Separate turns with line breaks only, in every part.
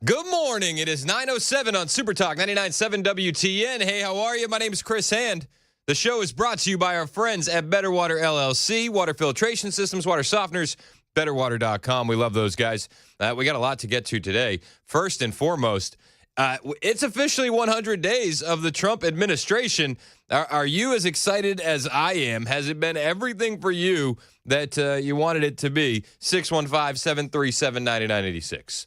Good morning. It is 9:07 on Super Talk 99.7 WTN. Hey, how are you? My name is Chris Hand. The show is brought to you by our friends at Better Water LLC, water filtration systems, water softeners, betterwater.com. We love those guys. We got a lot to get to today. First and foremost, it's officially 100 days of the Trump administration. Are you as excited as I am? Has it been everything for you that you wanted it to be? 615-737-9986.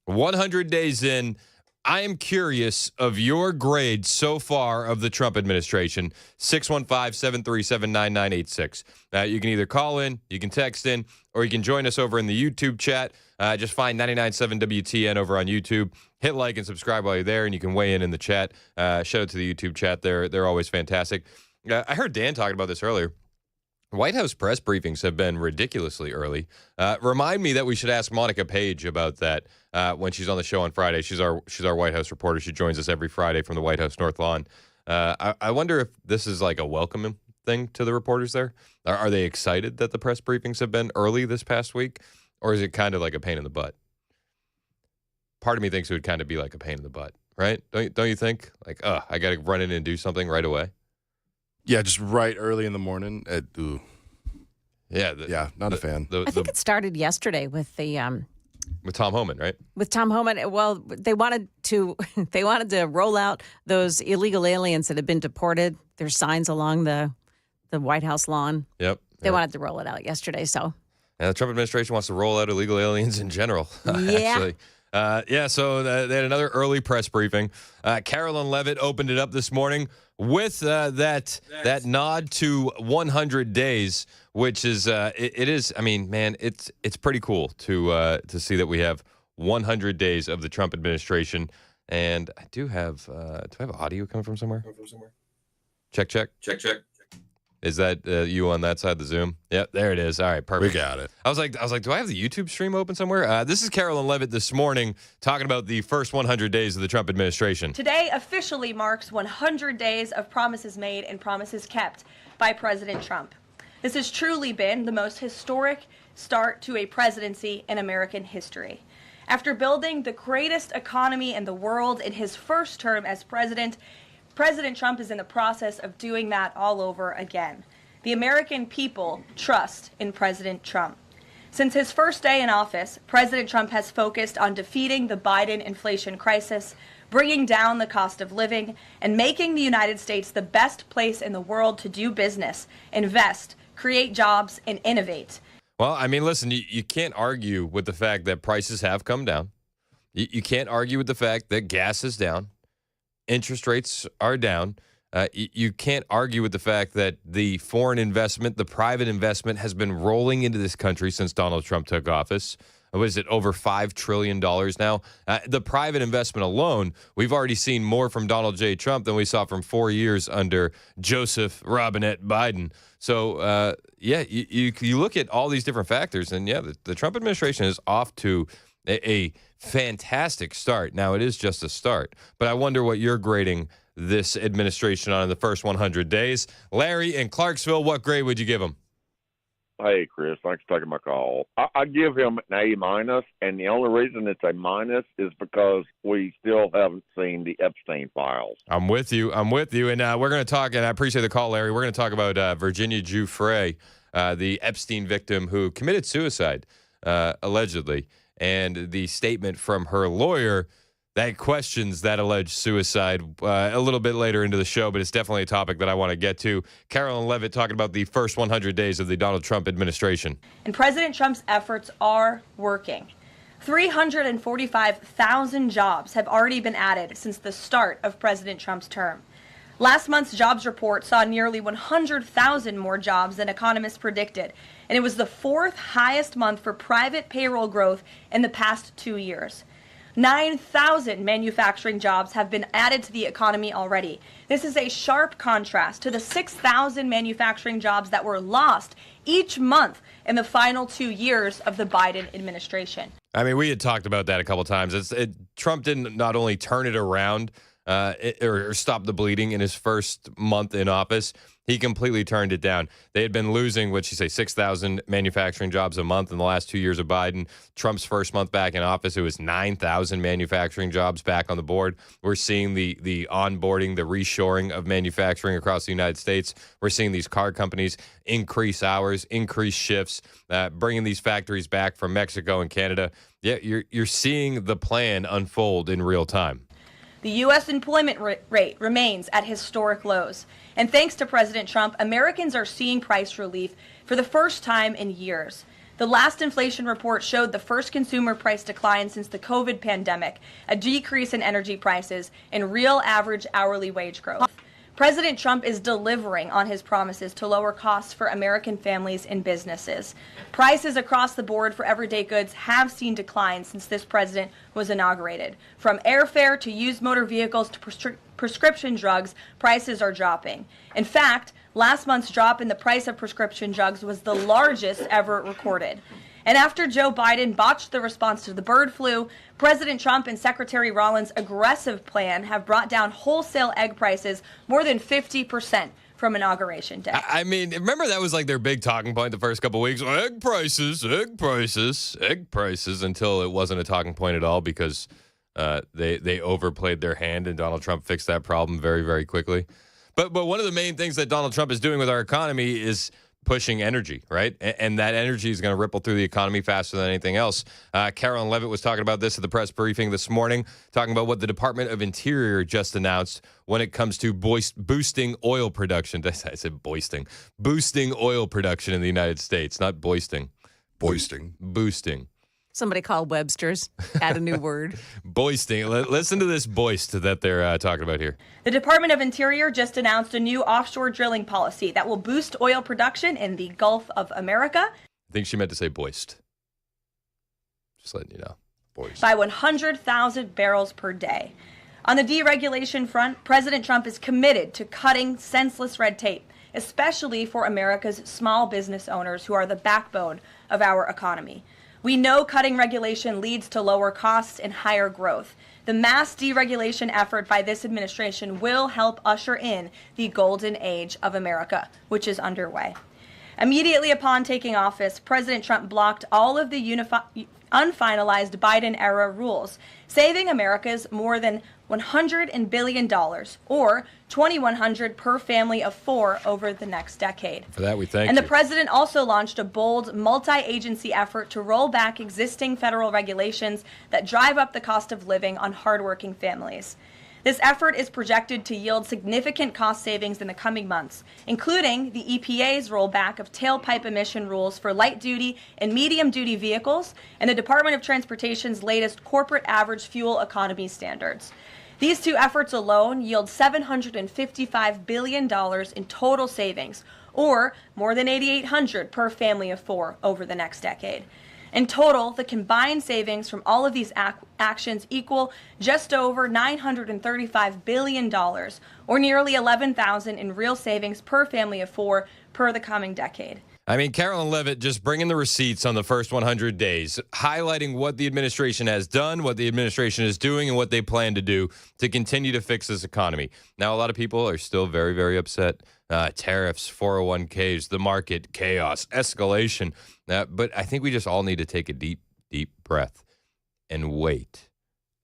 100 days in, I am curious of your grade so far of the Trump administration. 615-737-9986. You can either call in, you can text in, or you can join us over in the YouTube chat. Just find 99.7 WTN over on YouTube. Hit like and subscribe while you're there, and you can weigh in the chat. Shout out to the YouTube chat. They're always fantastic. I heard Dan talking about this earlier. White House press briefings have been ridiculously early. Remind me that we should ask Monica Page about that when she's on the show on Friday. She's our White House reporter. She joins us every Friday from the White House North Lawn. I wonder if this is like a welcome thing to the reporters there. Are they excited that the press briefings have been early this past week, or is it kind of like a pain in the butt? Part of me thinks it would kind of be like a pain in the butt, right? Don't you think? Like, I got to run in and do something right away.
Yeah, just right early in the morning.
Yeah,
not a fan.
I think it started yesterday with the
with Tom Homan, right?
with Tom Homan. Well, they wanted to roll out those illegal aliens that had been deported. There's signs along the White House lawn.
Yep.
They wanted to roll it out yesterday. So
And the Trump administration wants to roll out illegal aliens in general.
Yeah.
Actually. So they had another early press briefing. Carolyn Levitt opened it up this morning with that nod to 100 days, which is it is. I mean, man, it's pretty cool to see that we have 100 days of the Trump administration. And I do have audio coming from somewhere? Check. Is that you on that side of the Zoom? Yep, there it is. All right, perfect.
We got it.
I was like, do I have the YouTube stream open somewhere? This is Carolyn Levitt this morning talking about the first 100 days of the Trump administration.
Today officially marks 100 days of promises made and promises kept by President Trump. This has truly been the most historic start to a presidency in American history. After building the greatest economy in the world in his first term as president, President Trump is in the process of doing that all over again. The American people trust in President Trump. Since his first day in office, President Trump has focused on defeating the Biden inflation crisis, bringing down the cost of living, and making the United States the best place in the world to do business, invest, create jobs, and innovate.
Well, I mean, listen, you can't argue with the fact that prices have come down. You can't argue with the fact that gas is down. Interest rates are down. You can't argue with the fact that the foreign investment, the private investment, has been rolling into this country since Donald Trump took office. What is it, over $5 trillion now? The private investment alone, we've already seen more from Donald J. Trump than we saw from 4 years under Joseph Robinette Biden. So, you look at all these different factors, and the Trump administration is off to a fantastic start. Now, it is just a start, but I wonder what you're grading this administration on in the first 100 days. Larry in Clarksville, what grade would you give him?
Hey, Chris, thanks for taking my call. I give him an A-, and the only reason it's a minus is because we still haven't seen the Epstein files.
I'm with you. And we're going to talk, and I appreciate the call, Larry. We're going to talk about Virginia Giuffre, the Epstein victim who committed suicide, allegedly. And the statement from her lawyer that questions that alleged suicide a little bit later into the show, but it's definitely a topic that I want to get to. Carolyn Levitt talking about the first 100 days of the Donald Trump administration.
And President Trump's efforts are working. 345,000 jobs have already been added since the start of President Trump's term. Last month's jobs report saw nearly 100,000 more jobs than economists predicted, and it was the fourth highest month for private payroll growth in the past 2 years. 9,000 manufacturing jobs have been added to the economy already. This is a sharp contrast to the 6,000 manufacturing jobs that were lost each month in the final 2 years of the Biden administration.
I mean, we had talked about that a couple of times. Trump didn't not only turn it around or stop the bleeding in his first month in office. He completely turned it down. They had been losing, 6,000 manufacturing jobs a month in the last 2 years of Biden. Trump's first month back in office, it was 9,000 manufacturing jobs back on the board. We're seeing the onboarding, the reshoring of manufacturing across the United States. We're seeing these car companies increase hours, increase shifts, bringing these factories back from Mexico and Canada. Yeah, you're seeing the plan unfold in real time.
The U.S. employment rate remains at historic lows. And thanks to President Trump, Americans are seeing price relief for the first time in years. The last inflation report showed the first consumer price decline since the COVID pandemic, a decrease in energy prices, and real average hourly wage growth. President Trump is delivering on his promises to lower costs for American families and businesses. Prices across the board for everyday goods have seen declines since this president was inaugurated. From airfare to used motor vehicles to prescription drugs, prices are dropping. In fact, last month's drop in the price of prescription drugs was the largest ever recorded. And after Joe Biden botched the response to the bird flu, President Trump and Secretary Rollins' aggressive plan have brought down wholesale egg prices more than 50% from Inauguration Day.
I mean, remember that was like their big talking point the first couple of weeks? Egg prices, until it wasn't a talking point at all because they overplayed their hand and Donald Trump fixed that problem very, very quickly. But one of the main things that Donald Trump is doing with our economy is pushing energy, right? And that energy is going to ripple through the economy faster than anything else. Carolyn Levitt was talking about this at the press briefing this morning, talking about what the Department of Interior just announced when it comes to boosting oil production. I said boosting oil production in the United States, not boosting. Boosting.
Somebody call Webster's, add a new word.
Boosting. Listen to this boist that they're talking about here.
The Department of Interior just announced a new offshore drilling policy that will boost oil production in the Gulf of America.
I think she meant to say boist. Just letting you know. Boist.
By 100,000 barrels per day. On the deregulation front, President Trump is committed to cutting senseless red tape, especially for America's small business owners who are the backbone of our economy. We know cutting regulation leads to lower costs and higher growth. The mass deregulation effort by this administration will help usher in the golden age of America, which is underway. Immediately upon taking office, President Trump blocked all of the unfinalized Biden-era rules, saving America's more than $100 billion, or $2,100 per family of four over the next decade.
For that, we thank you.
And the president also launched a bold multi-agency effort to roll back existing federal regulations that drive up the cost of living on hardworking families. This effort is projected to yield significant cost savings in the coming months, including the EPA's rollback of tailpipe emission rules for light-duty and medium-duty vehicles and the Department of Transportation's latest corporate average fuel economy standards. These two efforts alone yield $755 billion in total savings, or more than $8,800 per family of four over the next decade. In total, the combined savings from all of these actions equal just over $935 billion, or nearly $11,000 in real savings per family of four per the coming decade.
I mean, Carolyn Levitt just bringing the receipts on the first 100 days, highlighting what the administration has done, what the administration is doing, and what they plan to do to continue to fix this economy. Now, a lot of people are still very, very upset. Tariffs, 401ks, the market, chaos, escalation. But I think we just all need to take a deep, deep breath and wait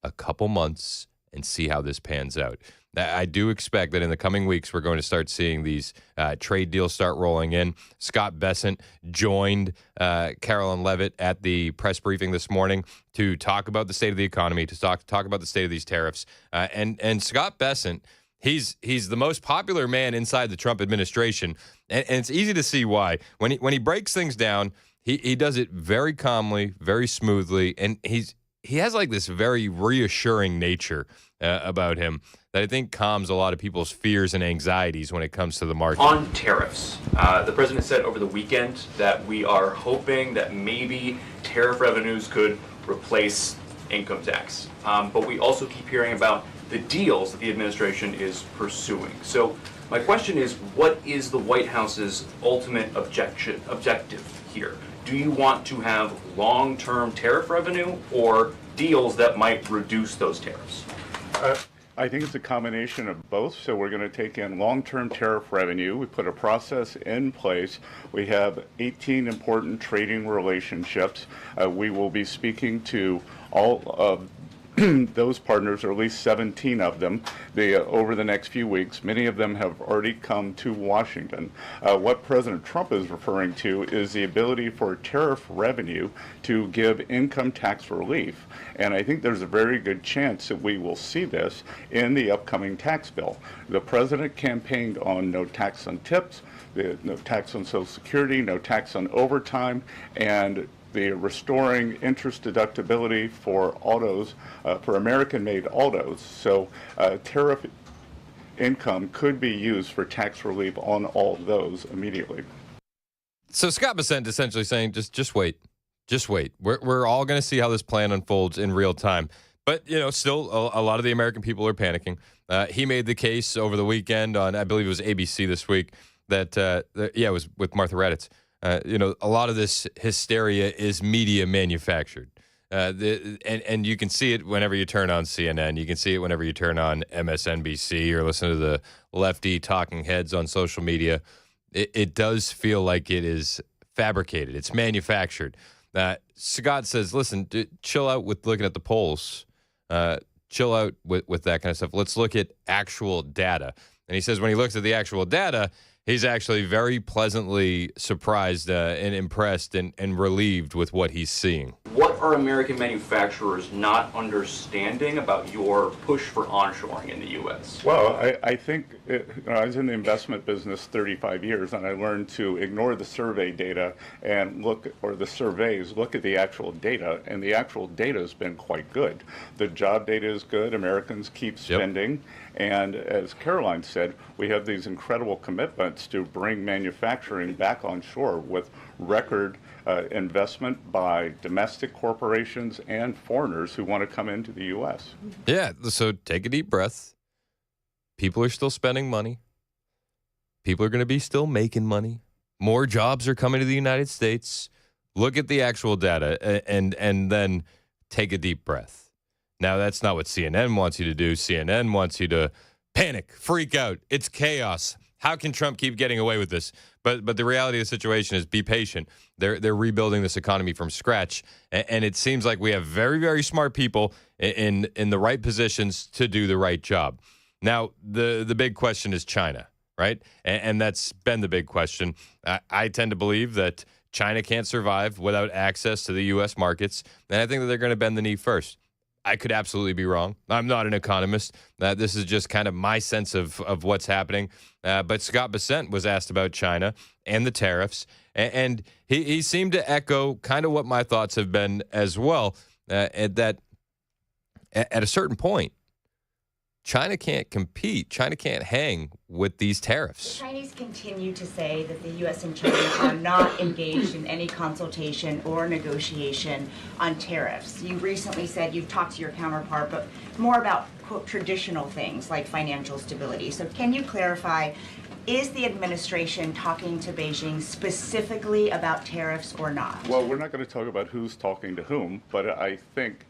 a couple months and see how this pans out. I do expect that in the coming weeks, we're going to start seeing these trade deals start rolling in. Scott Bessent joined Carolyn Levitt at the press briefing this morning to talk about the state of the economy, to talk about the state of these tariffs. And Scott Bessent, he's the most popular man inside the Trump administration, and it's easy to see why. When he breaks things down, he does it very calmly, very smoothly, and he has like this very reassuring nature about him that I think calms a lot of people's fears and anxieties when it comes to the market.
On tariffs, the president said over the weekend that we are hoping that maybe tariff revenues could replace income tax. But we also keep hearing about the deals that the administration is pursuing. So my question is, what is the White House's ultimate objective here? Do you want to have long-term tariff revenue or deals that might reduce those tariffs?
I think it's a combination of both. So we're going to take in long-term tariff revenue. We put a process in place. We have 18 important trading relationships. We will be speaking to all of those partners, or at least 17 of them, over the next few weeks. Many of them have already come to Washington. What President Trump is referring to is the ability for tariff revenue to give income tax relief. And I think there's a very good chance that we will see this in the upcoming tax bill. The president campaigned on no tax on tips, no tax on Social Security, no tax on overtime, and the restoring interest deductibility for autos, for American-made autos. So tariff income could be used for tax relief on all those immediately.
So Scott Bessent essentially saying, just wait. Just wait. We're all going to see how this plan unfolds in real time. But, still a lot of the American people are panicking. He made the case over the weekend on, I believe it was ABC this week, that, it was with Martha Raddatz. A lot of this hysteria is media manufactured. And you can see it whenever you turn on CNN. You can see it whenever you turn on MSNBC or listen to the lefty talking heads on social media. It does feel like it is fabricated. It's manufactured. Scott says, listen, chill out with looking at the polls. Chill out with that kind of stuff. Let's look at actual data. And he says when he looks at the actual data, he's actually very pleasantly surprised and impressed and relieved with what he's seeing.
What are American manufacturers not understanding about your push for onshoring in the U.S.?
Well, I think I was in the investment business 35 years, and I learned to ignore the survey data and look at the actual data, and the actual data has been quite good. The job data is good. Americans keep spending. Yep. And as Caroline said, we have these incredible commitments to bring manufacturing back on shore with record investment by domestic corporations and foreigners who want to come into the U.S.
Yeah, so take a deep breath. People are still spending money. People are going to be still making money. More jobs are coming to the United States. Look at the actual data and then take a deep breath. Now, that's not what CNN wants you to do. CNN wants you to panic, freak out. It's chaos. How can Trump keep getting away with this? But the reality of the situation is be patient. They're rebuilding this economy from scratch. And it seems like we have very, very smart people in the right positions to do the right job. Now, the big question is China, right? And that's been the big question. I tend to believe that China can't survive without access to the U.S. markets. And I think that they're going to bend the knee first. I could absolutely be wrong. I'm not an economist. This is just kind of my sense of what's happening. But Scott Bessent was asked about China and the tariffs, and he seemed to echo kind of what my thoughts have been as well, that at a certain point, China can't compete. China can't hang with these tariffs.
The Chinese continue to say that the U.S. and China are not engaged in any consultation or negotiation on tariffs. You recently said you've talked to your counterpart, but more about, quote, traditional things like financial stability. So can you clarify, is the administration talking to Beijing specifically about tariffs or not?
Well, we're not going to talk about who's talking to whom, but I think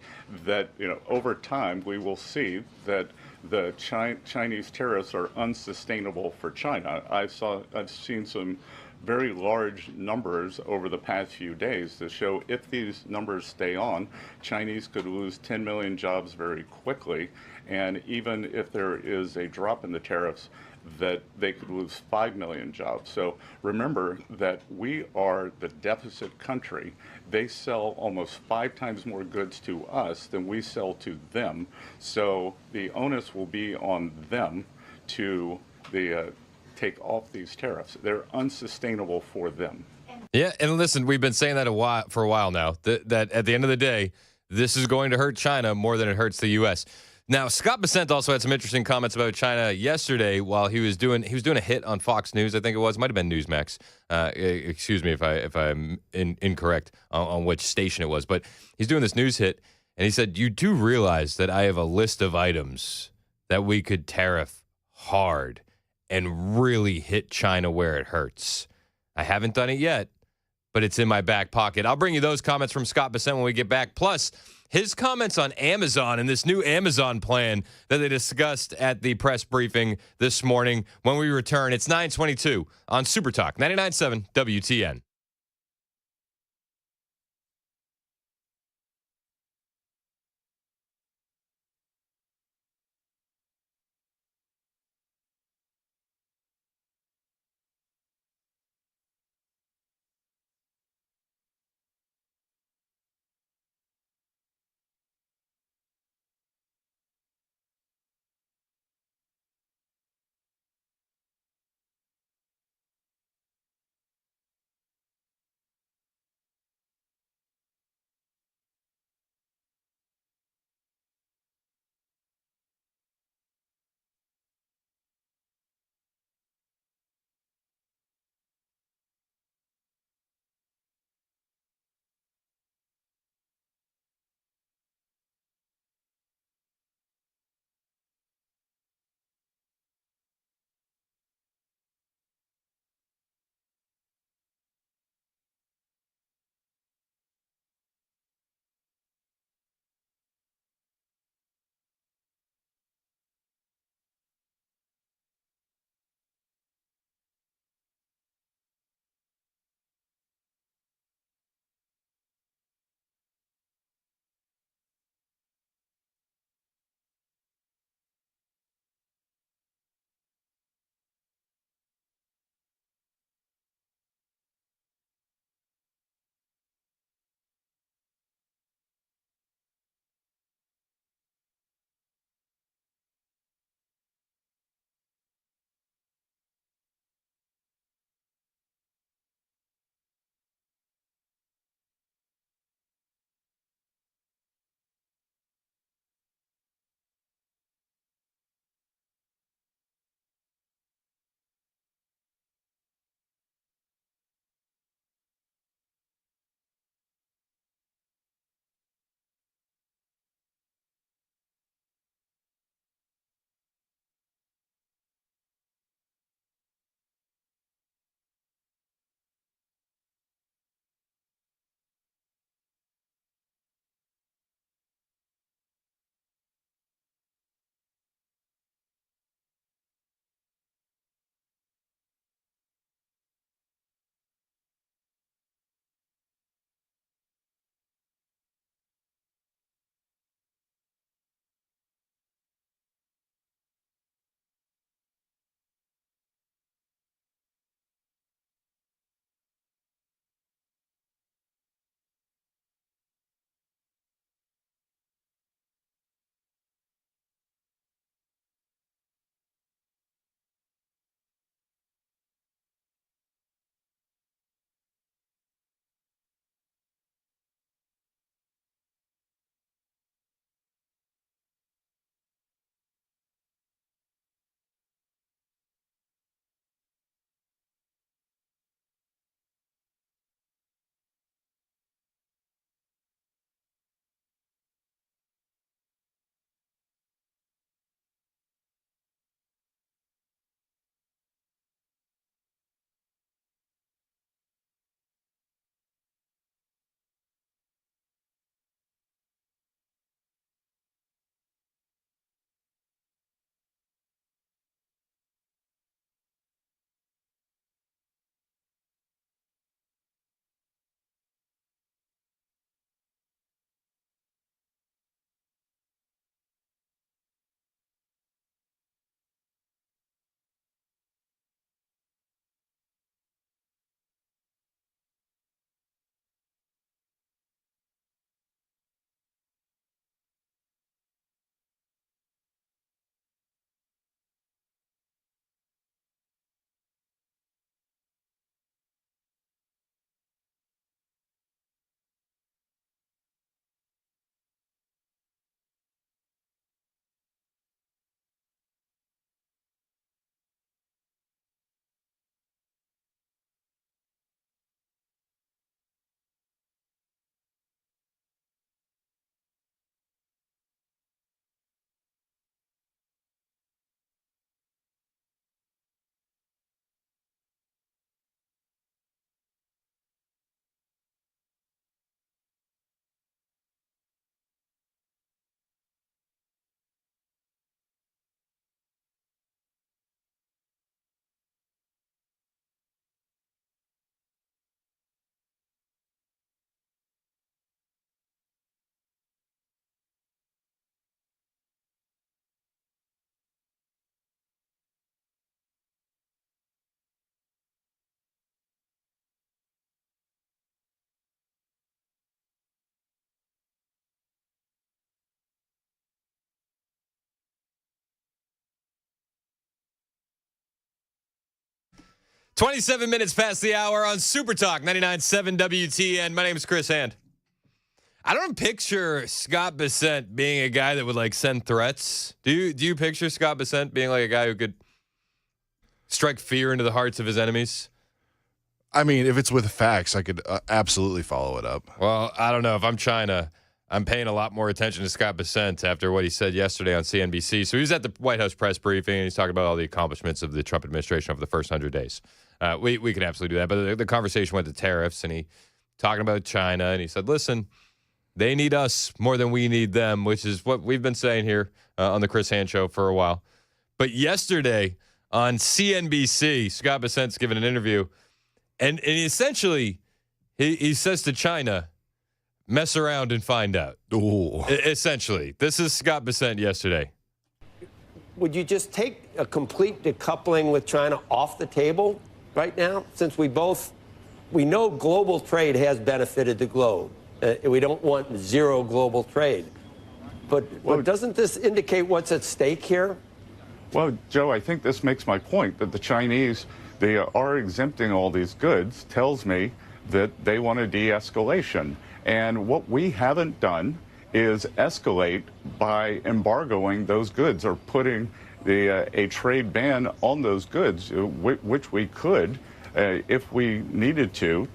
that, over time we will see that the Chinese tariffs are unsustainable for China. I've seen some very large numbers over the past few days that show if these numbers stay on, Chinese could lose 10 million jobs very quickly. And even if there is a drop in the tariffs, that they could lose 5 million jobs. So remember that we are the deficit country. They sell almost 5 times more goods to us than we sell to them. So the onus will be on them to take off these tariffs. They're unsustainable for them.
Yeah, and listen, we've been saying that for a while now, that at the end of the day, this is going to hurt China more than it hurts the U.S. Now, Scott Bessent also had some interesting comments about China yesterday while he was doing a hit on Fox News. I think it might have been Newsmax. Excuse me if I'm incorrect on which station it was, but he's doing this news hit, and he said, "You do realize that I have a list of items that we could tariff hard and really hit China where it hurts. I haven't done it yet, but it's in my back pocket." I'll bring you those comments from Scott Bessent when we get back. Plus, his comments on Amazon and this new Amazon plan that they discussed at the press briefing this morning. When we return, it's 9:22 on Super Talk 99.7 WTN. 27 minutes past the hour on Super Talk 99.7 WTN. My name is Chris Hand. I don't picture Scott Bessent being a guy that would like send threats. Do you picture Scott Bessent being like a guy who could strike fear into the hearts of his enemies?
I mean, if it's with facts, I could absolutely follow it up.
Well, I don't know. If I'm China, I'm paying a lot more attention to Scott Bessent after what he said yesterday on CNBC. So he was at the White House press briefing, and he's talking about all the accomplishments of the Trump administration over the first 100 days. We can absolutely do that. But the conversation went to tariffs, and he talking about China, and he said, listen, they need us more than we need them, which is what we've been saying here on the Chris Hand Show for a while. But yesterday on CNBC, Scott Bessent's given an interview, and he essentially he says to China, mess around and find out.
Ooh.
Essentially, this is Scott Bessent yesterday.
Would you just take a complete decoupling with China off the table right now, since we know global trade has benefited the globe. We don't want zero global trade. But doesn't this indicate what's at stake here?
Well, Joe, I think this makes my point that the Chinese, they are exempting all these goods, tells me that they want a de-escalation. And what we haven't done is escalate by embargoing those goods or putting a trade ban on those goods, which we could, if we needed to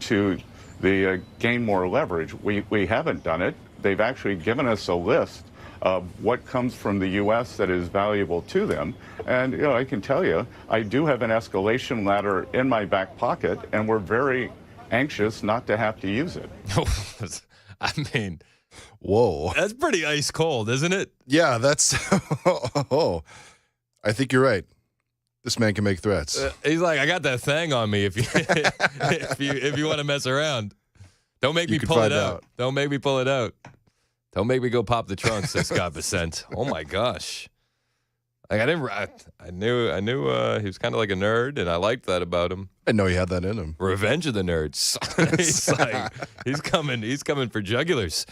gain more leverage. We haven't done it. They've actually given us a list of what comes from the U.S. that is valuable to them. And I can tell you, I do have an escalation ladder in my back pocket, and we're very anxious not to have to use it.
I mean,
whoa.
That's pretty ice cold, isn't it?
Yeah, that's I think you're right. This man can make threats.
He's like, I got that thing on me. If you want to mess around, don't make me pull it out. Don't make me pull it out. Don't make me go pop the trunk, says Scott Bessent. Oh my gosh. Like I knew he was kind of like a nerd, and I liked that about him.
I know he had that in him.
Revenge of the nerds. he's coming for jugulars.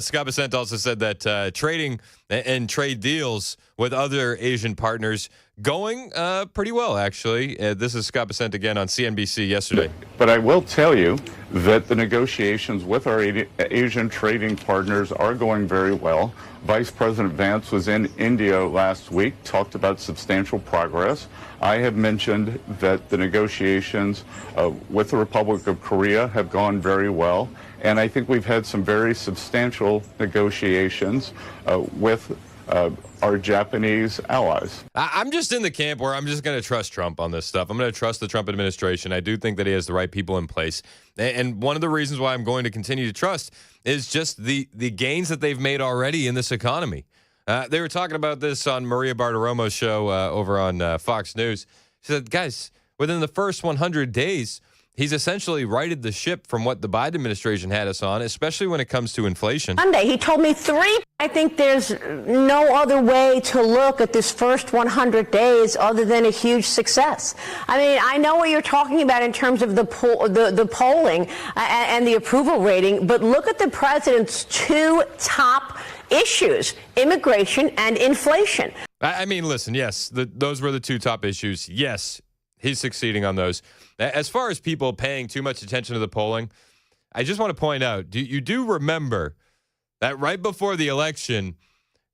Scott Bessent also said that trading and trade deals with other Asian partners going pretty well, actually. This is Scott Bessent again on CNBC yesterday.
But I will tell you that the negotiations with our Asian trading partners are going very well. Vice President Vance was in India last week, talked about substantial progress. I have mentioned that the negotiations with the Republic of Korea have gone very well. And I think we've had some very substantial negotiations with our Japanese allies.
I'm just in the camp where I'm just going to trust Trump on this stuff. I'm going to trust the Trump administration. I do think that he has the right people in place. And one of the reasons why I'm going to continue to trust is just the gains that they've made already in this economy. They were talking about this on Maria Bartiromo's show over on Fox News. She said, guys, within the first 100 days, he's essentially righted the ship from what the Biden administration had us on, especially when it comes to inflation.
Monday, he told me 3. I think there's no other way to look at this first 100 days other than a huge success. I mean, I know what you're talking about in terms of the polling and the approval rating, but look at the president's 2 top issues, immigration and inflation.
I mean, listen, yes, those were the 2 top issues. Yes, he's succeeding on those. As far as people paying too much attention to the polling, I just want to point out, you do remember that right before the election,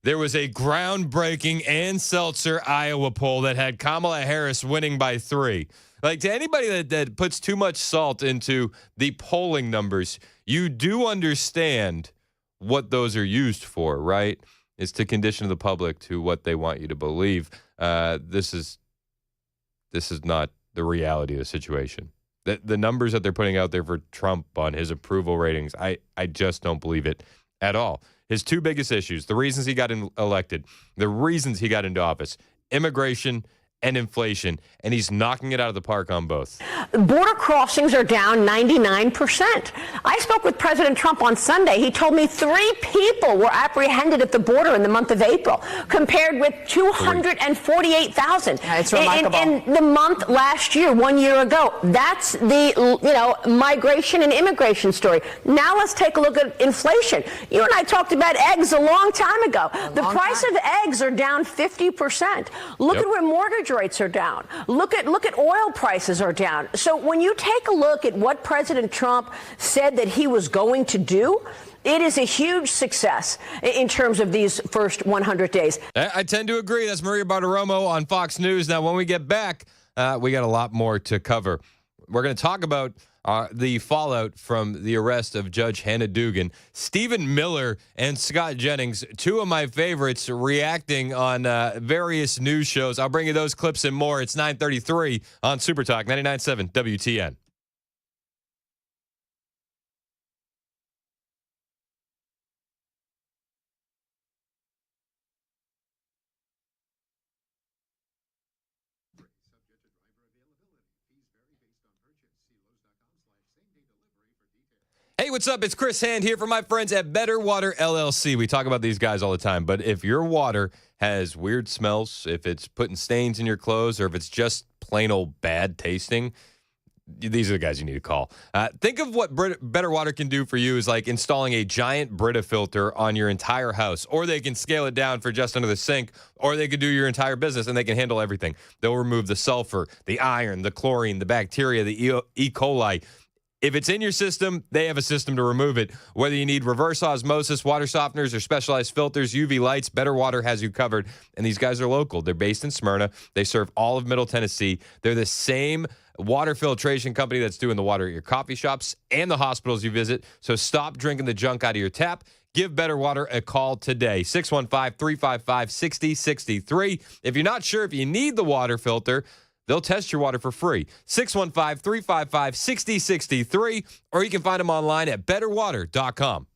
there was a groundbreaking Ann Seltzer Iowa poll that had Kamala Harris winning by 3. Like, to anybody that puts too much salt into the polling numbers, you do understand what those are used for, right? Is to condition the public to what they want you to believe. This is not the reality of the situation. The numbers that they're putting out there for Trump on his approval ratings, I just don't believe it at all. His 2 biggest issues, the reasons he got elected, the reasons he got into office, immigration and inflation, and he's knocking it out of the park on both.
Border crossings are down 99%. I spoke with President Trump on Sunday. He told me 3 people were apprehended at the border in the month of April, compared with 248,000
it's remarkable.
in the month last year, 1 year ago. That's the migration and immigration story. Now let's take a look at inflation. You and I talked about eggs a long time ago. The price of eggs are down 50%. Look at where mortgage mortgage rates are down. Look at oil prices are down. So when you take a look at what President Trump said that he was going to do, it is a huge success in terms of these first 100 days.
I tend to agree. That's Maria Bartiromo on Fox News. Now, when we get back, we got a lot more to cover. We're going to talk about the fallout from the arrest of Judge Hannah Dugan. Stephen Miller and Scott Jennings, two of my favorites, reacting on various news shows. I'll bring you those clips and more. It's 9:33 on Super Talk 99.7 WTN. Hey, what's up? It's Chris Hand here for my friends at Better Water LLC. We talk about these guys all the time, but if your water has weird smells, if it's putting stains in your clothes, or if it's just plain old bad tasting, these are the guys you need to call. Think of what Better Water can do for you is like installing a giant Brita filter on your entire house, or they can scale it down for just under the sink, or they could do your entire business and they can handle everything. They'll remove the sulfur, the iron, the chlorine, the bacteria, the E. coli. If it's in your system, they have a system to remove it. Whether you need reverse osmosis, water softeners, or specialized filters, UV lights, Better Water has you covered. And these guys are local. They're based in Smyrna. They serve all of Middle Tennessee. They're the same water filtration company that's doing the water at your coffee shops and the hospitals you visit. So stop drinking the junk out of your tap. Give Better Water a call today, 615-355-6063. If you're not sure if you need the water filter, they'll test your water for free. 615-355-6063, or you can find them online at betterwater.com.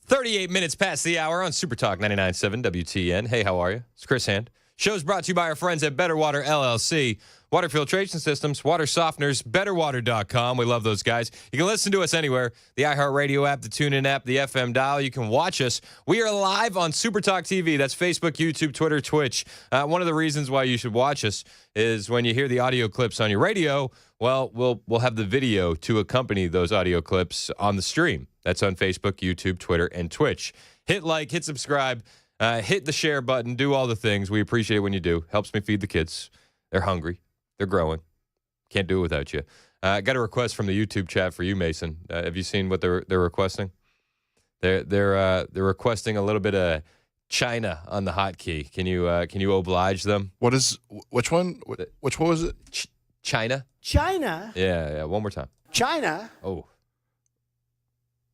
38 minutes past the hour on Super Talk 99.7 WTN. Hey, how are you? It's Chris Hand. Show's brought to you by our friends at Better Water LLC. Water filtration systems, water softeners, betterwater.com. We love those guys. You can listen to us anywhere. The iHeartRadio app, the TuneIn app, the FM dial. You can watch us. We are live on Super Talk TV. That's Facebook, YouTube, Twitter, Twitch. One of the reasons why you should watch us is when you hear the audio clips on your radio, well, we'll have the video to accompany those audio clips on the stream. That's on Facebook, YouTube, Twitter, and Twitch. Hit like, hit subscribe, hit the share button, do all the things. We appreciate it when you do. Helps me feed the kids. They're hungry. They're growing. Can't do it without you. Got a request from the YouTube chat for you, Mason. Have you seen what they're requesting? They're requesting a little bit of China on the hotkey. Can you oblige them?
Which one was it?
China.
China.
Yeah. One more time.
China.
Oh,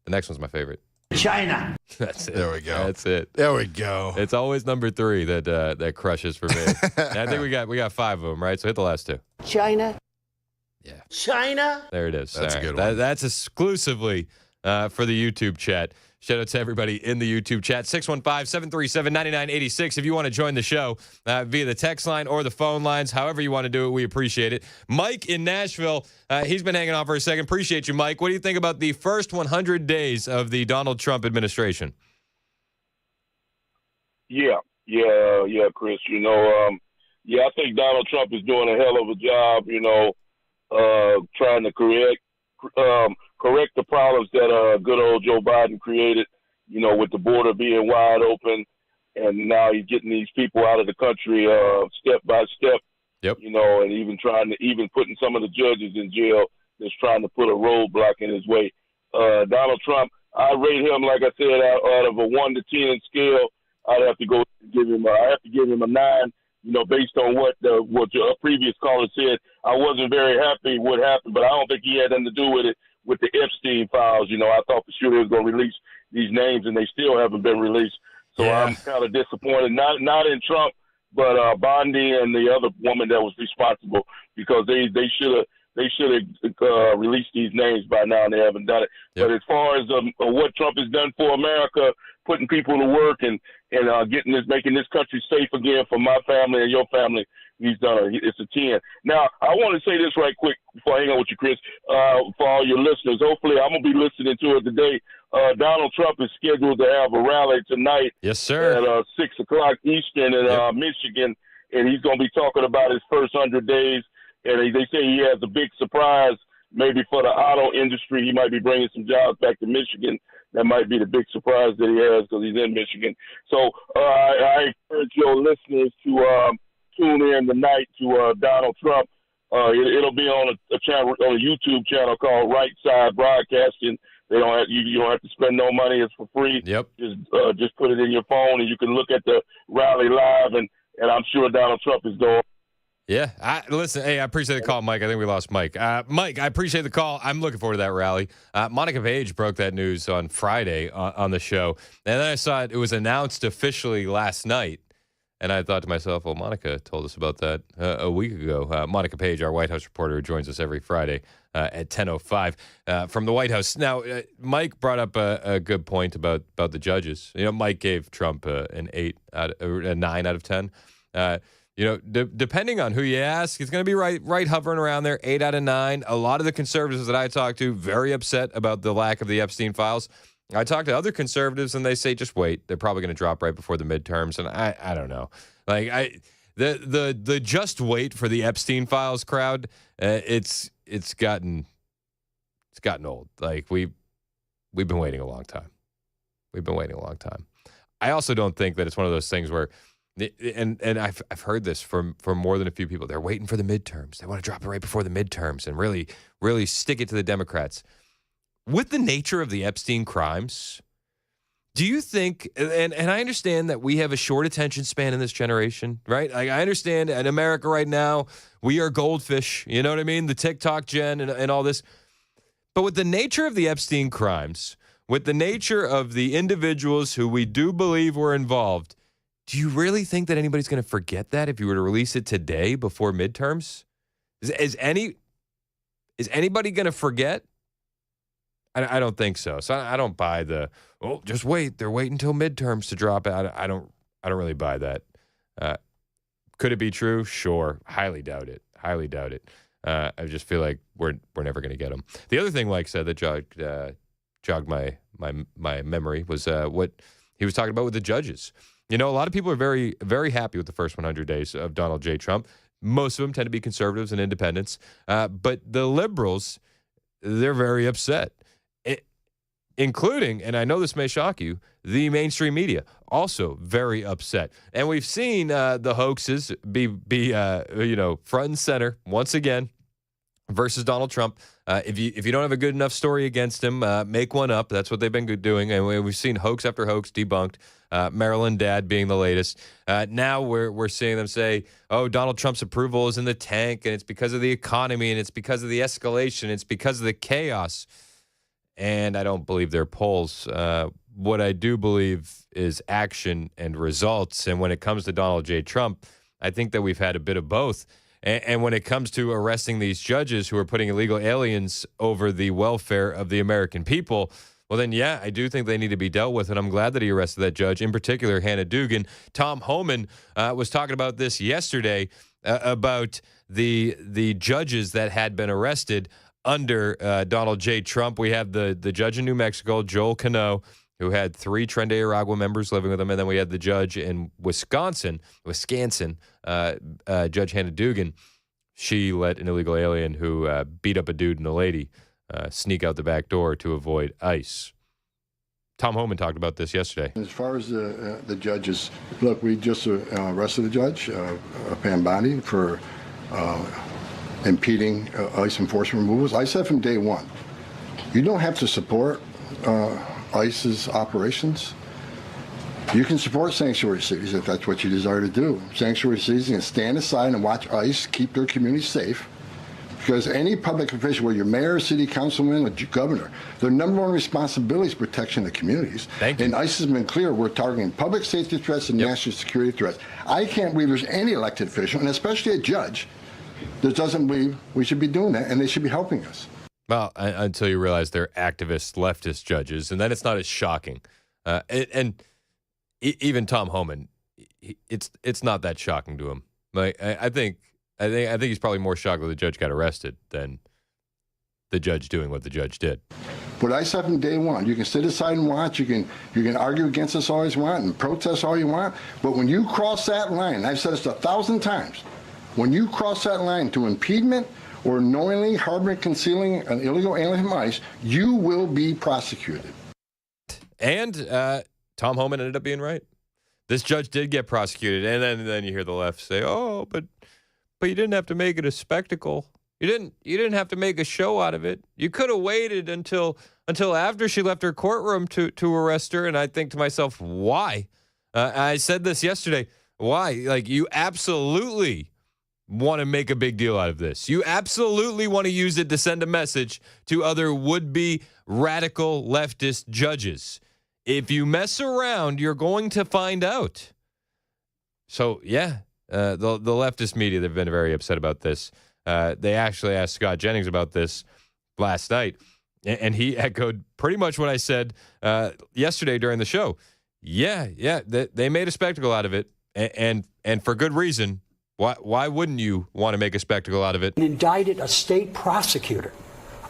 the next one's my favorite.
China.
That's it.
There we go.
That's it.
There we go.
It's always number 3 that crushes for me. And I think we got 5 of them, right? So hit the last 2.
China.
Yeah.
China.
There it is.
That's
All
a good
right.
one.
That's exclusively for the YouTube chat. Shout out to everybody in the YouTube chat. 615-737-9986 if you want to join the show via the text line or the phone lines. However you want to do it, we appreciate it. Mike in Nashville, he's been hanging on for a second. Appreciate you, Mike. What do you think about the first 100 days of the Donald Trump administration?
Yeah, Chris. I think Donald Trump is doing a hell of a job, trying to correct the problems that good old Joe Biden created, with the border being wide open. And now he's getting these people out of the country step by step,
Yep.
And even putting some of the judges in jail that's trying to put a roadblock in his way. Donald Trump, I rate him, like I said, out of a 1 to 10 scale. I'd have to give him a 9, based on what your previous caller said. I wasn't very happy what happened, but I don't think he had nothing to do with it, with the Epstein files. I thought for sure they was going to release these names, and they still haven't been released. So
Yeah.
I'm kind of disappointed, not in Trump, but Bondi and the other woman that was responsible, because they should have released these names by now, and they haven't done it.
Yep.
But as far as what Trump has done for America, putting people to work and making this country safe again for my family and your family, it's a 10. Now, I want to say this right quick before I hang out with you, Chris, for all your listeners. Hopefully, I'm going to be listening to it today. Donald Trump is scheduled to have a rally tonight.
Yes, sir.
At 6 o'clock Eastern in Michigan, and he's going to be talking about his first 100 days. And they say he has a big surprise, maybe for the auto industry. He might be bringing some jobs back to Michigan. That might be the big surprise that he has, because he's in Michigan. So I encourage your listeners to tune in tonight to Donald Trump. It'll be on a channel, on a YouTube channel called Right Side Broadcasting. You don't have to spend no money. It's for free.
Yep.
Just put it in your phone, and you can look at the rally live. And I'm sure Donald Trump is going.
Yeah. Listen, hey, I appreciate the call, Mike. I think we lost Mike. Mike, I appreciate the call. I'm looking forward to that rally. Monica Page broke that news on Friday on the show. And then I saw it was announced officially last night. And I thought to myself, well, Monica told us about that a week ago. Monica Page, our White House reporter, who joins us every Friday at 10:05 from the White House. Now, Mike brought up a good point about the judges. Mike gave Trump a 9 out of 10. Depending on who you ask, it's going to be right hovering around there, 8 out of 9. A lot of the conservatives that I talked to, very upset about the lack of the Epstein files. I talked to other conservatives, and they say, just wait. They're probably going to drop right before the midterms. And I don't know. The just wait for the Epstein files crowd, it's gotten old. We've been waiting a long time. I also don't think that it's one of those things where, and I've heard this from more than a few people. They're waiting for the midterms. They want to drop it right before the midterms and really, really stick it to the Democrats. With the nature of the Epstein crimes, do you think, and I understand that we have a short attention span in this generation, right? I understand in America right now, we are goldfish, you know what I mean? The TikTok gen and all this. But with the nature of the Epstein crimes, with the nature of the individuals who we do believe were involved, do you really think that anybody's going to forget that if you were to release it today before midterms? Is anybody going to forget? I don't think so. So I don't buy the, just wait. They're waiting until midterms to drop out. I don't really buy that. Could it be true? Sure. Highly doubt it. Highly doubt it. I just feel like we're never going to get them. The other thing Mike said that jogged my memory was what he was talking about with the judges. You know, a lot of people are very, very happy with the first 100 days of Donald J. Trump. Most of them tend to be conservatives and independents. But the liberals, they're very upset, including, and I know this may shock you, the mainstream media, also very upset. And we've seen the hoaxes be front and center once again versus Donald Trump. If you don't have a good enough story against him, make one up. That's what they've been doing. And we've seen hoax after hoax debunked. Maryland Dad being the latest. Now we're seeing them say, oh, Donald Trump's approval is in the tank, and it's because of the economy, and it's because of the escalation, it's because of the chaos. And I don't believe their polls. What I do believe is action and results. And when it comes to Donald J. Trump, I think that we've had a bit of both. And when it comes to arresting these judges who are putting illegal aliens over the welfare of the American people, well, then, yeah, I do think they need to be dealt with, and I'm glad that he arrested that judge, in particular, Hannah Dugan. Tom Homan was talking about this yesterday, about the judges that had been arrested under Donald J. Trump. We have the judge in New Mexico, Joel Cano, who had 3 Tren de Aragua members living with him, and then we had the judge in Wisconsin, Judge Hannah Dugan. She let an illegal alien who beat up a dude and a lady sneak out the back door to avoid ICE. Tom Homan talked about this yesterday.
As far as the judges, look, we just arrested a judge, Pam Bondi, for impeding ICE enforcement removals. I said from day one, you don't have to support ICE's operations. You can support sanctuary cities if that's what you desire to do. Sanctuary cities can stand aside and watch ICE keep their communities safe. Because any public official, whether you're mayor, city councilman, or governor, their number one responsibility is protection of the communities.
Thank you.
And ICE has been clear, we're targeting public safety threats and national security threats. I can't believe there's any elected official, and especially a judge, that doesn't believe we should be doing that, and they should be helping us.
Well, until you realize they're activist, leftist judges, and then it's not as shocking. Even Tom Homan, it's not that shocking to him. Like I think he's probably more shocked that the judge got arrested than the judge doing what the judge did.
But I said from day one, you can sit aside and watch, you can argue against us all you want and protest all you want, but when you cross that line, and I've said this 1,000 times, when you cross that line to impediment or knowingly harboring, concealing an illegal alien from ICE, you will be prosecuted.
And Tom Homan ended up being right. This judge did get prosecuted, and then you hear the left say, "Oh, but you didn't have to make it a spectacle. You didn't have to make a show out of it. You could have waited until after she left her courtroom to arrest her." And I think to myself, why? I said this yesterday. Why? Like, you absolutely want to make a big deal out of this. You absolutely want to use it to send a message to other would-be radical leftist judges. If you mess around, you're going to find out. So, yeah, the leftist media, they've been very upset about this. They actually asked Scott Jennings about this last night, and he echoed pretty much what I said yesterday during the show. Yeah, they made a spectacle out of it, and for good reason. Why wouldn't you want to make a spectacle out of it?
Indicted a state prosecutor.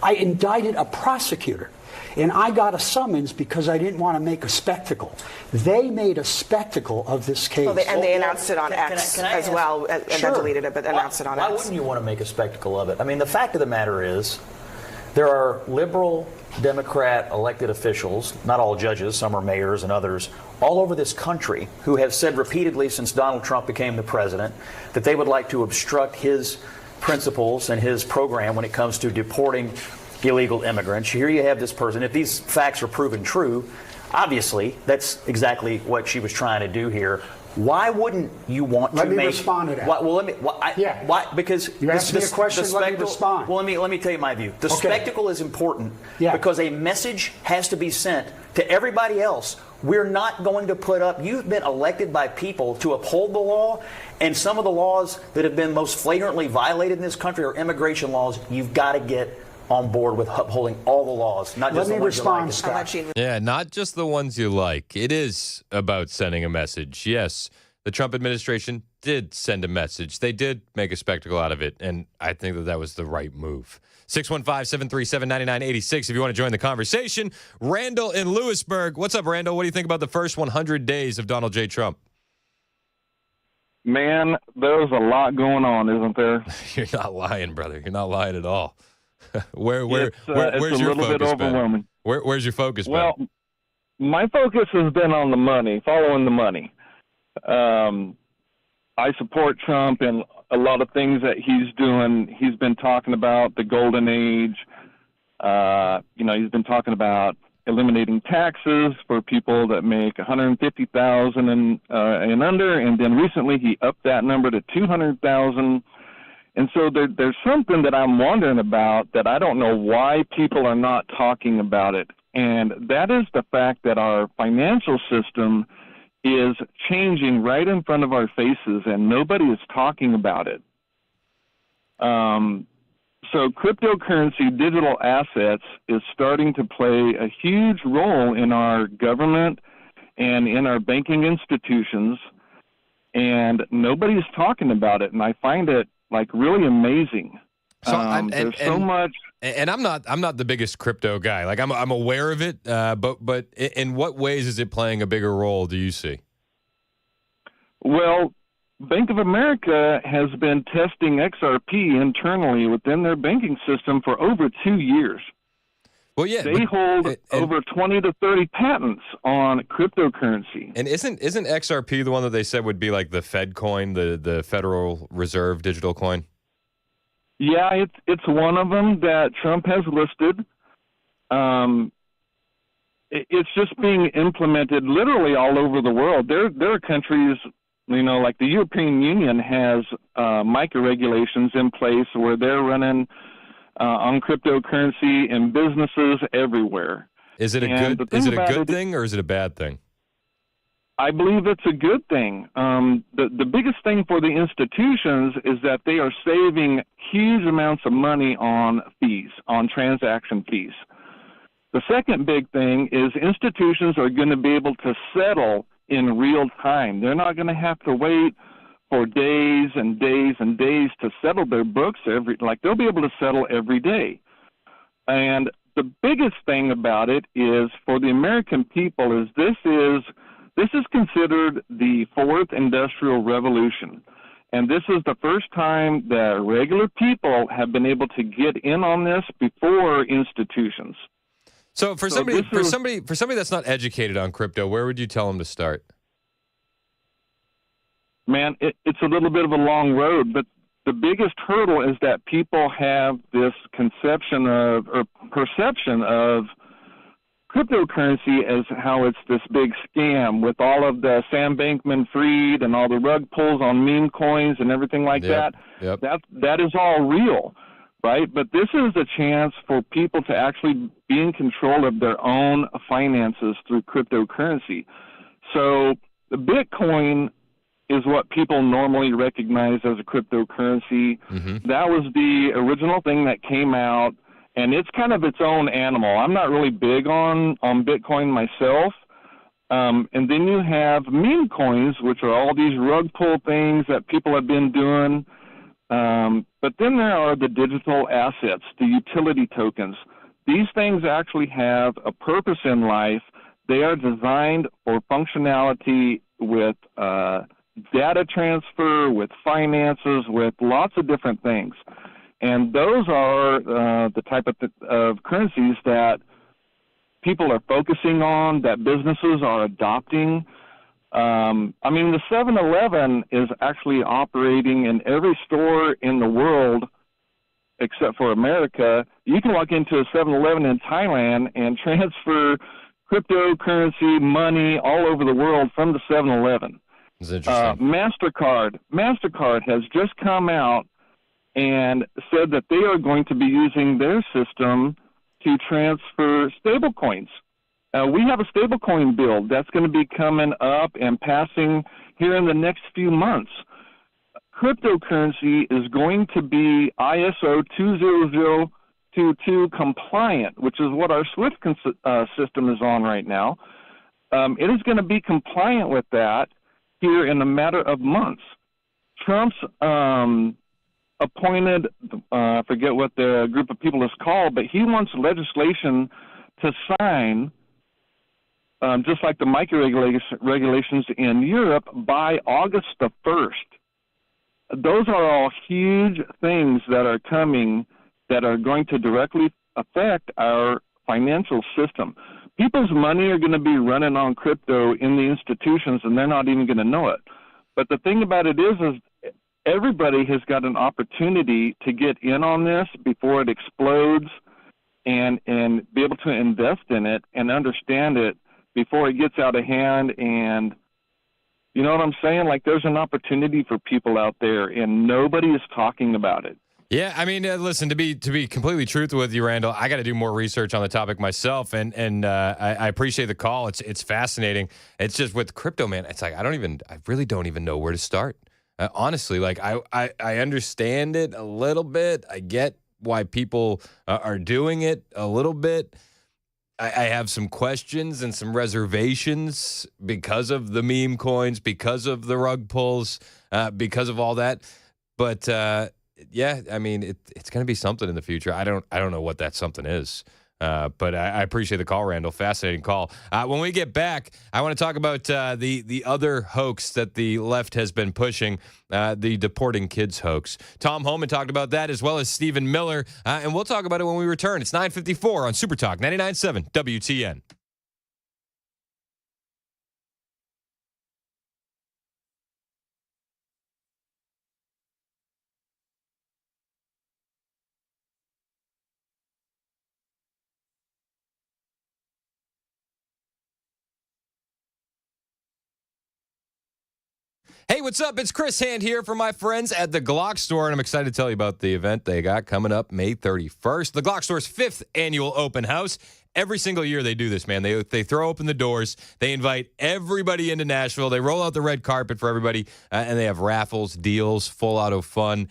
I indicted a prosecutor. And I got a summons because I didn't want to make a spectacle. They made a spectacle of this case.
Well, they announced it on X as well, and then deleted it, but announced it on X.
Why wouldn't you want to make a spectacle of it? I mean, the fact of the matter is, there are liberal Democrat elected officials, not all judges, some are mayors and others, all over this country who have said repeatedly since Donald Trump became the president that they would like to obstruct his principles and his program when it comes to deporting illegal immigrants. Here you have this person. If these facts are proven true, obviously that's exactly what she was trying to do here. Why wouldn't you want to make?
Let me respond to that.
Why? Because
you asked me a question. Let me respond.
Well, let me tell you my view. The spectacle is important because a message has to be sent to everybody else. We're not going to put up. You've been elected by people to uphold the law, and some of the laws that have been most flagrantly violated in this country are immigration laws. You've got to get on board with upholding all the laws, not just
Let
the
me
ones you like.
respond, Scott.
Yeah, not just the ones you like. It is about sending a message. Yes, the Trump administration did send a message. They did make a spectacle out of it, and I think that was the right move. 615-737-9986 if you want to join the conversation. Randall in Lewisburg. What's up, Randall? What do you think about the first 100 days of Donald J. Trump?
Man, there's a lot going on, isn't there?
You're not lying, brother. You're not lying at all. Where's
it's
your
a little
focus
bit overwhelming.
Where's your focus been?
Well, my focus has been on the money, following the money. I support Trump in a lot of things that he's doing. He's been talking about the golden age. He's been talking about eliminating taxes for people that make $150,000 and under, and then recently he upped that number to $200,000. And so there's something that I'm wondering about that I don't know why people are not talking about it, and that is the fact that our financial system is changing right in front of our faces, and nobody is talking about it. So cryptocurrency, digital assets, is starting to play a huge role in our government and in our banking institutions, and nobody's talking about it, and I find it really amazing.
So
there's so much.
And I'm not the biggest crypto guy. Like I'm aware of it, but in what ways is it playing a bigger role? Do you see?
Well, Bank of America has been testing XRP internally within their banking system for over 2 years.
Well, yeah,
they hold over 20 to 30 patents on cryptocurrency.
And isn't XRP the one that they said would be like the Fed coin, the Federal Reserve digital coin?
Yeah, it's one of them that Trump has listed. It's just being implemented literally all over the world. There are countries, like the European Union has micro-regulations in place where they're running on cryptocurrency in businesses everywhere.
Is it a good thing or is it a bad thing?
I believe it's a good thing. The biggest thing for the institutions is that they are saving huge amounts of money on fees, on transaction fees. The second big thing is institutions are going to be able to settle in real time. They're not going to have to wait for days and days and days to settle their books. They'll be able to settle every day. And the biggest thing about it is for the American people is this is considered the fourth industrial revolution. And this is the first time that regular people have been able to get in on this before institutions.
So for somebody that's not educated on crypto, where would you tell them to start?
Man, it's a little bit of a long road, but the biggest hurdle is that people have this conception of or perception of cryptocurrency as how it's this big scam with all of the Sam Bankman-Fried and all the rug pulls on meme coins and everything like that.
Yep.
That is all real, right? But this is a chance for people to actually be in control of their own finances through cryptocurrency. So the Bitcoin is what people normally recognize as a cryptocurrency.
Mm-hmm.
That was the original thing that came out, and it's kind of its own animal. I'm not really big on Bitcoin myself. And then you have meme coins, which are all these rug pull things that people have been doing. But then there are the digital assets, the utility tokens. These things actually have a purpose in life. They are designed for functionality with data transfer, with finances, with lots of different things. And those are the type of currencies that people are focusing on, that businesses are adopting. The 7-Eleven is actually operating in every store in the world except for America. You can walk into a 7-Eleven in Thailand and transfer cryptocurrency money all over the world from the 7-Eleven.
That's interesting.
MasterCard has just come out and said that they are going to be using their system to transfer stablecoins. We have a stablecoin bill that's going to be coming up and passing here in the next few months. Cryptocurrency is going to be ISO 2 compliant, which is what our SWIFT system is on right now. It is going to be compliant with that here in a matter of months. Trump's appointed, I forget what the group of people is called, but he wants legislation to sign, just like the MICA regulations in Europe, by August the 1st. Those are all huge things that are coming that are going to directly affect our financial system. People's money are going to be running on crypto in the institutions, and they're not even going to know it. But the thing about it is everybody has got an opportunity to get in on this before it explodes and be able to invest in it and understand it before it gets out of hand. And you know what I'm saying? Like, there's an opportunity for people out there, and nobody is talking about it.
Yeah, I mean, listen, to be completely truthful with you, Randall, I got to do more research on the topic myself, and I appreciate the call. It's fascinating. It's just with crypto, man. It's like I really don't even know where to start. Honestly, like I understand it a little bit. I get why people are doing it a little bit. I have some questions and some reservations because of the meme coins, because of the rug pulls, because of all that. But yeah, I mean, it's going to be something in the future. I don't know what that something is. But I appreciate the call, Randall. Fascinating call. When we get back, I want to talk about the other hoax that the left has been pushing, the deporting kids hoax. Tom Homan talked about that, as well as Stephen Miller, and we'll talk about it when we return. It's 9:54 on Super Talk 99.7 WTN. Hey, what's up? It's Chris Hand here for my friends at the Glock Store, and I'm excited to tell you about the event they got coming up May 31st. The Glock Store's 5th annual open house. Every single year they do this, man. They throw open the doors. They invite everybody into Nashville. They roll out the red carpet for everybody, and they have raffles, deals, full auto fun.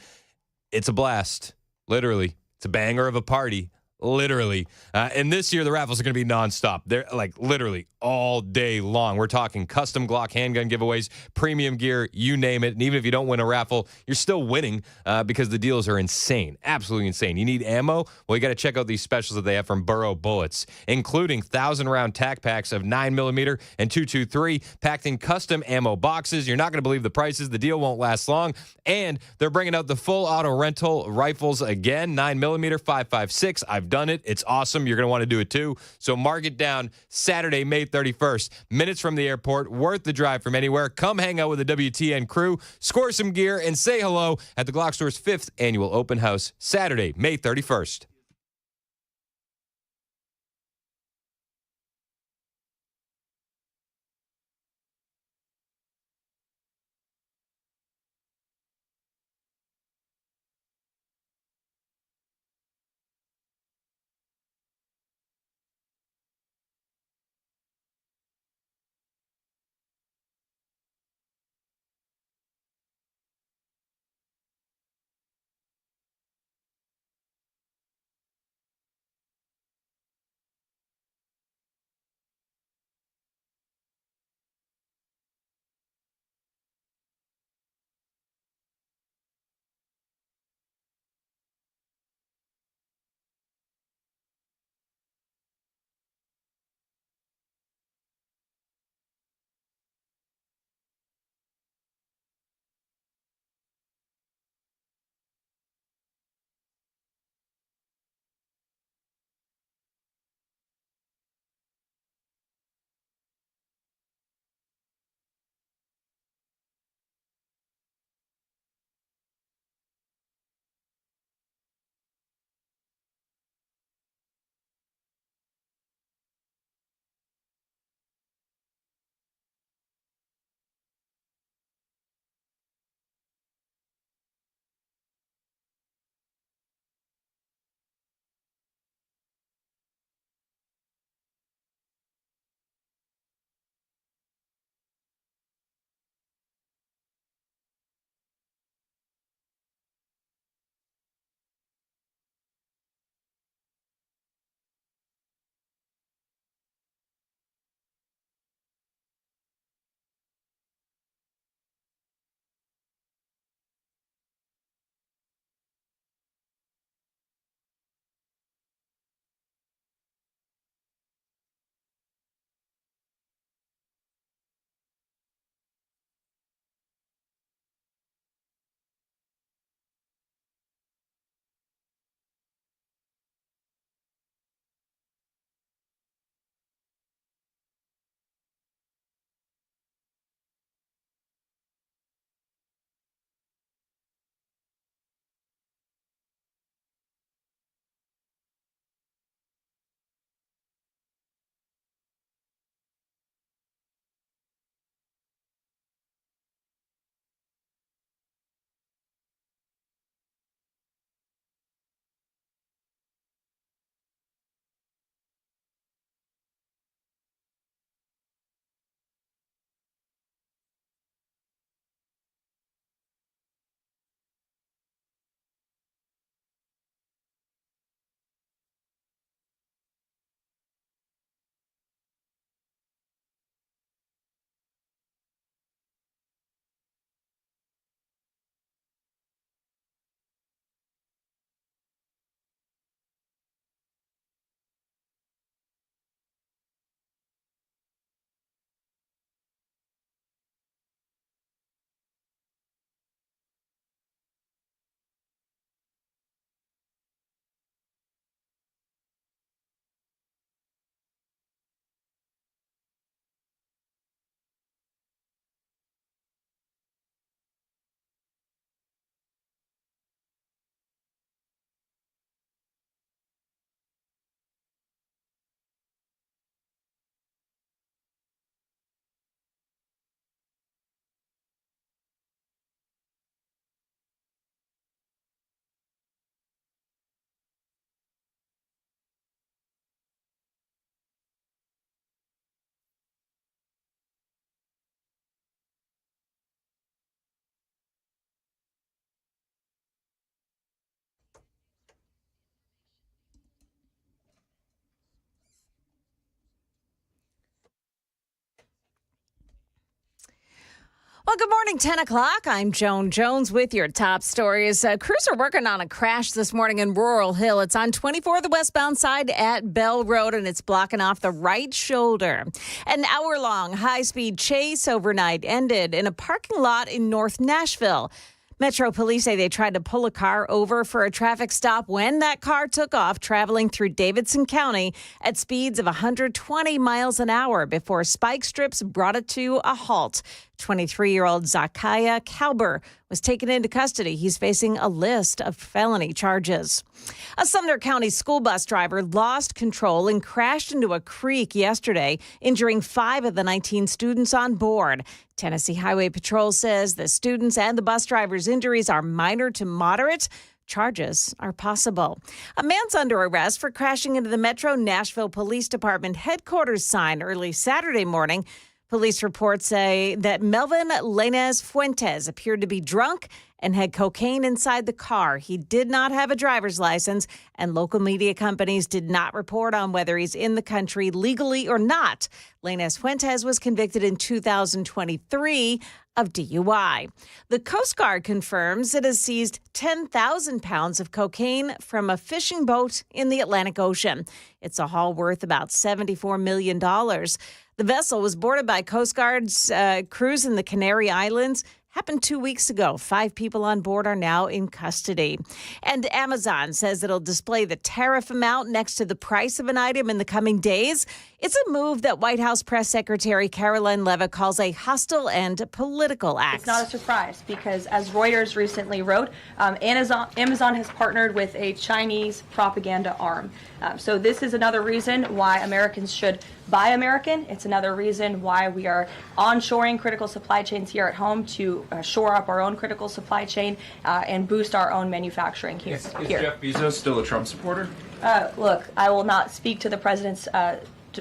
It's a blast, literally. It's a banger of a party. Literally. And this year, the raffles are going to be nonstop. They're like literally all day long. We're talking custom Glock handgun giveaways, premium gear, you name it. And even if you don't win a raffle, you're still winning because the deals are insane. Absolutely insane. You need ammo? Well, you got to check out these specials that they have from Burrow Bullets, including 1,000-round tac packs of 9mm and 223 packed in custom ammo boxes. You're not going to believe the prices. The deal won't last long. And they're bringing out the full auto rental rifles again, 9mm, 5.56. I've done it. It's awesome. You're going to want to do it too. So mark it down, Saturday, May 31st. Minutes from the airport, worth the drive from anywhere. Come hang out with the WTN crew, score some gear, and say hello at the Glock Store's 5th annual open house, Saturday, May 31st.
Well, good morning, 10 o'clock. I'm Joan Jones with your top stories. Crews are working on a crash this morning in Rural Hill. It's on 24, the westbound side at Bell Road, and it's blocking off the right shoulder. An hour-long high-speed chase overnight ended in a parking lot in North Nashville. Metro police say they tried to pull a car over for a traffic stop when that car took off traveling through Davidson County at speeds of 120 miles an hour before spike strips brought it to a halt. 23-year-old Zakaya Kalber was taken into custody. He's facing a list of felony charges. A Sumner County school bus driver lost control and crashed into a creek yesterday, injuring 5 of the 19 students on board. Tennessee Highway Patrol says the students and the bus driver's injuries are minor to moderate. Charges are possible. A man's under arrest for crashing into the Metro Nashville Police Department headquarters sign early Saturday morning. Police reports say that Melvin Lainez Fuentes appeared to be drunk and had cocaine inside the car. He did not have a driver's license, and local media companies did not report on whether he's in the country legally or not. Lainez Fuentes was convicted in 2023 of DUI. The Coast Guard confirms it has seized 10,000 pounds of cocaine from a fishing boat in the Atlantic Ocean. It's a haul worth about $74 million. The vessel was boarded by Coast Guard's crews in the Canary Islands. Happened 2 weeks ago. 5 people on board are now in custody. And Amazon says it'll display the tariff amount next to the price of an item in the coming days. It's a move that White House Press Secretary Caroline Leavitt calls a hostile and political act.
It's not a surprise because, as Reuters recently wrote, Amazon has partnered with a Chinese propaganda arm. So this is another reason why Americans should buy American. It's another reason why we are onshoring critical supply chains here at home to shore up our own critical supply chain and boost our own manufacturing here.
Is Jeff Bezos still a Trump supporter?
Look, I will not speak to the president's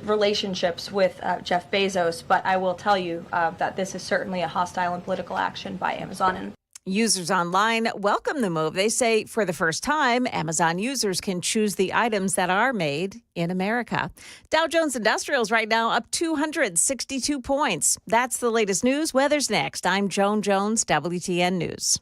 relationships with Jeff Bezos, but I will tell you that this is certainly a hostile and political action by Amazon.
Users online welcome the move. They say for the first time, Amazon users can choose the items that are made in America. Dow Jones Industrials right now up 262 points. That's the latest news. Weather's next. I'm Joan Jones, WTN News.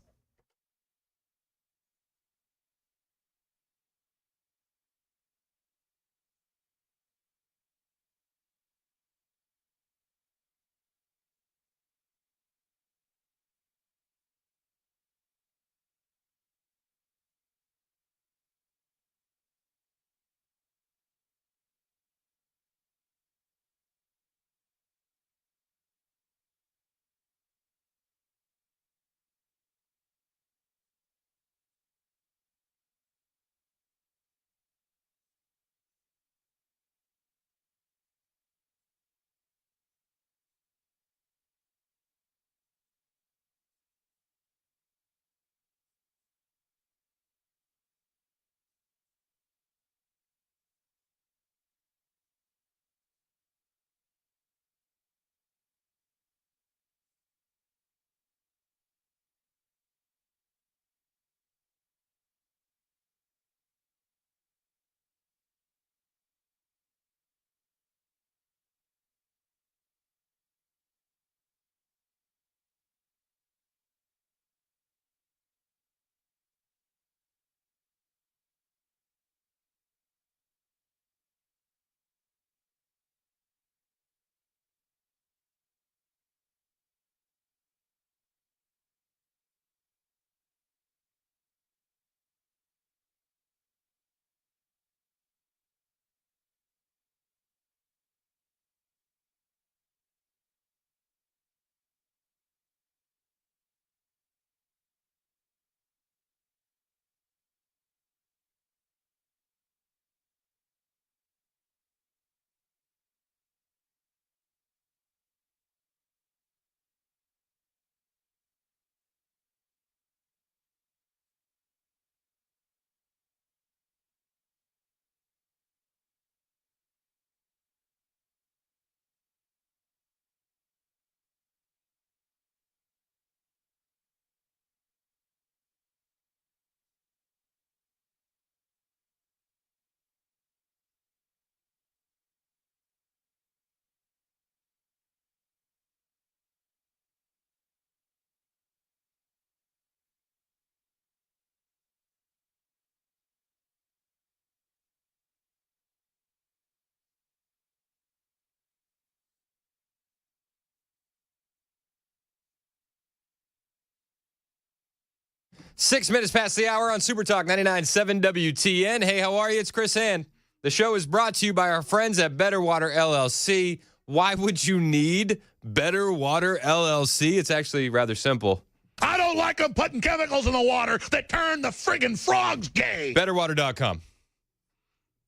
6 minutes past the hour on Super Talk 99.7 WTN. Hey, how are you? It's Chris Hand. The show is brought to you by our friends at Better Water LLC. Why would you need Better Water LLC? It's actually rather simple.
I don't like them putting chemicals in the water that turn the friggin' frogs gay.
BetterWater.com.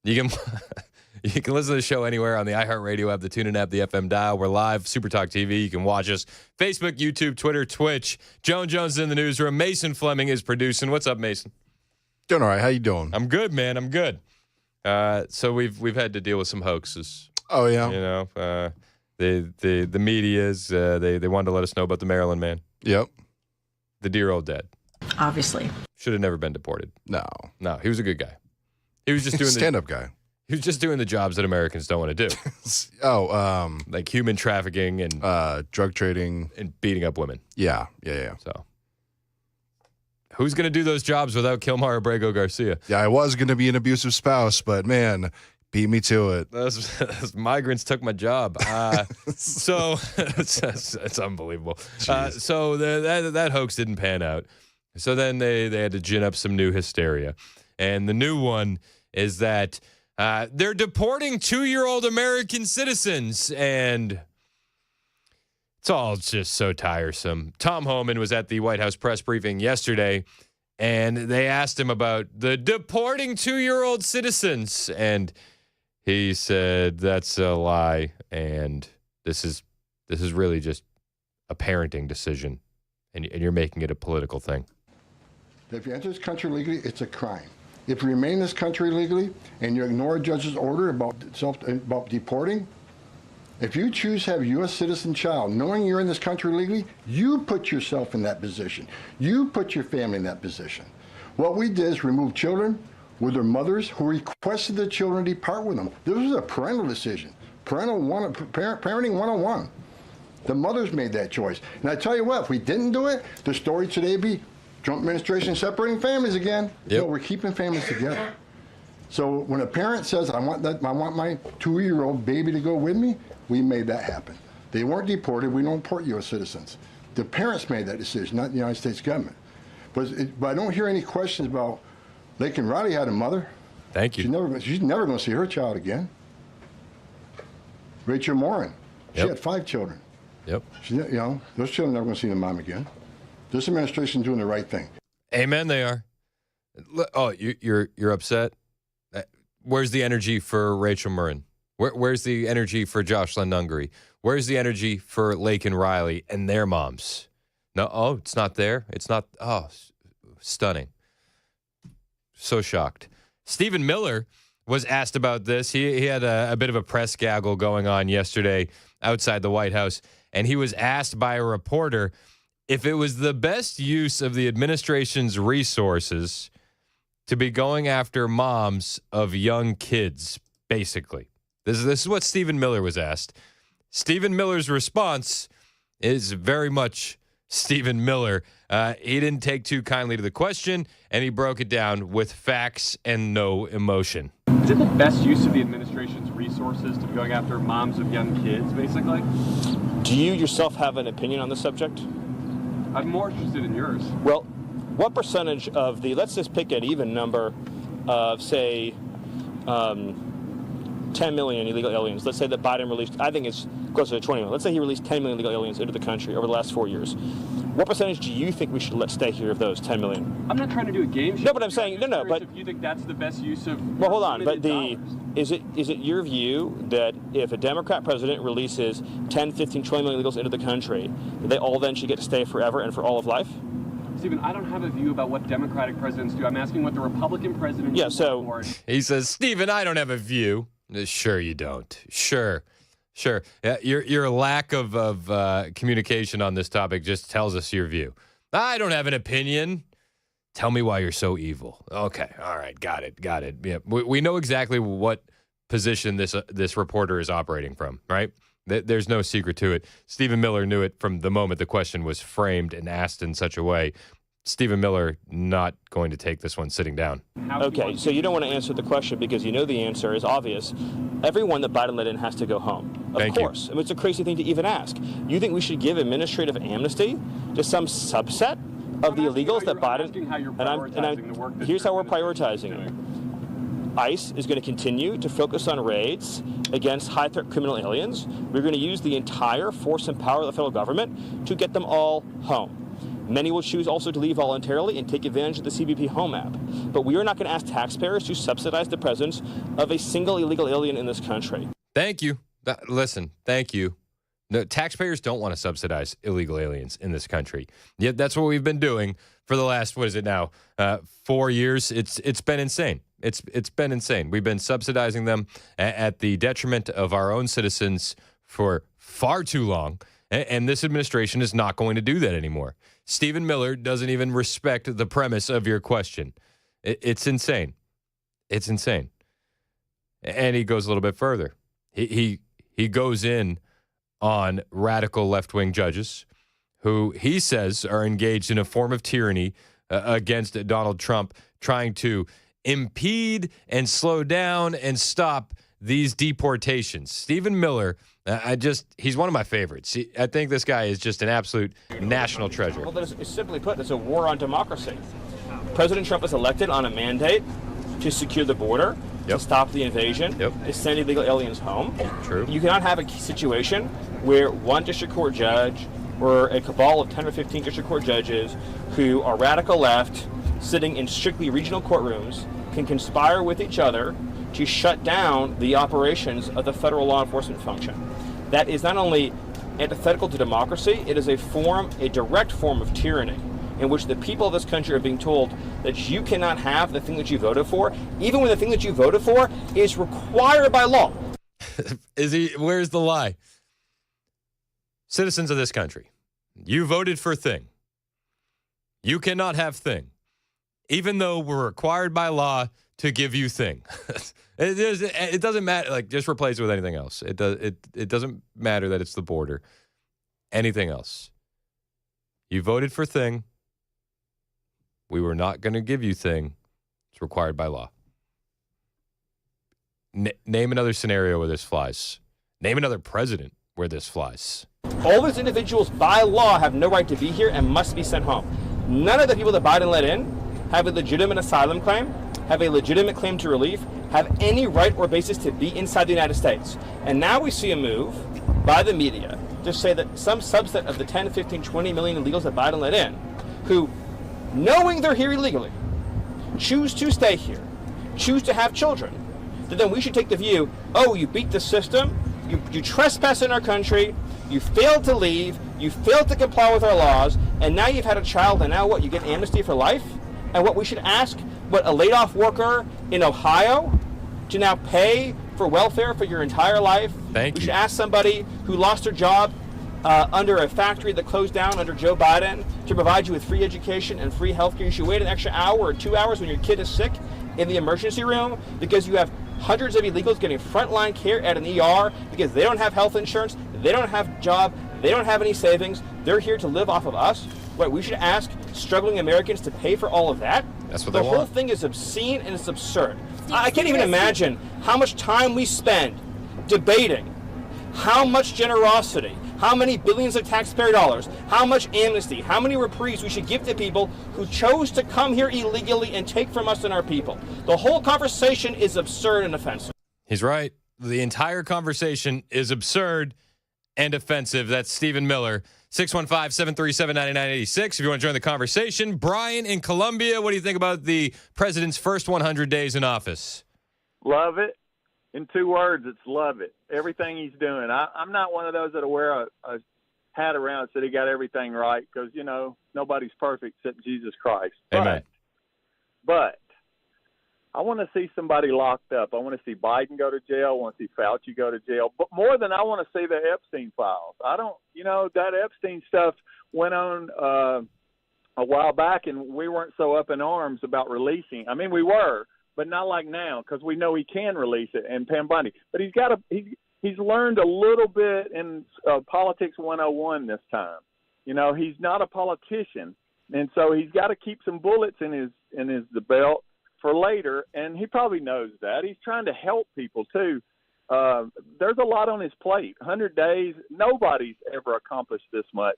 You can listen to the show anywhere on the iHeartRadio app, the TuneIn app, the FM dial. We're live, Super Talk TV. You can watch us. Facebook, YouTube, Twitter, Twitch. Joan Jones is in the newsroom. Mason Fleming is producing. What's up, Mason?
Doing all right. How you doing?
I'm good, man. I'm good. So we've had to deal with some hoaxes.
Oh, yeah.
You know, the media's, they wanted to let us know about the Maryland man.
Yep.
The dear old dad.
Obviously.
Should have never been deported.
No,
he was a good guy. He was just doing
stand-up guy.
He was just doing the jobs that Americans don't want to do. Like human trafficking and
drug trading
and beating up women.
Yeah.
So, who's going to do those jobs without Kilmar Abrego Garcia?
Yeah, I was going to be an abusive spouse, but man, beat me to it.
Those migrants took my job. So it's unbelievable. So that hoax didn't pan out. So then they had to gin up some new hysteria, and the new one is that they're deporting 2-year-old American citizens, and it's all just so tiresome. Tom Homan was at the White House press briefing yesterday, and they asked him about the deporting 2-year-old citizens, and he said that's a lie, and this is really just a parenting decision, and you're making it a political thing.
If you enter this country legally, it's a crime. If you remain in this country legally and you ignore a judge's order about deporting, if you choose to have a U.S. citizen child, knowing you're in this country legally, you put yourself in that position. You put your family in that position. What we did is remove children with their mothers who requested the children depart with them. This was a parental decision, parenting 101. The mothers made that choice. And I tell you what, if we didn't do it, the story today would be Trump administration separating families again.
Yep.
No, we're keeping families together. So when a parent says, I want my 2-year-old baby to go with me, we made that happen. They weren't deported. We don't deport U.S. citizens. The parents made that decision, not the United States government. But I don't hear any questions about Laken Riley had a mother.
Thank you.
She's never going to see her child again. Rachel Morin, she had 5 children.
Yep.
Those children are never going to see their mom again. This administration is doing the right thing.
Amen. They are. Oh, you're upset. Where's the energy for Rachel Morin? Where's the energy for Jocelyn Nungary? Where's the energy for Laken Riley and their moms? No, it's not there. It's not. Oh, stunning. So shocked. Stephen Miller was asked about this. He had a bit of a press gaggle going on yesterday outside the White House, and he was asked by a reporter if it was the best use of the administration's resources to be going after moms of young kids, basically. This is what Stephen Miller was asked. Stephen Miller's response is very much Stephen Miller. He didn't take too kindly to the question, and he broke it down with facts and no emotion.
Is it the best use of the administration's resources to be going after moms of young kids, basically?
Do you yourself have an opinion on the subject?
I'm more interested in yours.
Well, what percentage of the, let's just pick an even number of, say, 10 million illegal aliens. Let's say that Biden released, I think it's closer to 20 million. Let's say he released 10 million illegal aliens into the country over the last 4 years. What percentage do you think we should let stay here of those 10 million?
I'm not trying to do a game show.
No, but I'm saying, no, but...
If you think that's the best use of...
Well, hold on, but is it your view that if a Democrat president releases 10, 15, 20 million illegals into the country, they all then should get to stay forever and for all of life?
Stephen, I don't have a view about what Democratic presidents do. I'm asking what the Republican president
do. Yeah, so...
He says, Stephen, I don't have a view. Sure you don't. Sure. Yeah, your lack of communication on this topic just tells us your view. I don't have an opinion. Tell me why you're so evil. Okay, all right, got it. Yeah, we know exactly what position this reporter is operating from, right? There's no secret to it. Stephen Miller knew it from the moment the question was framed and asked in such a way. Stephen Miller not going to take this one sitting down.
Okay, so you don't want to answer the question because you know the answer is obvious. Everyone that Biden let in has to go home. Of course. I mean, it's a crazy thing to even ask. You think we should give administrative amnesty to some subset of the illegals that Biden,
asking how you're prioritizing the work that
here's how we're
your
prioritizing it. ICE is going to continue to focus on raids against high-threat criminal aliens. We're going to use the entire force and power of the federal government to get them all home. Many will choose also to leave voluntarily and take advantage of the CBP Home app. But we are not going to ask taxpayers to subsidize the presence of a single illegal alien in this country.
Thank you. Listen, thank you. No, taxpayers don't want to subsidize illegal aliens in this country. Yet that's what we've been doing for the last, 4 years. It's been insane. It's been insane. We've been subsidizing them at the detriment of our own citizens for far too long. And this administration is not going to do that anymore. Stephen Miller doesn't even respect the premise of your question. It's insane. It's insane. And he goes a little bit further. He goes in on radical left-wing judges who he says are engaged in a form of tyranny against Donald Trump, trying to impede and slow down and stop these deportations. Stephen Miller, he's one of my favorites. I think this guy is just an absolute national treasure.
Well, simply put, it's a war on democracy. President Trump was elected on a mandate to secure the border, to stop the invasion, to send illegal aliens home.
True.
You cannot have a situation where one district court judge or a cabal of 10 or 15 district court judges who are radical left, sitting in strictly regional courtrooms, can conspire with each other to shut down the operations of the federal law enforcement function. That is not only antithetical to democracy, it is a direct form of tyranny, in which the people of this country are being told that you cannot have the thing that you voted for, even when the thing that you voted for is required by law.
Where's the lie? Citizens of this country, you voted for thing. You cannot have thing, even though we're required by law to give you thing. It doesn't matter. Like, just replace it with anything else. It doesn't matter that it's the border. Anything else. You voted for thing. We were not going to give you thing. It's required by law. Name another scenario where this flies. Name another president where this flies.
All these individuals by law have no right to be here and must be sent home. None of the people that Biden let in have a legitimate asylum claim, have a legitimate claim to relief, have any right or basis to be inside the United States. And now we see a move by the media to say that some subset of the 10, 15, 20 million illegals that Biden let in, who, knowing they're here illegally, choose to stay here, choose to have children, that then we should take the view, oh, you beat the system, you trespass in our country, you failed to leave, you failed to comply with our laws, and now you've had a child, and now what, you get amnesty for life? And what we should ask, a laid-off worker in Ohio to now pay for welfare for your entire life? We should ask somebody who lost their job under a factory that closed down under Joe Biden to provide you with free education and free health care. You should wait an extra hour or 2 hours when your kid is sick in the emergency room because you have hundreds of illegals getting frontline care at an ER because they don't have health insurance, they don't have a job, they don't have any savings. They're here to live off of us. Right, we should ask struggling Americans to pay for all of that.
That's what they want.
The whole thing is obscene and it's absurd. I can't even imagine how much time we spend debating how much generosity, how many billions of taxpayer dollars, how much amnesty, how many reprieves we should give to people who chose to come here illegally and take from us and our people. The whole conversation is absurd and offensive.
He's right. The entire conversation is absurd and offensive. That's Stephen Miller. 615-737-9986 if you want to join the conversation. Brian in Columbia, what do you think about the president's first 100 days in office?
Love it. In 2 words, it's love it. Everything he's doing. I'm not one of those that will wear a hat around and say he got everything right because, nobody's perfect except Jesus Christ.
Amen.
But I want to see somebody locked up. I want to see Biden go to jail. I want to see Fauci go to jail. But more than I want to see the Epstein files. That Epstein stuff went on a while back, and we weren't so up in arms about releasing. I mean, we were, but not like now because we know he can release it and Pam Bondi. But he's learned a little bit in Politics 101 this time. He's not a politician, and so he's got to keep some bullets in his belt for later, and he probably knows that. He's trying to help people, too. There's a lot on his plate. 100 days, nobody's ever accomplished this much.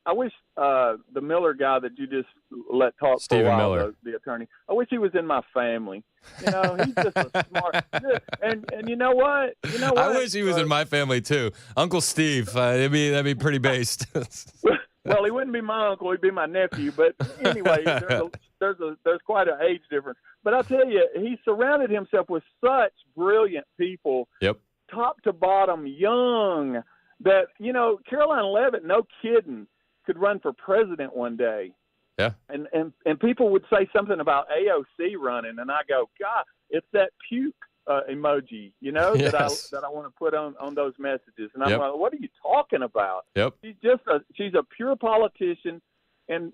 I wish the Miller guy that you just let talk
Stephen
for a while,
Miller.
the attorney, I wish he was in my family. You know, he's just a smart. And you know what? You know what?
I wish he was in my family too. Uncle Steve, that'd be pretty based.
Well, he wouldn't be my uncle; he'd be my nephew. But anyway, there's quite an age difference. But I'll tell you, he surrounded himself with such brilliant people,
Yep.
top to bottom, young. That Caroline Leavitt, no kidding, could run for president one day.
Yeah.
And people would say something about AOC running, and I go, God, it's that puke emoji,
Yes.
that I want to put on those messages. And I'm
Yep.
like, what are you talking about?
Yep.
She's a pure politician, and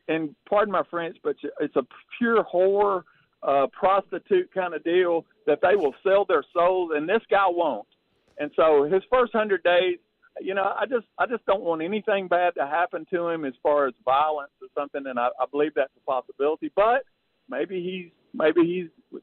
pardon my French, but it's a pure whore, prostitute kind of deal that they will sell their souls, and this guy won't. And so his first 100 days, I just don't want anything bad to happen to him as far as violence or something, and I believe that's a possibility. But maybe he's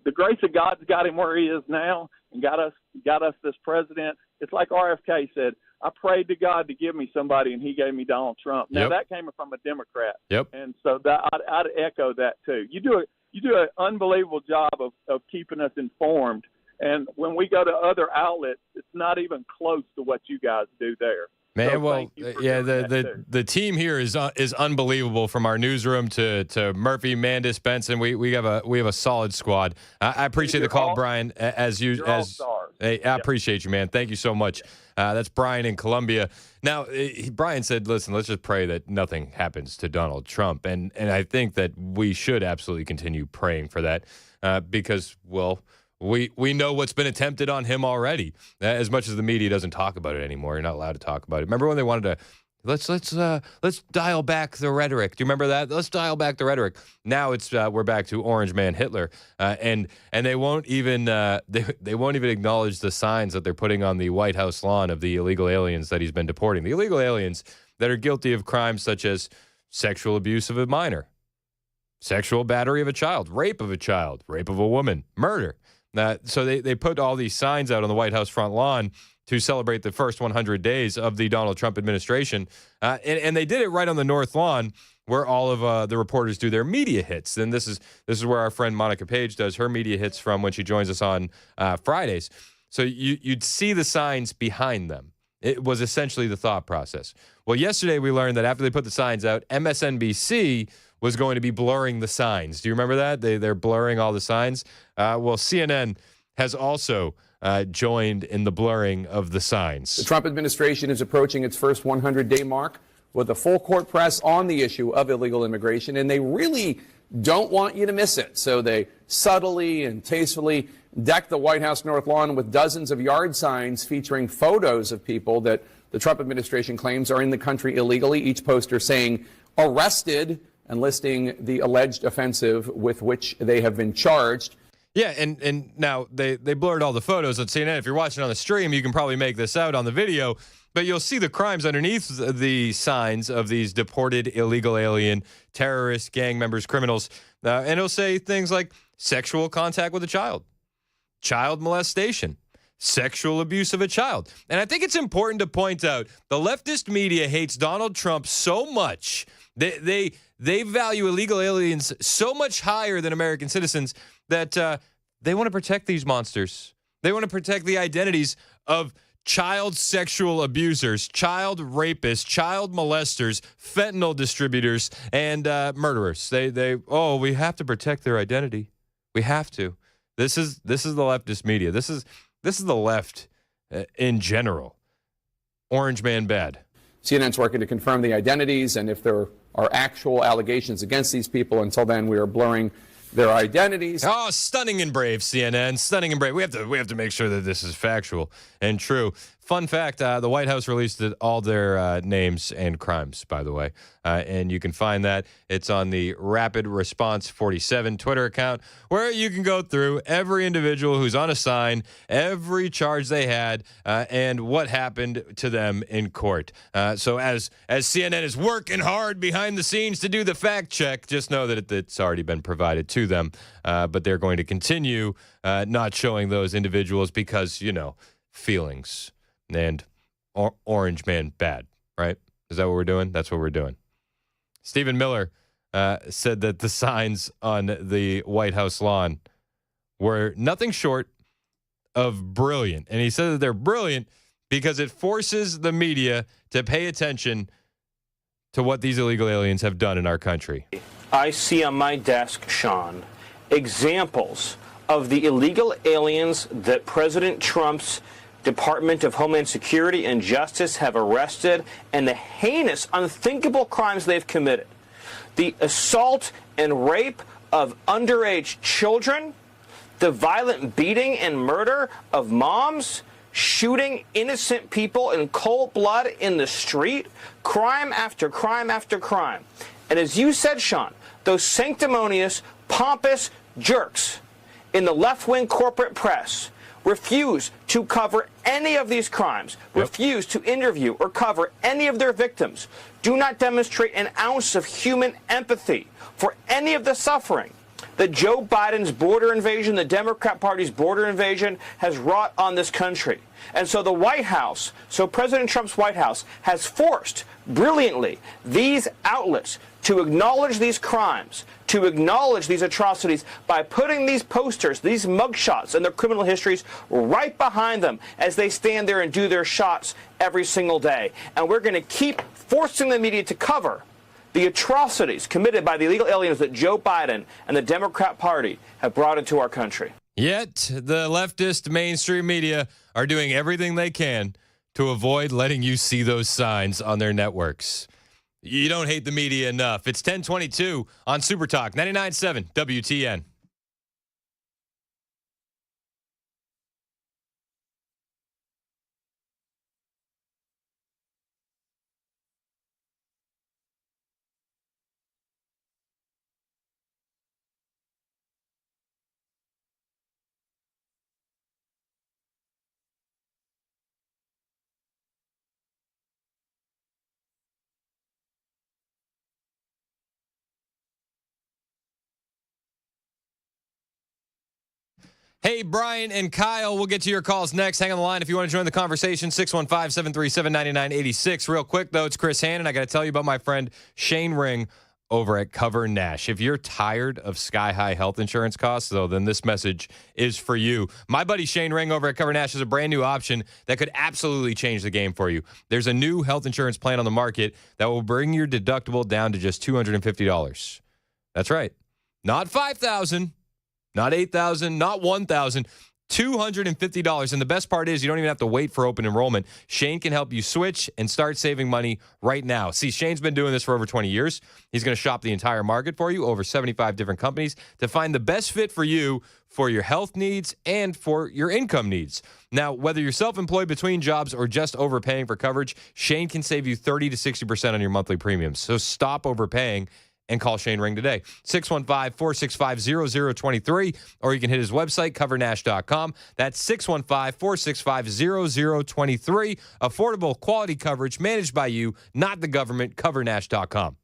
the grace of God's got him where he is now and got us this president. It's like RFK said, I prayed to God to give me somebody, and he gave me Donald Trump. Now
Yep.
that came from a Democrat.
Yep.
And so that I'd echo that too. You do an unbelievable job of keeping us informed. And when we go to other outlets, it's not even close to what you guys do there.
Man,
So
well,
thank you for
yeah,
doing that, too.
the team here is unbelievable, from our newsroom to Murphy, Mandis, Benson. We have a solid squad. I appreciate the call, Brian.
You're all stars.
Hey, I appreciate you, man. Thank you so much. That's Brian in Columbia. Now, Brian said, "Listen, let's just pray that nothing happens to Donald Trump," and I think that we should absolutely continue praying for that because, well, we know what's been attempted on him already. As much as the media doesn't talk about it anymore, you're not allowed to talk about it. Remember when they wanted to let's dial back the rhetoric? Do you remember that? Let's dial back the rhetoric. Now it's we're back to Orange Man Hitler, and they won't even they won't even acknowledge the signs that they're putting on the White House lawn of the illegal aliens that he's been deporting. The illegal aliens that are guilty of crimes such as sexual abuse of a minor, sexual battery of a child, rape of a woman, murder. So they put all these signs out on the White House front lawn to celebrate the first 100 days of the Donald Trump administration. And they did it right on the North Lawn where all of the reporters do their media hits. And this is where our friend Monica Page does her media hits from when she joins us on Fridays. So you'd see the signs behind them. It was essentially the thought process. Well, yesterday we learned that after they put the signs out, MSNBC was going to be blurring the signs. Do you remember that? They're blurring all the signs. Well, CNN has also joined in the blurring of the signs.
The Trump administration is approaching its first 100-day mark with a full court press on the issue of illegal immigration, and they really don't want you to miss it. So they subtly and tastefully deck the White House North Lawn with dozens of yard signs featuring photos of people that the Trump administration claims are in the country illegally, each poster saying arrested and listing the alleged offensive with which they have been charged.
Yeah, and now they blurred all the photos on CNN. If you're watching on the stream, you can probably make this out on the video, but you'll see the crimes underneath the signs of these deported illegal alien terrorists, gang members, criminals, and it'll say things like sexual contact with a child, child molestation, sexual abuse of a child. And I think it's important to point out the leftist media hates Donald Trump so much. They value illegal aliens so much higher than American citizens that they want to protect these monsters. They want to protect the identities of child sexual abusers, child rapists, child molesters, fentanyl distributors, and murderers. We have to protect their identity. We have to. This is the leftist media. This is the left in general. Orange man bad.
CNN's working to confirm the identities, and if there are actual allegations against these people. Until then, we are blurring their identities.
Oh, stunning and brave, CNN. Stunning and brave. We have to make sure that this is factual and true. Fun fact, the White House released all their names and crimes, by the way. And you can find that. It's on the Rapid Response 47 Twitter account, where you can go through every individual who's on a sign, every charge they had, and what happened to them in court. So as CNN is working hard behind the scenes to do the fact check, just know that it's already been provided to them. But they're going to continue not showing those individuals because, feelings. And Orange man bad, right? Is that what we're doing? That's what we're doing. Stephen Miller said that the signs on the White House lawn were nothing short of brilliant. And he said that they're brilliant because it forces the media to pay attention to what these illegal aliens have done in our country.
I see on my desk, Sean, examples of the illegal aliens that President Trump's Department of Homeland Security and Justice have arrested and the heinous, unthinkable crimes they've committed. The assault and rape of underage children, the violent beating and murder of moms, shooting innocent people in cold blood in the street, crime after crime after crime. And as you said, Sean, those sanctimonious, pompous jerks in the left-wing corporate press refuse to cover any of these crimes, refuse to interview or cover any of their victims, do not demonstrate an ounce of human empathy for any of the suffering that Joe Biden's border invasion, the Democrat Party's border invasion, has wrought on this country. And so the White House, so President Trump's White House, has forced, brilliantly, these outlets to acknowledge these crimes, to acknowledge these atrocities by putting these posters, these mugshots and their criminal histories right behind them as they stand there and do their shots every single day. And we're going to keep forcing the media to cover the atrocities committed by the illegal aliens that Joe Biden and the Democrat Party have brought into our country.
Yet, the leftist mainstream media are doing everything they can to avoid letting you see those signs on their networks. You don't hate the media enough. It's 1022 on Super Talk 99.7 WTN. Hey, Brian and Kyle, we'll get to your calls next. Hang on the line if you want to join the conversation, 615-737-9986. Real quick, though, it's Chris Hannon. I got to tell you about my friend Shane Ring over at Cover Nash. If you're tired of sky-high health insurance costs, though, then this message is for you. My buddy Shane Ring over at Cover Nash is a brand new option that could absolutely change the game for you. There's a new health insurance plan on the market that will bring your deductible down to just $250. That's right. Not $5,000. Not $8,000, not $1,000, $250. And the best part is you don't even have to wait for open enrollment. Shane can help you switch and start saving money right now. See, Shane's been doing this for over 20 years. He's going to shop the entire market for you, over 75 different companies, to find the best fit for you for your health needs and for your income needs. Now, whether you're self-employed between jobs or just overpaying for coverage, Shane can save you 30 to 60% on your monthly premiums. So stop overpaying and call Shane Ring today, 615-465-0023, or you can hit his website, covernash.com. That's 615-465-0023. Affordable quality coverage managed by you, not the government, covernash.com.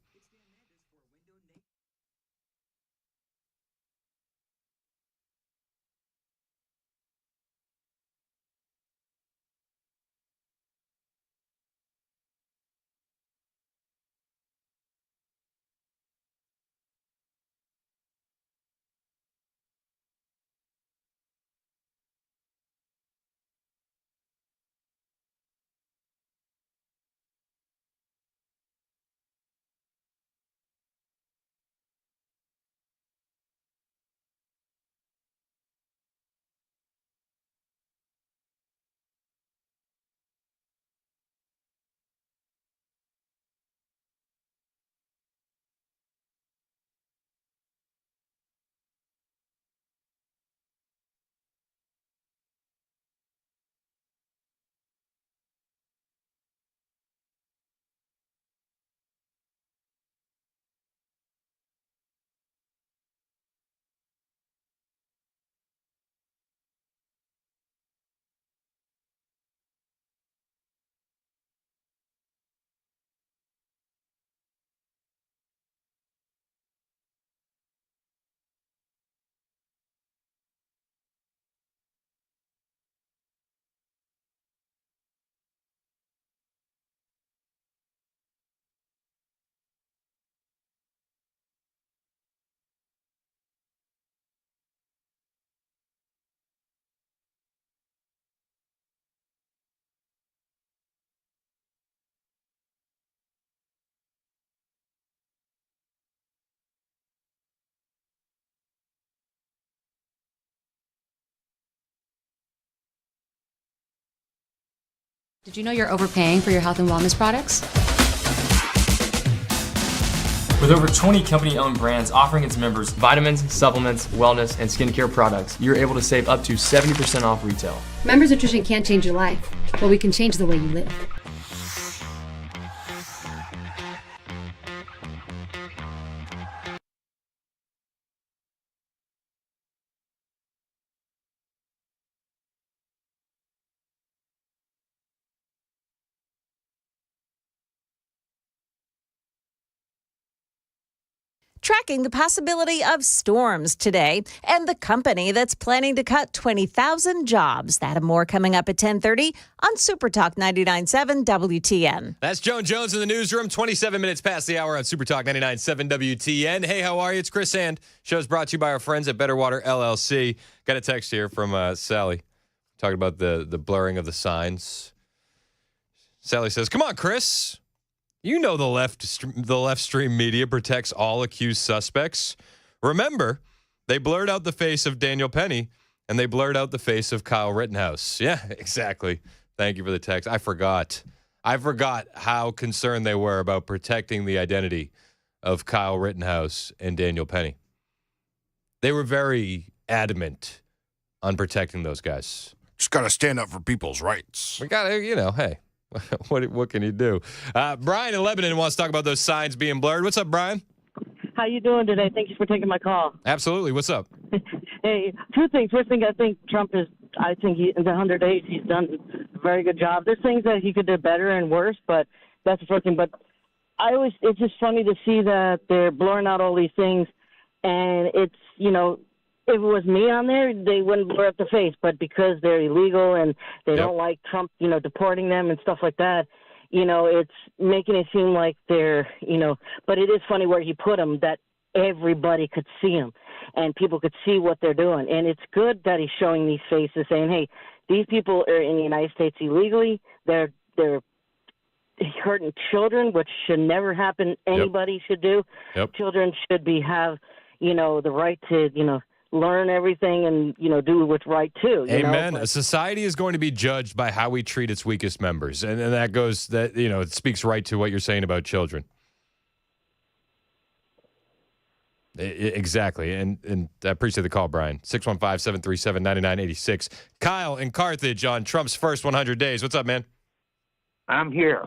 Did you know you're overpaying for your health and wellness products?
With over 20 company-owned brands offering its members vitamins, supplements, wellness, and skincare products, you're able to save up to 70% off retail.
Members Nutrition can't change your life, but we can change the way you live.
Tracking the possibility of storms today and the company that's planning to cut 20,000 jobs. That and more coming up at 10:30 on Super Talk 99.7 WTN.
That's Joan Jones in the newsroom, 27 minutes past the hour on Super Talk 99.7 WTN. Hey, how are you? It's Chris Sand. Show's brought to you by our friends at Better Water LLC. Got a text here from Sally talking about the blurring of the signs. Sally says, come on, Chris. You know the left stream media protects all accused suspects. Remember, they blurred out the face of Daniel Penny, and they blurred out the face of Kyle Rittenhouse. Yeah, exactly. Thank you for the text. I forgot how concerned they were about protecting the identity of Kyle Rittenhouse and Daniel Penny. They were very adamant on protecting those guys.
Just got to stand up for people's rights.
We got to, hey. What can you do? Brian in Lebanon wants to talk about those signs being blurred. What's up, Brian?
How you doing today? Thank you for taking my call.
Absolutely. What's up?
Hey, two things. First thing, I think Trump in the 100 days, he's done a very good job. There's things that he could do better and worse, but that's the first thing. But it's just funny to see that they're blurring out all these things, and it's, if it was me on there, they wouldn't blur up the face. But because they're illegal and they don't like Trump, deporting them and stuff like that, it's making it seem like they're, but it is funny where he put them that everybody could see them and people could see what they're doing. And it's good that he's showing these faces saying, hey, these people are in the United States illegally. They're hurting children, which should never happen. Anybody should do. Children should have, the right to, learn everything and, do what's right too.
Amen. A society is going to be judged by how we treat its weakest members. And it speaks right to what you're saying about children. Exactly. And I appreciate the call, Brian. 615-737-9986. Kyle in Carthage on Trump's first 100 days. What's up, man?
I'm here.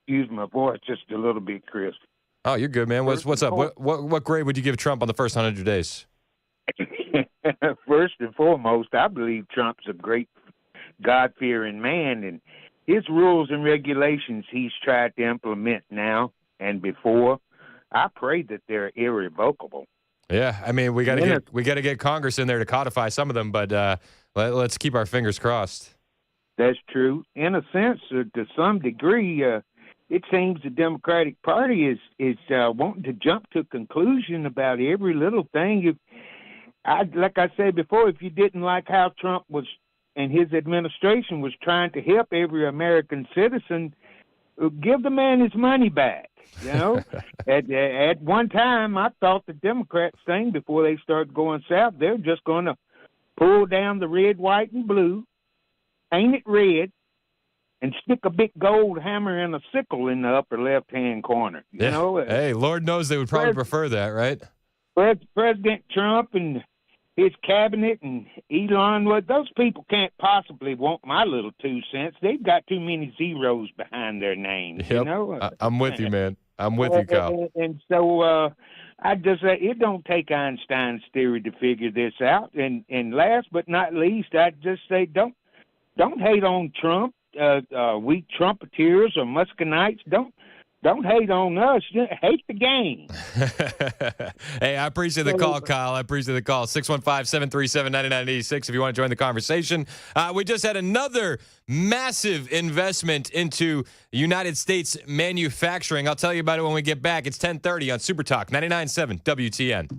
Use my voice just a little bit, Chris.
Oh, you're good, man. What's up? What grade would you give Trump on the first 100 days?
First and foremost, I believe Trump's a great God-fearing man, and his rules and regulations he's tried to implement now and before, I pray that they're irrevocable.
Yeah, I mean, we got to get Congress in there to codify some of them, but let's keep our fingers crossed.
That's true. In a sense, to some degree, it seems the Democratic Party is wanting to jump to a conclusion about every little thing. Like I said before, if you didn't like how Trump was and his administration was trying to help every American citizen, give the man his money back. At one time, I thought the Democrats thing before they started going south, they're just going to pull down the red, white, and blue, paint it red, and stick a big gold hammer and a sickle in the upper left-hand corner.
Hey, Lord knows they would probably prefer that, right?
President Trump and his cabinet and Elon, those people can't possibly want my little 2 cents. They've got too many zeros behind their names.
I'm with you, man. I'm with you, Kyle.
And so I just say it don't take Einstein's theory to figure this out. And last but not least, I just say don't hate on Trump. We Trumpeteers or Muskanites don't hate on us. Hate the game.
Hey, I appreciate the call, Kyle. I appreciate the call. 615-737-9986 if you want to join the conversation. We just had another massive investment into United States manufacturing. I'll tell you about it when we get back. It's 10:30 on Super Talk 99.7 WTN.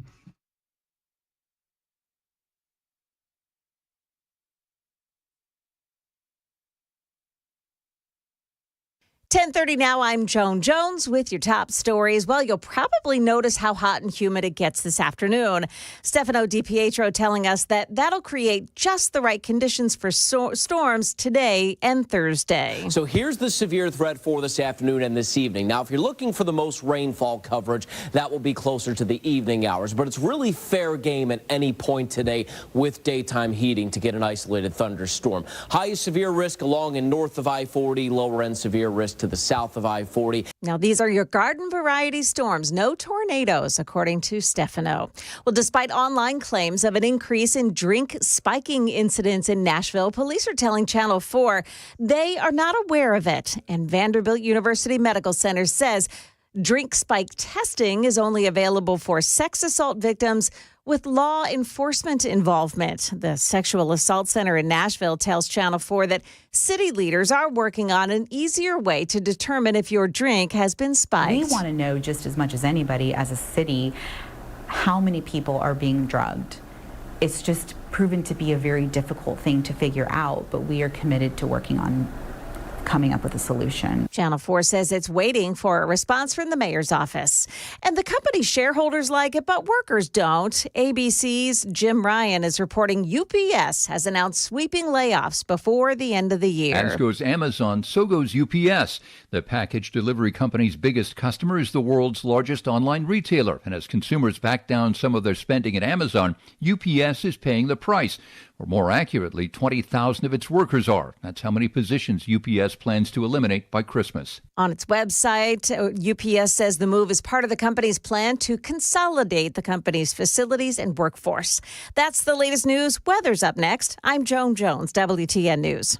10:30 now. I'm Joan Jones with your top stories. Well, you'll probably notice how hot and humid it gets this afternoon. Stefano DiPietro telling us that that'll create just the right conditions for storms today and Thursday.
So here's the severe threat for this afternoon and this evening. Now, if you're looking for the most rainfall coverage, that will be closer to the evening hours. But it's really fair game at any point today with daytime heating to get an isolated thunderstorm. Highest severe risk along and north of I-40, lower end severe risk to the south of I-40.
Now, these are your garden variety storms, no tornadoes, according to Stefano. Well, despite online claims of an increase in drink spiking incidents in Nashville, police are telling Channel 4 they are not aware of it. And Vanderbilt University Medical Center says drink spike testing is only available for sex assault victims with law enforcement involvement. The Sexual Assault Center in Nashville tells Channel 4 that city leaders are working on an easier way to determine if your drink has been spiked.
We want to know just as much as anybody as a city how many people are being drugged. It's just proven to be a very difficult thing to figure out, but we are committed to working on coming up with a solution.
Channel 4 says it's waiting for a response from the mayor's office. And the company's shareholders like it, but workers don't. ABC's Jim Ryan is reporting UPS has announced sweeping layoffs before the end of the year.
As goes Amazon, so goes UPS. The package delivery company's biggest customer is the world's largest online retailer. And as consumers back down some of their spending at Amazon, UPS is paying the price. Or more accurately, 20,000 of its workers are. That's how many positions UPS plans to eliminate by Christmas.
On its website, UPS says the move is part of the company's plan to consolidate the company's facilities and workforce. That's the latest news. Weather's up next. I'm Joan Jones, WTN News.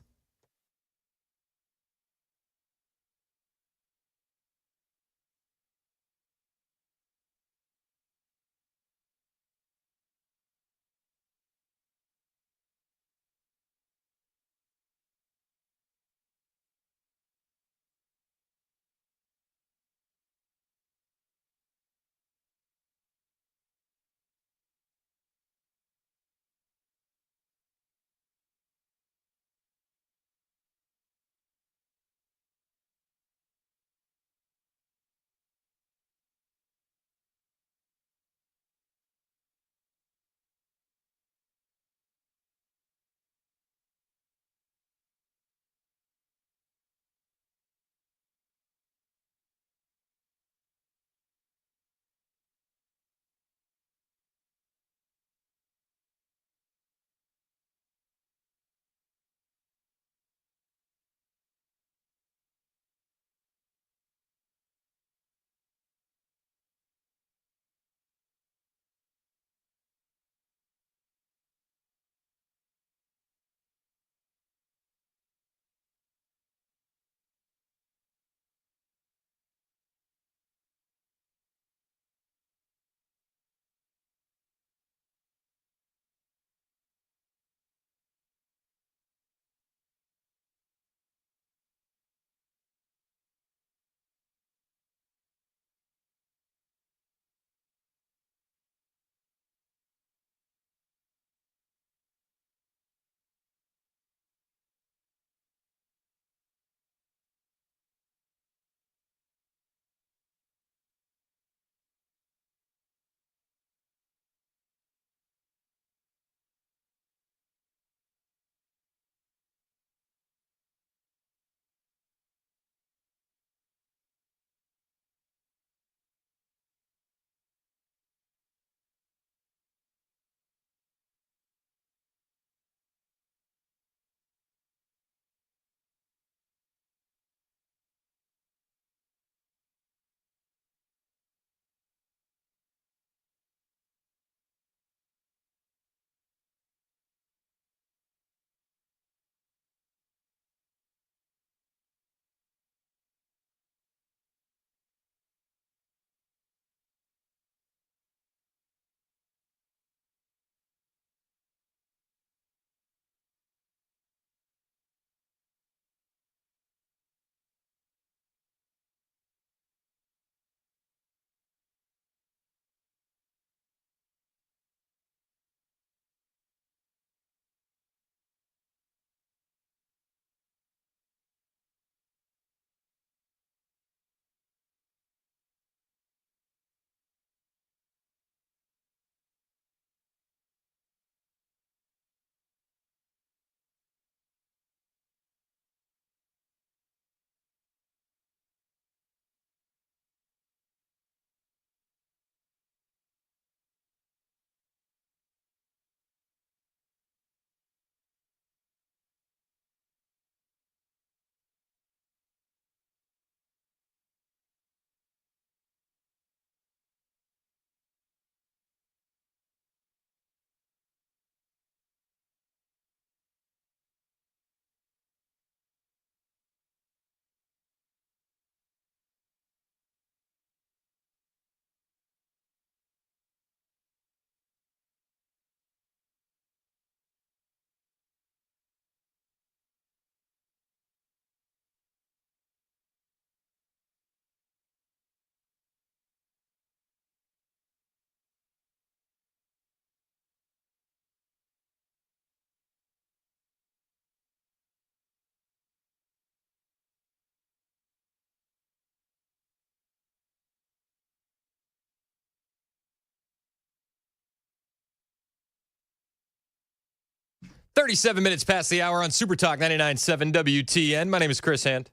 37 minutes past the hour on Super Talk 99.7 WTN. My name is Chris Hand.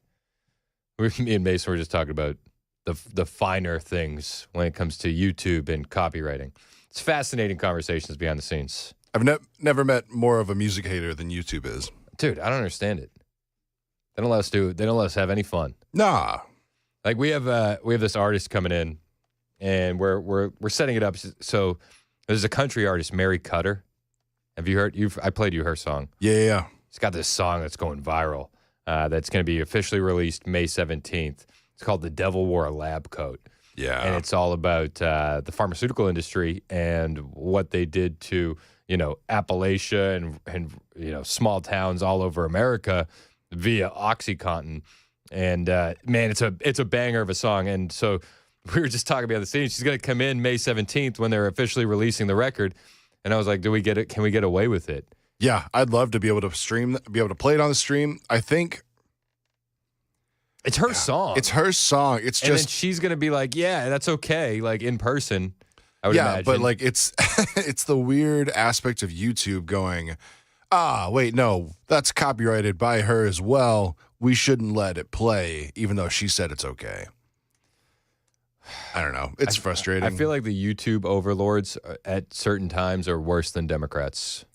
Me and Mason were just talking about the finer things when it comes to YouTube and copywriting. It's fascinating conversations behind the scenes.
I've never met more of a music hater than YouTube is.
Dude, I don't understand it. They don't let us have any fun.
Nah.
Like we have this artist coming in, and we're setting it up. So there's a country artist, Mary Cutter. Have you heard? I played you her song.
Yeah.
She's got this song that's going viral. That's going to be officially released May 17th. It's called "The Devil Wore a Lab Coat."
Yeah,
and it's all about the pharmaceutical industry and what they did to Appalachia and small towns all over America via OxyContin. And man, it's a banger of a song. And so we were just talking about the scene. She's going to come in May 17th when they're officially releasing the record. And I was like, "Do we get it? Can we get away with it?"
Yeah, I'd love to be able to play it on the stream. I think
it's her song.
It's her song. It's
and
just
then she's gonna be like, "Yeah, that's okay." Like in person, I would imagine.
but like it's it's the weird aspect of YouTube going, wait, no, that's copyrighted by her as well. We shouldn't let it play, even though she said it's okay. I don't know. It's frustrating.
I feel like the YouTube overlords at certain times are worse than Democrats.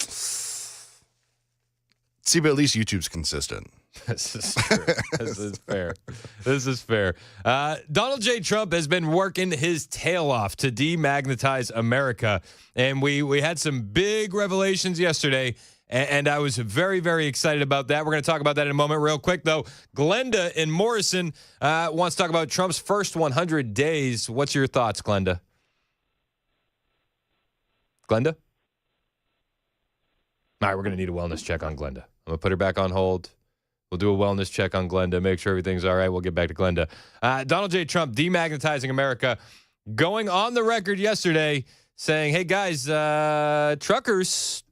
See, but at least YouTube's consistent.
This is true. This is fair. This is fair. Donald J. Trump has been working his tail off to demagnetize America. And we had some big revelations yesterday. And I was very, very excited about that. We're going to talk about that in a moment. Real quick, though, Glenda in Morrison wants to talk about Trump's first 100 days. What's your thoughts, Glenda? Glenda? All right, we're going to need a wellness check on Glenda. I'm going to put her back on hold. We'll do a wellness check on Glenda, make sure everything's all right. We'll get back to Glenda. Donald J. Trump demagnetizing America, going on the record yesterday saying, "Hey, guys, truckers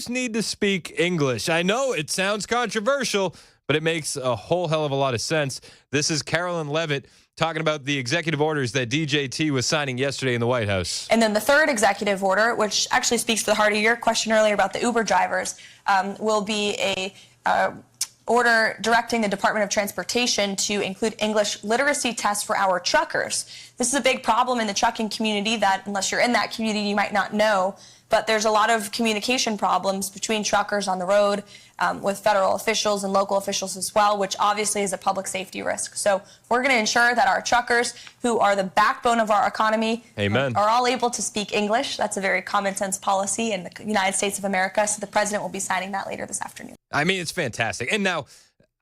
need to speak English." I know it sounds controversial, but it makes a whole hell of a lot of sense. This is Carolyn Levitt talking about the executive orders that DJT was signing yesterday in the White House.
And then the third executive order, which actually speaks to the heart of your question earlier about the Uber drivers, will be a order directing the Department of Transportation to include English literacy tests for our truckers. This is a big problem in the trucking community that, unless you're in that community, you might not know. But there's a lot of communication problems between truckers on the road with federal officials and local officials as well, which obviously is a public safety risk. So we're going to ensure that our truckers, who are the backbone of our economy,
Amen,
are all able to speak English. That's a very common sense policy in the United States of America. So the president will be signing that later this afternoon.
I mean, it's fantastic. And now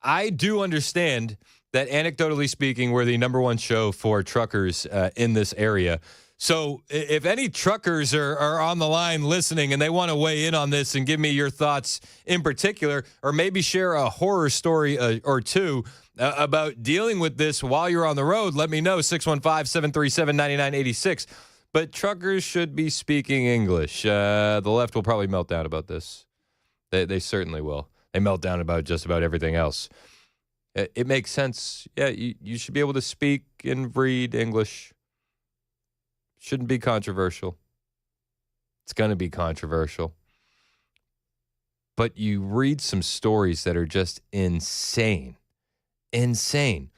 I do understand that, anecdotally speaking, we're the number one show for truckers in this area. So if any truckers are on the line listening and they want to weigh in on this and give me your thoughts in particular, or maybe share a horror story or two about dealing with this while you're on the road, let me know, 615-737-9986. But truckers should be speaking English. The left will probably melt down about this. They certainly will. They melt down about just about everything else. It makes sense. Yeah, you should be able to speak and read English. Shouldn't be controversial. It's going to be controversial. But you read some stories that are just insane. Insane.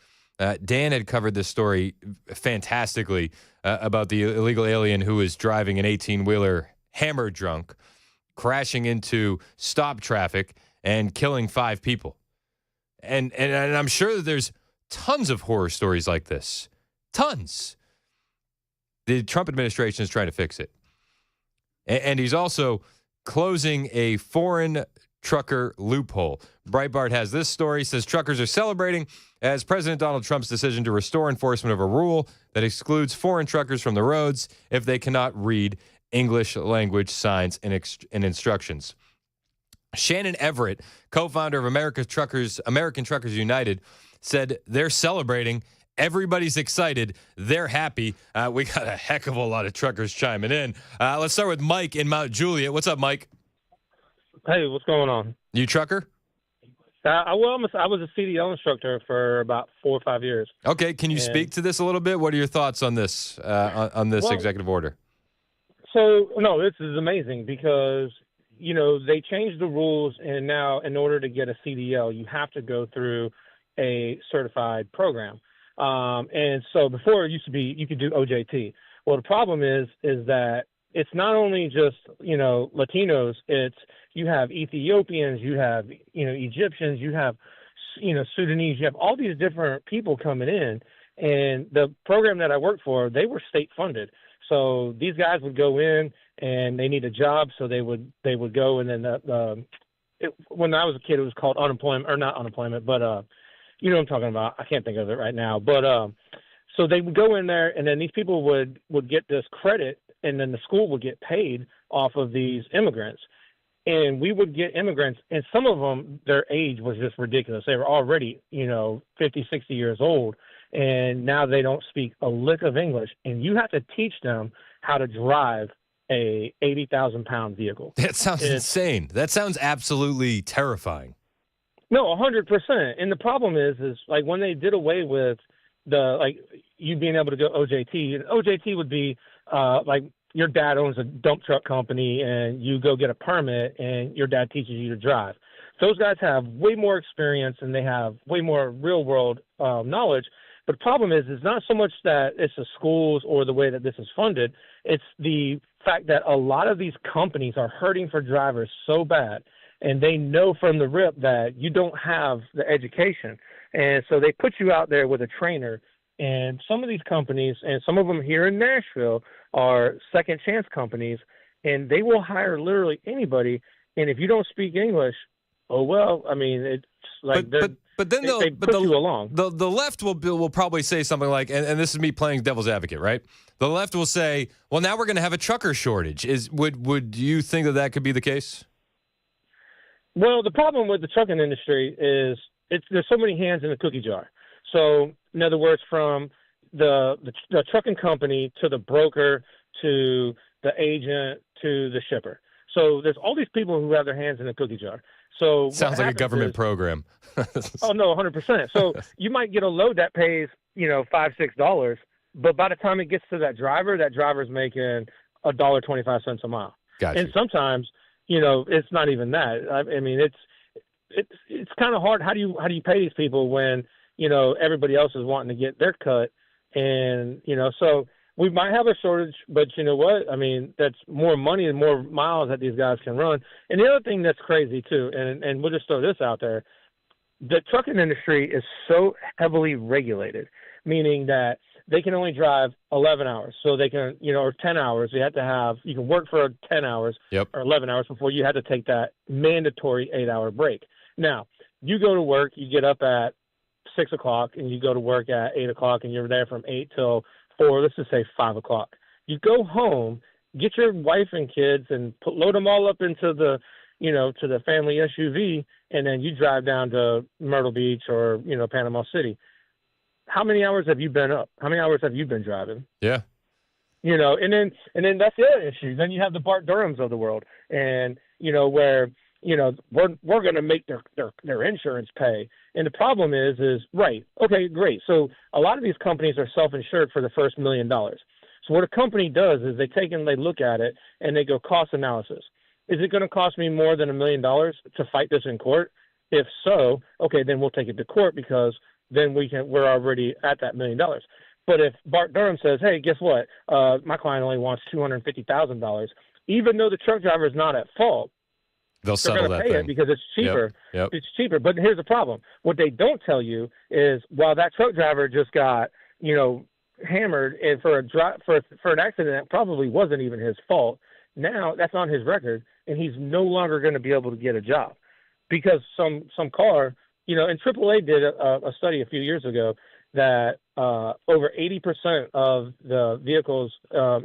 Dan had covered this story fantastically about the illegal alien who was driving an 18-wheeler hammered drunk, crashing into stop traffic and killing 5 people. And I'm sure that there's tons of horror stories like this. Tons. The Trump administration is trying to fix it. And he's also closing a foreign trucker loophole. Breitbart has this story, says truckers are celebrating as President Donald Trump's decision to restore enforcement of a rule that excludes foreign truckers from the roads if they cannot read English language signs and instructions. Shannon Everett, co-founder of American Truckers United, said they're celebrating. Everybody's excited. They're happy. We got a heck of a lot of truckers chiming in. Let's start with Mike in Mount Juliet. What's up, Mike?
Hey, what's going on?
You trucker?
I was a CDL instructor for about 4 or 5 years.
Okay, can you speak to this a little bit? What are your thoughts on this executive order?
So, no, this is amazing because they changed the rules, and now in order to get a CDL, you have to go through a certified program. And so before it used to be you could do OJT. Well, the problem is that it's not only just, Latinos, it's you have Ethiopians, you have, Egyptians, you have, Sudanese, you have all these different people coming in. And the program that I worked for, they were state funded. So these guys would go in and they need a job. So they would go, and then when I was a kid, it was called unemployment, or not unemployment, but you know what I'm talking about. I can't think of it right now, but so they would go in there, and then these people would get this credit, and then the school would get paid off of these immigrants. And we would get immigrants, and some of them, their age was just ridiculous. They were already, 50, 60 years old, and now they don't speak a lick of English. And you have to teach them how to drive a 80,000-pound vehicle.
That sounds insane. That sounds absolutely terrifying.
No, 100%. And the problem is like when they did away with you being able to go OJT, and OJT would be like your dad owns a dump truck company and you go get a permit and your dad teaches you to drive. Those guys have way more experience and they have way more real world knowledge. But the problem is not so much that it's the schools or the way that this is funded. It's the fact that a lot of these companies are hurting for drivers so bad, and they know from the rip that you don't have the education. And so they put you out there with a trainer. And some of these companies, and some of them here in Nashville, are second chance companies, and they will hire literally anybody. And if you don't speak English, oh well. I mean, it's like
but then
they push you along.
The left will probably say something like, and this is me playing devil's advocate, right? The left will say, well, now we're going to have a trucker shortage. Would you think that could be the case?
Well, the problem with the trucking industry is there's so many hands in the cookie jar. So, in other words, from the trucking company to the broker to the agent to the shipper. So there's all these people who have their hands in the cookie jar. So
sounds like a government program.
Oh no, 100%. So you might get a load that pays $5, $6, but by the time it gets to that driver's making $1.25 a mile.
Gotcha.
And sometimes it's not even that. I mean, it's kind of hard. How do you pay these people when everybody else is wanting to get their cut? And so we might have a shortage, but you know what? I mean, that's more money and more miles that these guys can run. And the other thing that's crazy too, and we'll just throw this out there, the trucking industry is so heavily regulated, meaning that they can only drive 11 hours. So they can, or 10 hours. You can work for 10 hours or 11 hours before you have to take that mandatory 8-hour break. Now, you go to work, you get up at 6 o'clock and you go to work at 8 o'clock and you're there from 8 till 4, let's just say 5 o'clock. You go home, get your wife and kids and load them all up into the, to the family SUV, and then you drive down to Myrtle Beach or, Panama City. How many hours have you been up? How many hours have you been driving?
Yeah.
And then that's the other issue. Then you have the Bart Durhams of the world, and where we're going to make their insurance pay. And the problem is right. Okay, great. So a lot of these companies are self-insured for the first $1 million. So what a company does is they look at it and they go cost analysis. Is it going to cost me more than $1 million to fight this in court? If so, okay, then we'll take it to court because then we're already at that $1 million. But if Bart Durham says, hey, guess what? My client only wants $250,000, even though the truck driver is not at fault,
they'll settle that
pay
thing
it because it's cheaper.
Yep.
It's cheaper. But here's the problem. What they don't tell you is while that truck driver just got, hammered and for an accident that probably wasn't even his fault, now that's on his record and he's no longer going to be able to get a job because some car, and AAA did a study a few years ago that over 80% of the vehicles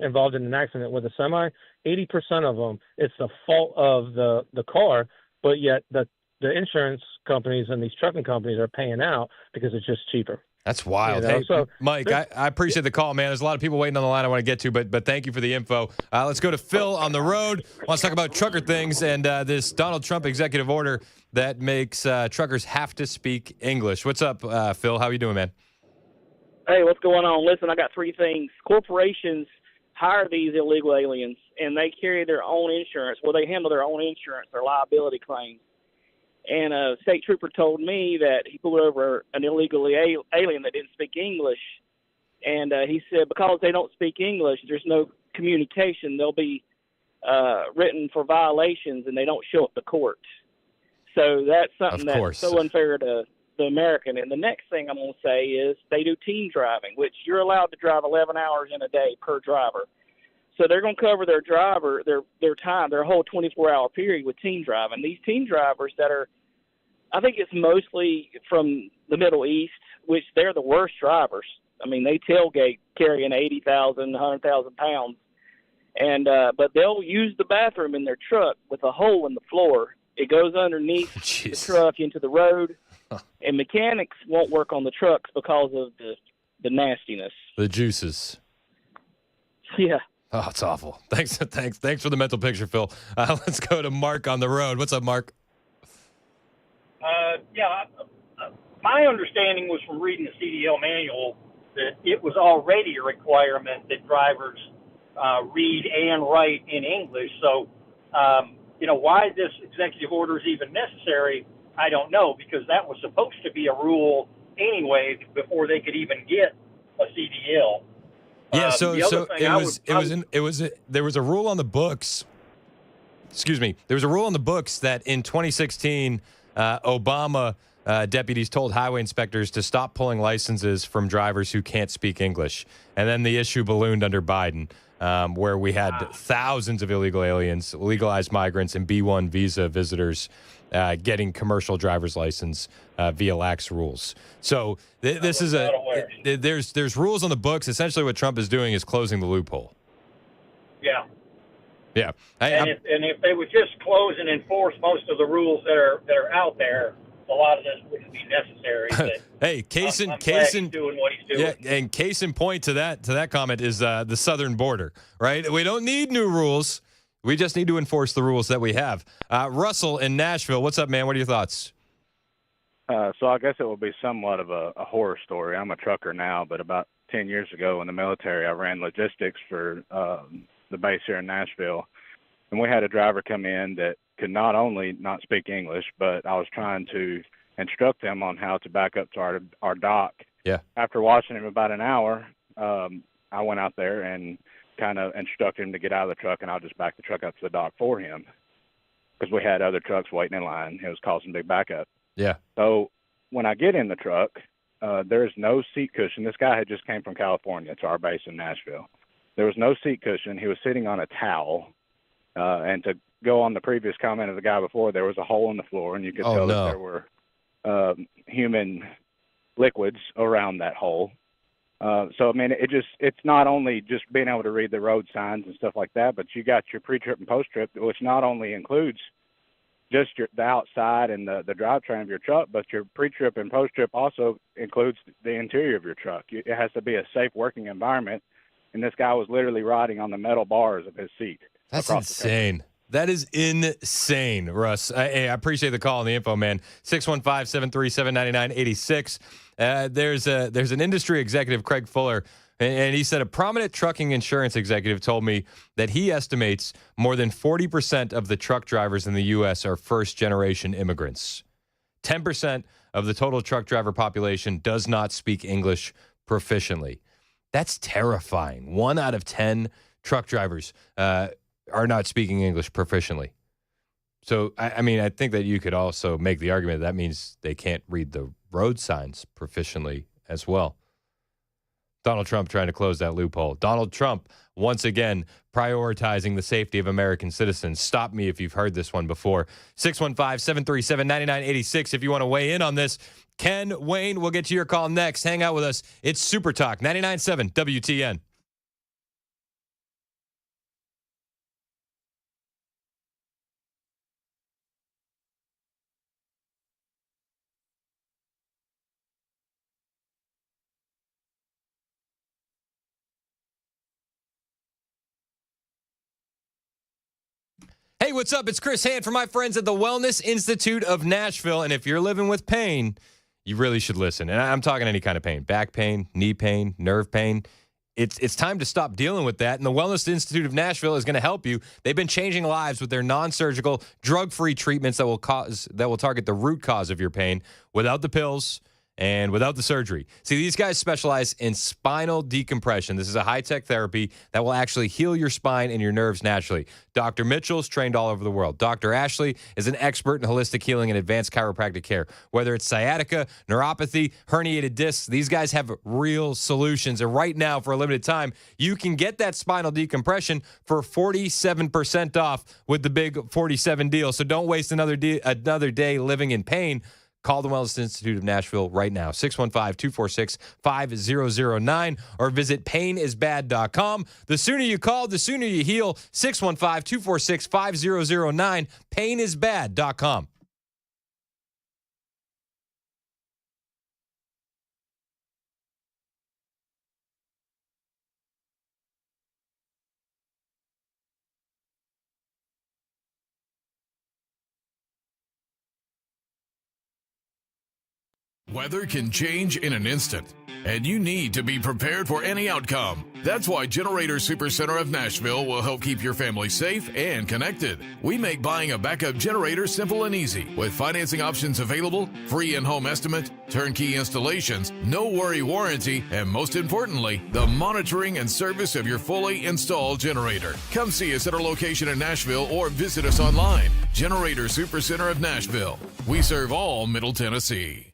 involved in an accident with a semi, 80% of them, it's the fault of the car, but yet the insurance companies and these trucking companies are paying out because it's just cheaper.
That's wild. Hey, Mike, I appreciate the call, man. There's a lot of people waiting on the line I want to get to, but thank you for the info. Let's go to Phil on the road. Wants to talk about trucker things and this Donald Trump executive order that makes truckers have to speak English. What's up, Phil? How are you doing, man?
Hey, what's going on? Listen, I got three things. Corporations hire these illegal aliens, and they carry their own insurance. Well, they handle their own insurance, their liability claims. And a state trooper told me that he pulled over an illegal alien that didn't speak English. And he said because they don't speak English, there's no communication. They'll be written for violations, and they don't show up to court. So that's something that's so unfair to the American. And the next thing I'm going to say is they do team driving, which you're allowed to drive 11 hours in a day per driver. So they're going to cover their driver, their time, their whole 24-hour period with team driving. These team drivers that are, I think it's mostly from the Middle East, which they're the worst drivers. I mean, they tailgate carrying 80,000, 100,000 pounds. And but they'll use the bathroom in their truck with a hole in the floor. It goes underneath the truck into the road, and mechanics won't work on the trucks because of the nastiness.
The juices.
Yeah.
Oh, it's awful. Thanks for the mental picture, Phil. Let's go to Mark on the road. What's up, Mark?
My understanding was from reading the CDL manual that it was already a requirement that drivers read and write in English. So, why this executive order is even necessary, I don't know, because that was supposed to be a rule anyway before they could even get a CDL.
Yeah, there was a rule on the books. Excuse me. There was a rule on the books that in 2016, Obama deputies told highway inspectors to stop pulling licenses from drivers who can't speak English. And then the issue ballooned under Biden, where we had thousands of illegal aliens, legalized migrants, and B-1 visa visitors getting commercial driver's license via lax rules. So this is there's rules on the books. Essentially, what Trump is doing is closing the loophole.
Yeah.
Yeah.
If they would just close and enforce most of the rules that are out there, a lot of this wouldn't be necessary.
Hey, case in
doing what he's doing.
Yeah, and case in point to that comment is the southern border, right? We don't need new rules. We just need to enforce the rules that we have. Russell in Nashville, what's up, man? What are your thoughts?
So I guess it will be somewhat of a horror story. I'm a trucker now, but about 10 years ago in the military, I ran logistics for the base here in Nashville. And we had a driver come in that could not only not speak English, but I was trying to instruct him on how to back up to our dock.
Yeah.
After watching him about an hour, I went out there and kind of instructed him to get out of the truck, and I'll just back the truck up to the dock for him because we had other trucks waiting in line. It was causing big backup.
Yeah.
So when I get in the truck, there's no seat cushion. This guy had just came from California to our base in Nashville. There was no seat cushion. He was sitting on a towel. And to go on the previous comment of the guy before, there was a hole in the floor, and you could tell that there were human liquids around that hole. So, I mean, it's not only just being able to read the road signs and stuff like that, but you got your pre-trip and post-trip, which not only includes just the outside and the drivetrain of your truck, but your pre-trip and post-trip also includes the interior of your truck. It has to be a safe working environment, and this guy was literally riding on the metal bars of his seat.
That's insane. That is insane, Russ. Hey, I appreciate the call and the info, man. 615-737-9986. There's an industry executive, Craig Fuller, and he said a prominent trucking insurance executive told me that he estimates more than 40% of the truck drivers in the U.S. are first-generation immigrants. 10% of the total truck driver population does not speak English proficiently. That's terrifying. 1 out of 10 truck drivers are not speaking English proficiently. So, I mean, I think that you could also make the argument that means they can't read the road signs proficiently as well. Donald Trump trying to close that loophole. Donald Trump, once again, prioritizing the safety of American citizens. Stop me if you've heard this one before. 615-737-9986 if you want to weigh in on this. Ken, Wayne, we'll get to your call next. Hang out with us. It's Super Talk, 99.7 WTN. Hey, what's up? It's Chris Hand from my friends at the Wellness Institute of Nashville. And if you're living with pain, you really should listen. And I'm talking any kind of pain. Back pain, knee pain, nerve pain. It's time to stop dealing with that. And the Wellness Institute of Nashville is going to help you. They've been changing lives with their non-surgical, drug-free treatments that will target the root cause of your pain without the pills and without the surgery. See, these guys specialize in spinal decompression. This is a high-tech therapy that will actually heal your spine and your nerves naturally. Dr. Mitchell's trained all over the world. Dr. Ashley is an expert in holistic healing and advanced chiropractic care. Whether it's sciatica, neuropathy, herniated discs, these guys have real solutions. And right now, for a limited time, you can get that spinal decompression for 47% off with the big 47 deal. So don't waste another day living in pain. Call the Wellness Institute of Nashville right now, 615-246-5009, or visit painisbad.com. The sooner you call, the sooner you heal, 615-246-5009, painisbad.com.
Weather can change in an instant, and you need to be prepared for any outcome. That's why Generator Supercenter of Nashville will help keep your family safe and connected. We make buying a backup generator simple and easy, with financing options available, free in-home estimate, turnkey installations, no worry warranty, and most importantly, the monitoring and service of your fully installed generator. Come see us at our location in Nashville or visit us online. Generator Supercenter of Nashville. We serve all Middle Tennessee.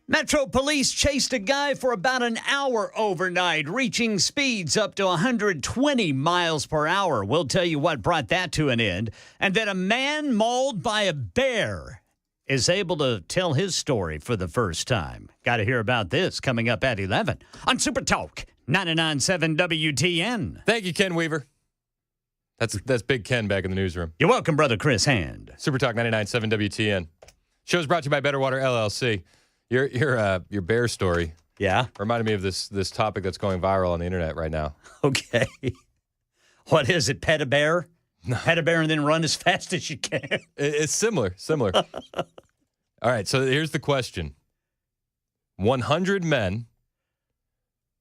Metro Police chased a guy for about an hour overnight, reaching speeds up to 120 miles per hour. We'll tell you what brought that to an end. And then a man mauled by a bear is able to tell his story for the first time. Got to hear about this coming up at 11 on Super Talk 99.7 WTN.
Thank you, Ken Weaver. That's Big Ken back in the newsroom.
You're welcome, Brother Chris Hand.
Super Talk 99.7 WTN. Show's brought to you by Better Water LLC. Your bear story.
Yeah.
Reminded me of this topic that's going viral on the internet right now.
Okay. What is it? Pet a bear? No. Pet a bear and then run as fast as you can.
It's similar. All right. So here's the question: 100 men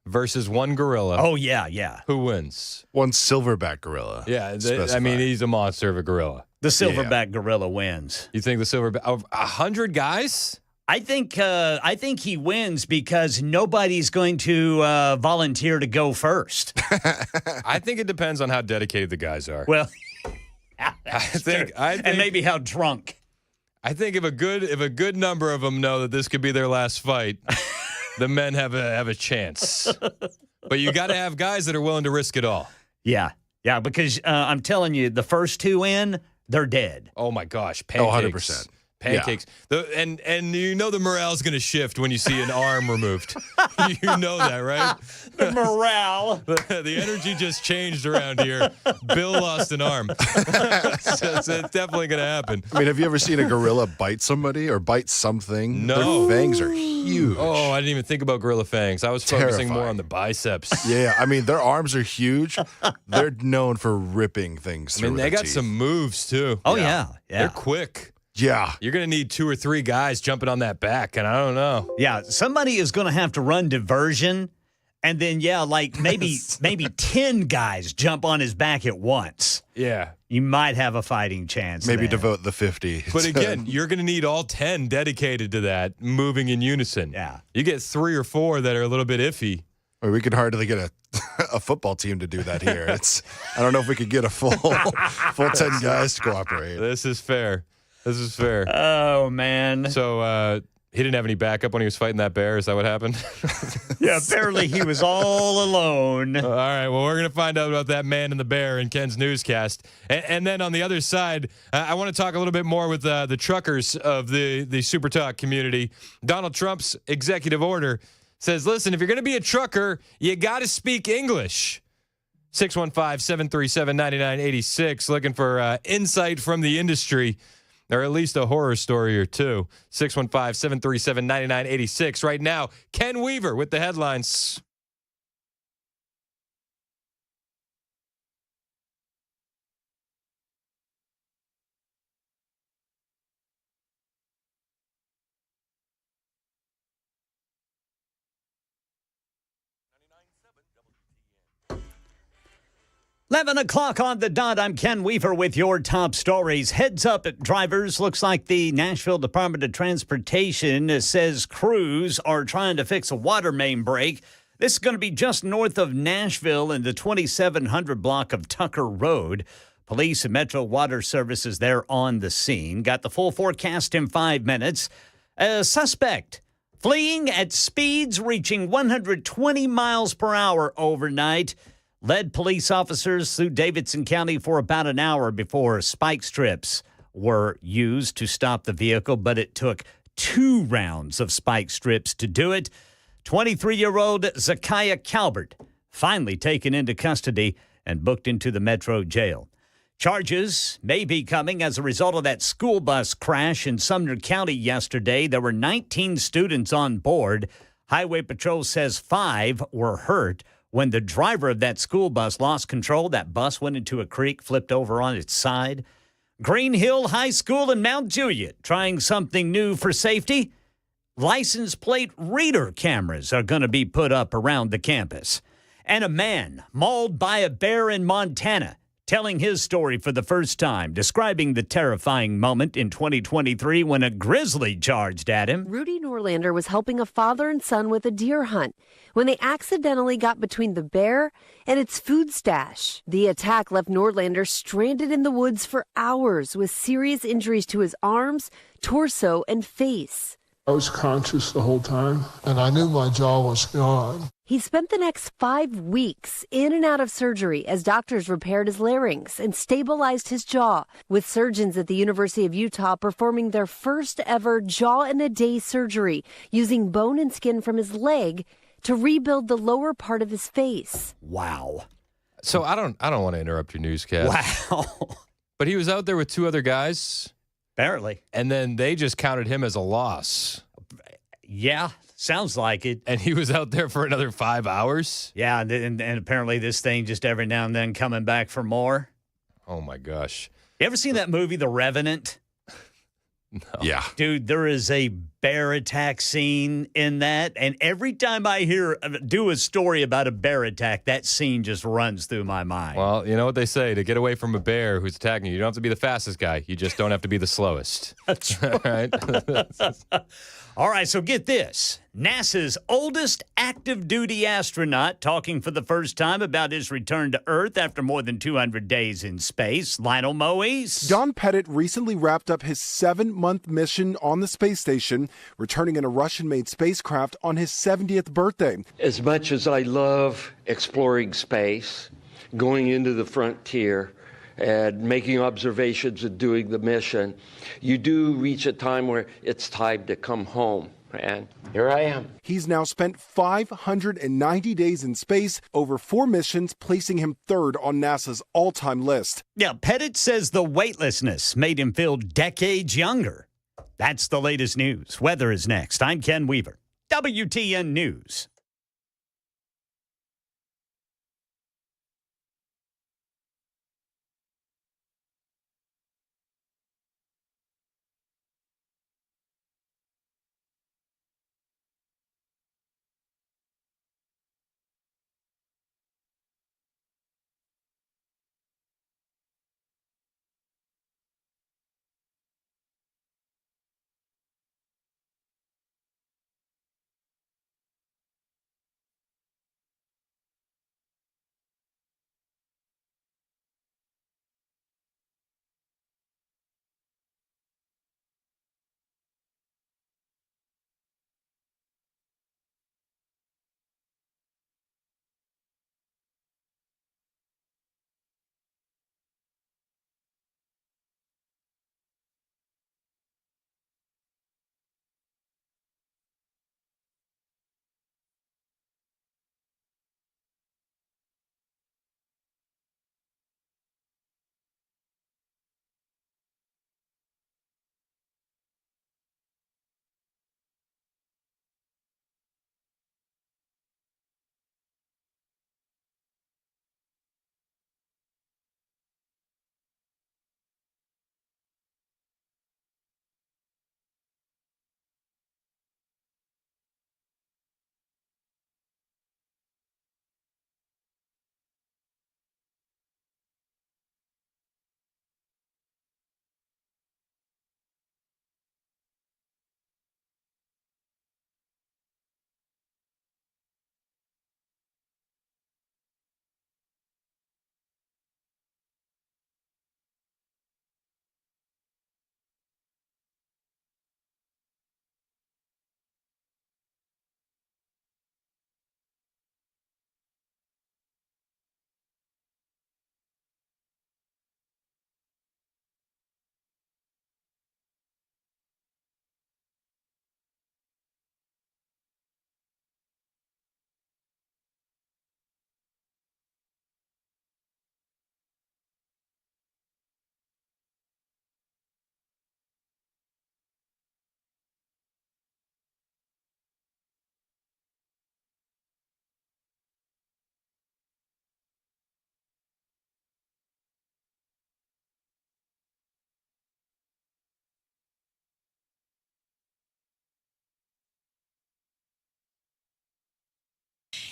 versus one gorilla.
Oh yeah.
Who wins?
One silverback gorilla.
Yeah. I mean, he's a monster of a gorilla.
The silverback gorilla wins.
You think the silverback of 100 guys?
I think he wins because nobody's going to volunteer to go first.
I think it depends on how dedicated the guys are.
Well,
I think,
and maybe how drunk.
I think if a good number of them know that this could be their last fight, the men have a chance. But you got to have guys that are willing to risk it all.
Yeah, because I'm telling you, the first two in, they're dead.
Oh my gosh, pancakes.
100%.
Pancakes.
Yeah.
And you know the morale's going to shift when you see an arm removed. You know that, right?
The morale.
The energy just changed around here. Bill lost an arm. So it's definitely going to happen.
I mean, have you ever seen a gorilla bite somebody or bite something?
No.
Their fangs are huge.
Oh, I didn't even think about gorilla fangs. I was focusing
Terrifying.
more on the biceps.
Yeah, I mean, their arms are huge. They're known for ripping things through
they got
teeth.
some moves, too.
Oh, yeah.
They're quick.
Yeah.
You're going to need 2 or 3 guys jumping on that back, and I don't know.
Yeah, somebody is going to have to run diversion, and then, maybe 10 guys jump on his back at once.
Yeah.
You might have a fighting chance.
Maybe
then.
devote the 50.
But again, you're going to need all 10 dedicated to that, moving in unison.
Yeah.
You get 3 or 4 that are a little bit iffy.
Or we could hardly get a football team to do that here. I don't know if we could get a full 10 guys to cooperate.
This is fair.
Oh, man.
So he didn't have any backup when he was fighting that bear? Is that what happened?
Yeah, apparently he was all alone.
All right, well, we're going to find out about that man and the bear in Ken's newscast. And then on the other side, I want to talk a little bit more with the truckers of the Super Talk community. Donald Trump's executive order says, listen, if you're going to be a trucker, you got to speak English. 615-737-9986, looking for insight from the industry. Or at least a horror story or two. 615-737-9986. Right now, Ken Weaver with the headlines.
Eleven o'clock on the dot. I'm Ken Weaver with your top stories. Heads up, drivers. Looks like the Nashville Department of Transportation says crews are trying to fix a water main break. This is going to be just north of Nashville in the 2700 block of Tucker Road. Police and Metro Water Services there on the scene. Got the full forecast in 5 minutes. A suspect fleeing at speeds reaching 120 miles per hour overnight. Led police officers through Davidson County for about an hour before spike strips were used to stop the vehicle, but it took 2 rounds of spike strips to do it. 23-year-old Zakiah Calvert finally taken into custody and booked into the Metro jail. Charges may be coming as a result of that school bus crash in Sumner County yesterday. There were 19 students on board. Highway Patrol says 5 were hurt. When the driver of that school bus lost control, that bus went into a creek, flipped over on its side. Green Hill High School in Mount Juliet trying something new for safety. License plate reader cameras are going to be put up around the campus. And a man mauled by a bear in Montana telling his story for the first time, describing the terrifying moment in 2023 when a grizzly charged at him.
Rudy Norlander was helping a father and son with a deer hunt when they accidentally got between the bear and its food stash. The attack left Norlander stranded in the woods for hours with serious injuries to his arms, torso, and face.
I was conscious the whole time, and I knew my jaw was gone.
He spent the next 5 weeks in and out of surgery as doctors repaired his larynx and stabilized his jaw, with surgeons at the University of Utah performing their first ever jaw-in-a-day surgery using bone and skin from his leg to rebuild the lower part of his face.
Wow.
So I don't want to interrupt your newscast.
Wow.
But he was out there with 2 other guys.
Apparently.
And then they just counted him as a loss.
Yeah, sounds like it.
And he was out there for another 5 hours?
Yeah, and apparently this thing just every now and then coming back for more.
Oh, my gosh.
You ever seen that movie, The Revenant?
No.
Yeah.
Dude, there is a bear attack scene in that. And every time I do a story about a bear attack, that scene just runs through my mind.
Well, you know what they say, to get away from a bear who's attacking you, you don't have to be the fastest guy. You just don't have to be the slowest.
That's
right.
All right, so get this. NASA's oldest active duty astronaut talking for the first time about his return to Earth after more than 200 days in space. Lionel Moise.
Don Pettit recently wrapped up his 7-month mission on the space station, returning in a Russian-made spacecraft on his 70th birthday.
As much as I love exploring space, going into the frontier, and making observations and doing the mission, you do reach a time where it's time to come home. And here I am.
He's now spent 590 days in space, over 4 missions, placing him third on NASA's all-time list.
Yeah, Pettit says the weightlessness made him feel decades younger. That's the latest news. Weather is next. I'm Ken Weaver, WTN News.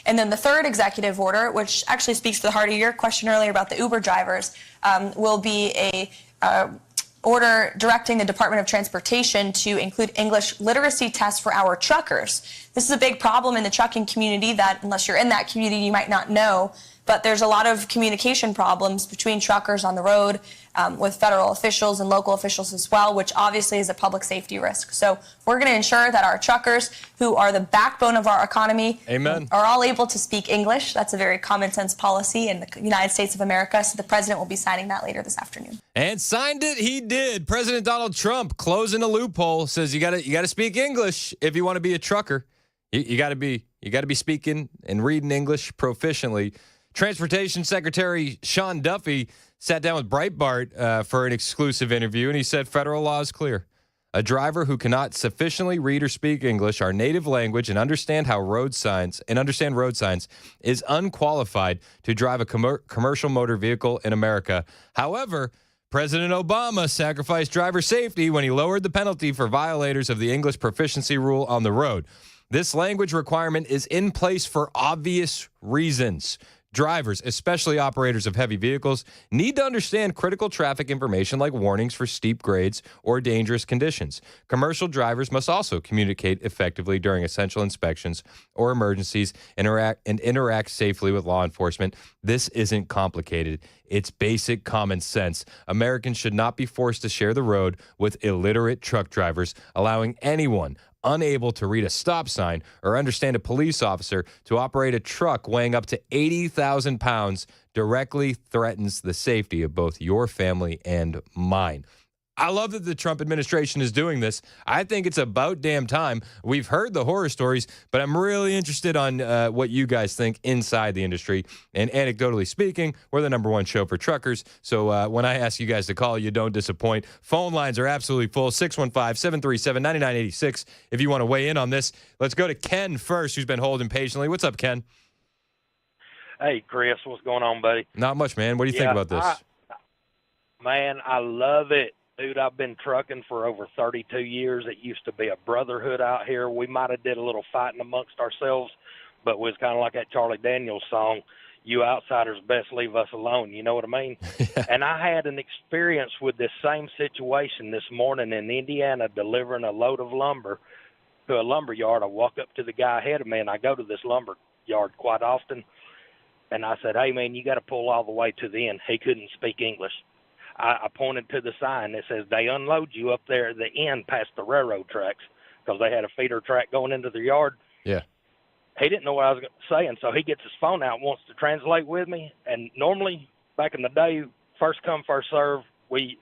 And then the third executive order, which actually speaks to the heart of your question earlier about the Uber drivers, will be a order directing the Department of Transportation to include English literacy tests for our truckers. This is a big problem in the trucking community that, unless you're in that community, you might not know. But there's a lot of communication problems between truckers on the road, with federal officials and local officials as well, which obviously is a public safety risk. So we're going to ensure that our truckers, who are the backbone of our economy,
Amen,
are all able to speak English. That's a very common sense policy in the United States of America. So the president will be signing that later this afternoon.
And signed it, he did. President Donald Trump closing a loophole, says you got to speak English if you want to be a trucker. You got to be speaking and reading English proficiently. Transportation Secretary Sean Duffy sat down with Breitbart for an exclusive interview, and he said federal law is clear. A driver who cannot sufficiently read or speak English, our native language, and understand road signs is unqualified to drive a commercial motor vehicle in America. However, President Obama sacrificed driver safety when he lowered the penalty for violators of the English proficiency rule on the road. This language requirement is in place for obvious reasons. Drivers, especially operators of heavy vehicles, need to understand critical traffic information like warnings for steep grades or dangerous conditions. Commercial drivers must also communicate effectively during essential inspections or emergencies, interact safely with law enforcement. This isn't complicated. It's basic common sense. Americans should not be forced to share the road with illiterate truck drivers, allowing anyone unable to read a stop sign or understand a police officer to operate a truck weighing up to 80,000 pounds directly threatens the safety of both your family and mine. I love that the Trump administration is doing this. I think it's about damn time. We've heard the horror stories, but I'm really interested on what you guys think inside the industry. And anecdotally speaking, we're the number one show for truckers. So when I ask you guys to call, you don't disappoint. Phone lines are absolutely full, 615-737-9986 if you want to weigh in on this. Let's go to Ken first, who's been holding patiently. What's up, Ken?
Hey, Chris, what's going on, buddy?
Not much, man. What do you think about this?
Man, I love it. Dude, I've been trucking for over 32 years. It used to be a brotherhood out here. We might have did a little fighting amongst ourselves, but it was kind of like that Charlie Daniels song, "You outsiders best leave us alone." You know what I mean? And I had an experience with this same situation this morning in Indiana, delivering a load of lumber to a lumber yard. I walk up to the guy ahead of me, and I go to this lumber yard quite often, and I said, "Hey, man, you got to pull all the way to the end." He couldn't speak English. I pointed to the sign that says they unload you up there at the end past the railroad tracks because they had a feeder track going into their yard.
Yeah.
He didn't know what I was saying, so he gets his phone out and wants to translate with me. And normally, back in the day, first come, first serve, we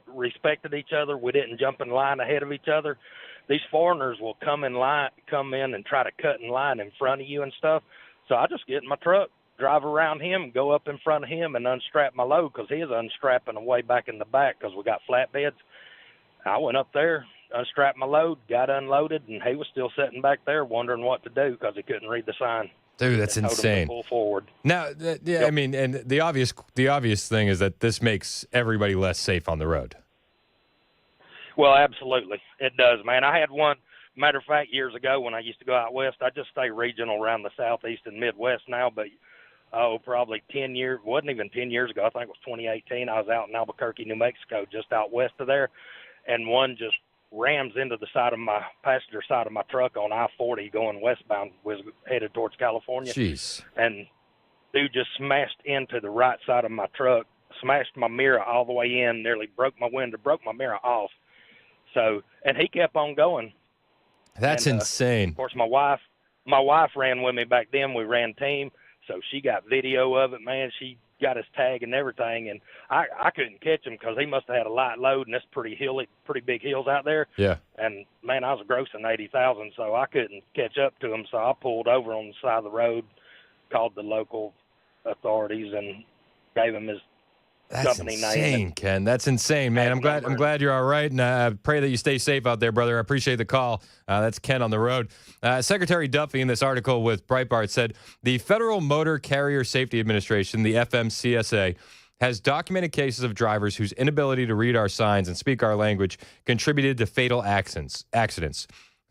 respected each other. We didn't jump in line ahead of each other. These foreigners will come in and try to cut in line in front of you and stuff. So I just get in my truck, drive around him, go up in front of him, and unstrap my load because he is unstrapping away back in the back because we got flatbeds. I went up there, unstrapped my load, got unloaded, and he was still sitting back there wondering what to do because he couldn't read the sign.
Dude, that's insane.
Pull forward.
Now, I mean, and the obvious thing is that this makes everybody less safe on the road.
Well, absolutely. It does, man. I had one. Matter of fact, years ago when I used to go out west, I just stay regional around the southeast and Midwest now, but probably 10 years, wasn't even 10 years ago. I think it was 2018. I was out in Albuquerque, New Mexico, just out west of there, and one just rams into the side of my passenger side of my truck on I-40 going westbound, was headed towards California.
Jeez.
And dude just smashed into the right side of my truck, smashed my mirror all the way in, nearly broke my window, broke my mirror off. So, and he kept on going.
That's insane.
Of course, my wife ran with me back then. We ran team, so she got video of it, man. She got his tag and everything, and I couldn't catch him because he must have had a light load, and it's pretty big hills out there.
Yeah.
And, man, I was grossing 80,000, so I couldn't catch up to him, so I pulled over on the side of the road, called the local authorities, and gave him his company name.
That's insane, Ken. That's insane, man. I'm glad you're all right, and I pray that you stay safe out there, brother. I appreciate the call. That's Ken on the road. Secretary Duffy in this article with Breitbart said the Federal Motor Carrier Safety Administration, the FMCSA, has documented cases of drivers whose inability to read our signs and speak our language contributed to fatal accidents.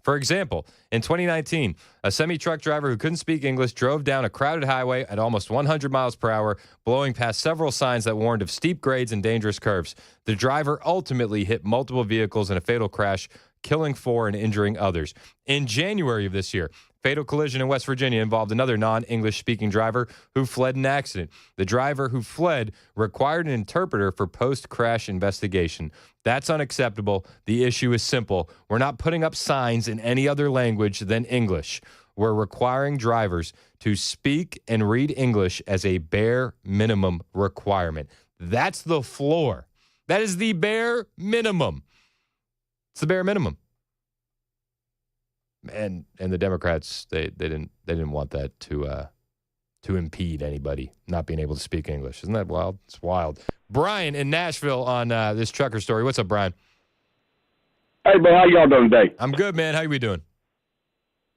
For example, in 2019, a semi-truck driver who couldn't speak English drove down a crowded highway at almost 100 miles per hour, blowing past several signs that warned of steep grades and dangerous curves. The driver ultimately hit multiple vehicles in a fatal crash, killing 4 and injuring others. In January of this year, fatal collision in West Virginia involved another non-English speaking driver who fled an accident. The driver who fled required an interpreter for post-crash investigation. That's unacceptable. The issue is simple. We're not putting up signs in any other language than English. We're requiring drivers to speak and read English as a bare minimum requirement. That's the floor. That is the bare minimum. It's the bare minimum. And the Democrats, they didn't want that to impede anybody not being able to speak English. Isn't that wild? It's wild. Brian in Nashville on this trucker story. What's up, Brian?
Hey, bro, how y'all doing today?
I'm good, man. How we doing?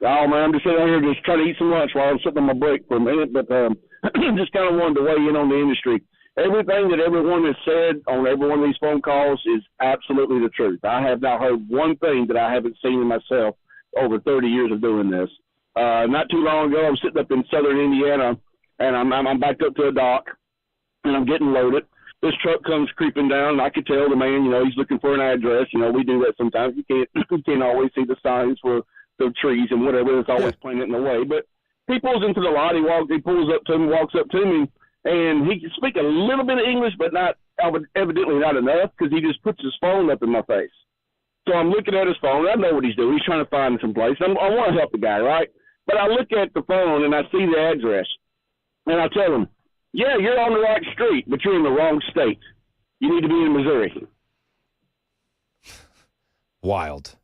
Oh, man, I'm just sitting here just trying to eat some lunch while I'm sitting on my break for a minute, but just kind of wanted to weigh in on the industry. Everything that everyone has said on every one of these phone calls is absolutely the truth. I have not heard one thing that I haven't seen in myself over 30 years of doing this. Not too long ago, I'm sitting up in southern Indiana, and I'm backed up to a dock, and I'm getting loaded. This truck comes creeping down, and I could tell the man, he's looking for an address. We do that sometimes. You can't always see the signs for the trees and whatever. It's always playing it in the way. But he pulls into the lot. He pulls up to me, walks up to me, and he can speak a little bit of English, but not evidently not enough, because he just puts his phone up in my face. So I'm looking at his phone. I know what he's doing. He's trying to find some place. I want to help the guy, right? But I look at the phone, and I see the address, and I tell him, yeah, you're on the right street, but you're in the wrong state. You need to be in Missouri.
Wild.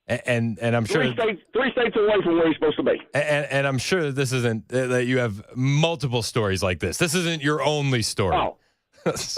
And I'm sure
three states away from where you're supposed to be.
And I'm sure that this isn't that you have multiple stories like this. This isn't your only story.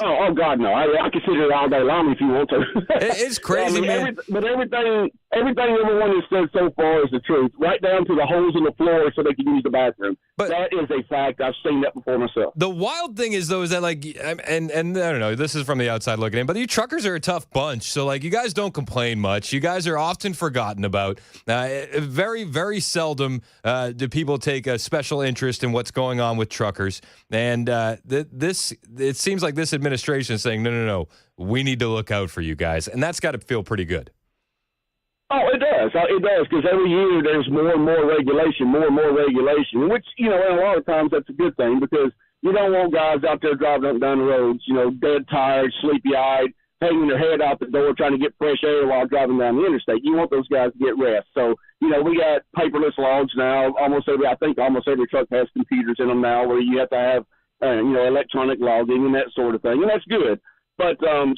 Oh God, no! I can sit here all day long if you want to.
It's crazy, man.
But everything everyone has said so far is the truth, right down to the holes in the floor so they can use the bathroom. But that is a fact. I've seen that before myself.
The wild thing is, though, is that and I don't know. This is from the outside looking in, but you truckers are a tough bunch. So you guys don't complain much. You guys are often forgotten about. Very, very seldom do people take a special interest in what's going on with truckers. And it seems like this administration is saying, no, we need to look out for you guys. And that's got to feel pretty good.
Oh, it does. It does, because every year there's more and more regulation, which, and a lot of times that's a good thing, because you don't want guys out there driving up and down the roads, dead tired, sleepy-eyed, hanging their head out the door trying to get fresh air while driving down the interstate. You want those guys to get rest. So, we got paperless logs now. Almost every truck has computers in them now where you have to have, electronic logging and that sort of thing, and that's good. But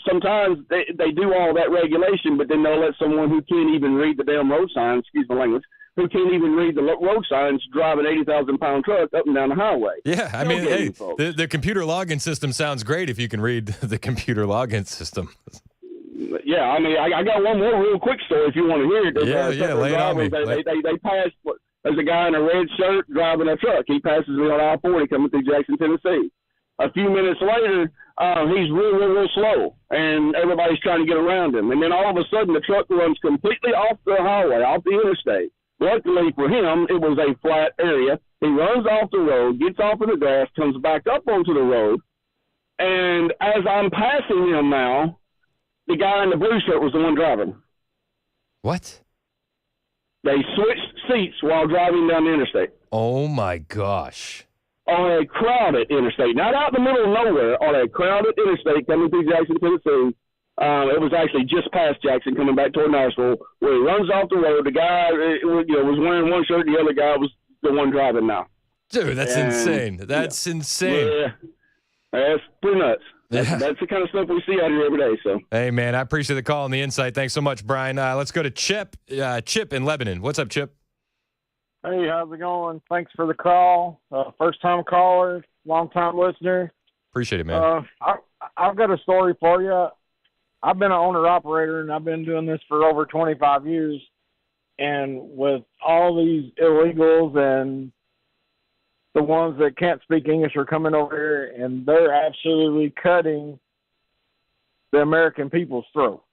sometimes they do all that regulation, but then they'll let someone who can't even read the damn road signs, excuse my language, who can't even read the road signs drive an 80,000-pound truck up and down the highway.
Yeah, I mean, hey, the computer login system sounds great if you can read the computer login system.
Yeah, I mean, I got one more real quick story if you want to hear it.
Yeah, lay it on me.
They passed, there's a guy in a red shirt driving a truck. He passes me on I-40 coming through Jackson, Tennessee. A few minutes later, he's real slow, and everybody's trying to get around him. And then all of a sudden, the truck runs completely off the highway, off the interstate. Luckily for him, it was a flat area. He runs off the road, gets off of the grass, comes back up onto the road, and as I'm passing him now, the guy in the blue shirt was the one driving.
What?
They switched seats while driving down the interstate.
Oh, my gosh.
On a crowded interstate, not out in the middle of nowhere, on a crowded interstate coming through Jackson, Tennessee. It was actually just past Jackson, coming back toward Nashville, where he runs off the road. The guy was wearing one shirt, the other guy was the one driving now.
Dude, that's insane. That's insane.
Yeah, that's pretty nuts. That's the kind of stuff we see out here every day. So,
hey, man, I appreciate the call and the insight. Thanks so much, Brian. Let's go to Chip. Chip in Lebanon. What's up, Chip?
Hey, how's it going? Thanks for the call. First-time caller, long-time listener.
Appreciate it, man.
I've got a story for you. I've been an owner-operator, and I've been doing this for over 25 years. And with all these illegals and the ones that can't speak English are coming over here, and they're absolutely cutting the American people's throat.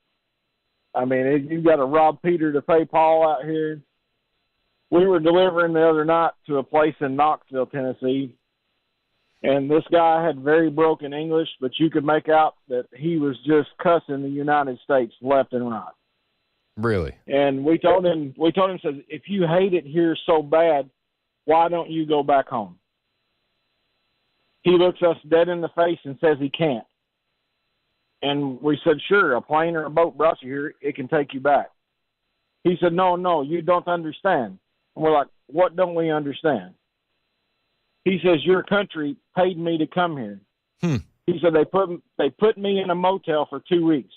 I mean, you've got to rob Peter to pay Paul out here. We were delivering the other night to a place in Knoxville, Tennessee, and this guy had very broken English, but you could make out that he was just cussing the United States left and right.
Really?
And we told him, said, if you hate it here so bad, why don't you go back home? He looks us dead in the face and says he can't. And we said, sure, a plane or a boat brought you here, it can take you back. He said, no, you don't understand. And we're like, what don't we understand? He says, your country paid me to come here. He said, they put me in a motel for 2 weeks.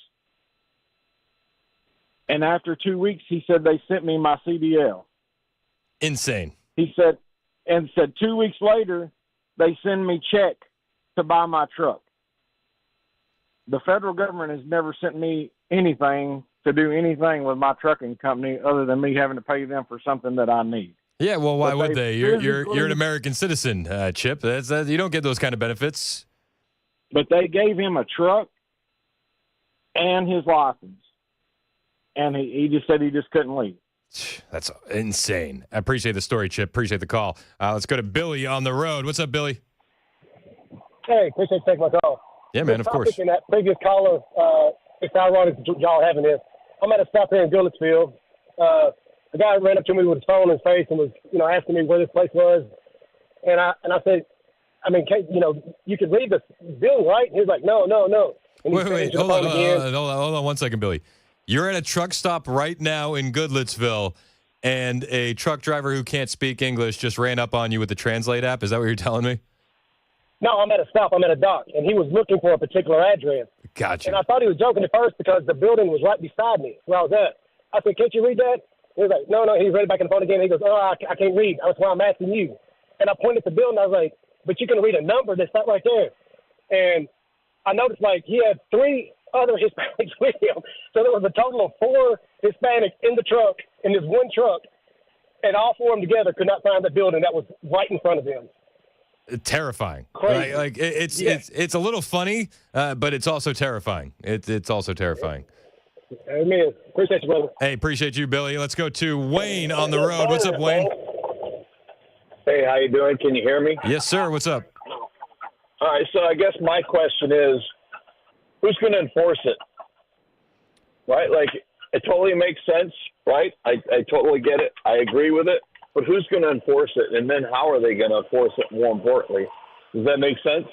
And after 2 weeks, he said, they sent me my CDL.
Insane.
He said 2 weeks later, they send me check to buy my truck. The federal government has never sent me anything to do anything with my trucking company other than me having to pay them for something that I need.
Yeah, well, why
But
would
they
they? You're
physically-
an American citizen, Chip. You don't get those kind of benefits.
But they gave him a truck and his license, and he just said he just couldn't leave.
That's insane. I appreciate the story, Chip. Appreciate the call. Let's go to Billy on the road. What's up, Billy?
Hey, appreciate you taking my call.
Yeah, man, of course.
In that previous caller, it's ironic that y'all having this. I'm at a stop here in Goodlettsville. A guy ran up to me with his phone in his face and was, asking me where this place was. And I said, you could read the bill, right? And he was like, no. And
Wait, hold on 1 second, Billy. You're at a truck stop right now in Goodlettsville, and a truck driver who can't speak English just ran up on you with the Translate app. Is that what you're telling me?
No, I'm at a stop. I'm at a dock. And he was looking for a particular address.
Gotcha.
And I thought he was joking at first because the building was right beside me where I was at. I said, can't you read that? He was like, no. He read it back in the phone again. He goes, I can't read. That's why I'm asking you. And I pointed at the building. I was like, but you can read a number that's not right there. And I noticed, he had 3 other Hispanics with him. So there was a total of 4 Hispanics in the truck, in this one truck. And all 4 of them together could not find the building that was right in front of them.
Terrifying.
Crazy.
It's a little funny, but it's also terrifying. It's also terrifying.
Amen. Appreciate you, brother.
Hey, appreciate you, Billy. Let's go to Wayne on the road. What's up, Wayne?
Hey, how you doing? Can you hear me?
Yes, sir. What's up?
All right, so I guess my question is, who's going to enforce it? Right? It totally makes sense, right? I totally get it. I agree with it. But who's going to enforce it? And then how are they going to enforce it, more importantly? Does that make sense?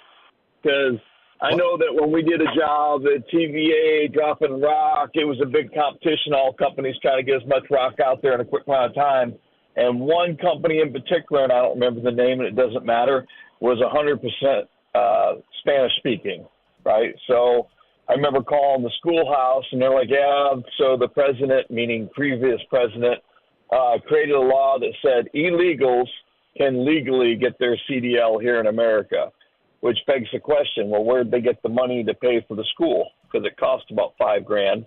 Because I know that when we did a job at TVA, dropping rock, it was a big competition. All companies trying to get as much rock out there in a quick amount of time. And one company in particular, and I don't remember the name, and it doesn't matter, was 100% Spanish speaking, right? So I remember calling the schoolhouse, and they're like, yeah, so the president, meaning previous president, created a law that said illegals can legally get their CDL here in America, which begs the question, well, where did they get the money to pay for the school? Because it cost about $5,000.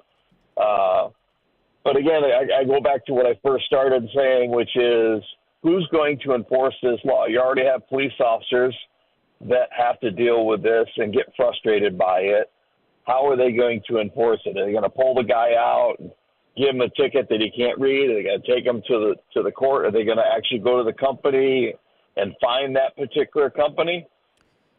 But again, I go back to what I first started saying, which is who's going to enforce this law? You already have police officers that have to deal with this and get frustrated by it. How are they going to enforce it? Are they going to pull the guy out and give him a ticket that he can't read? Are they going to take him to the court? Are they going to actually go to the company and find that particular company?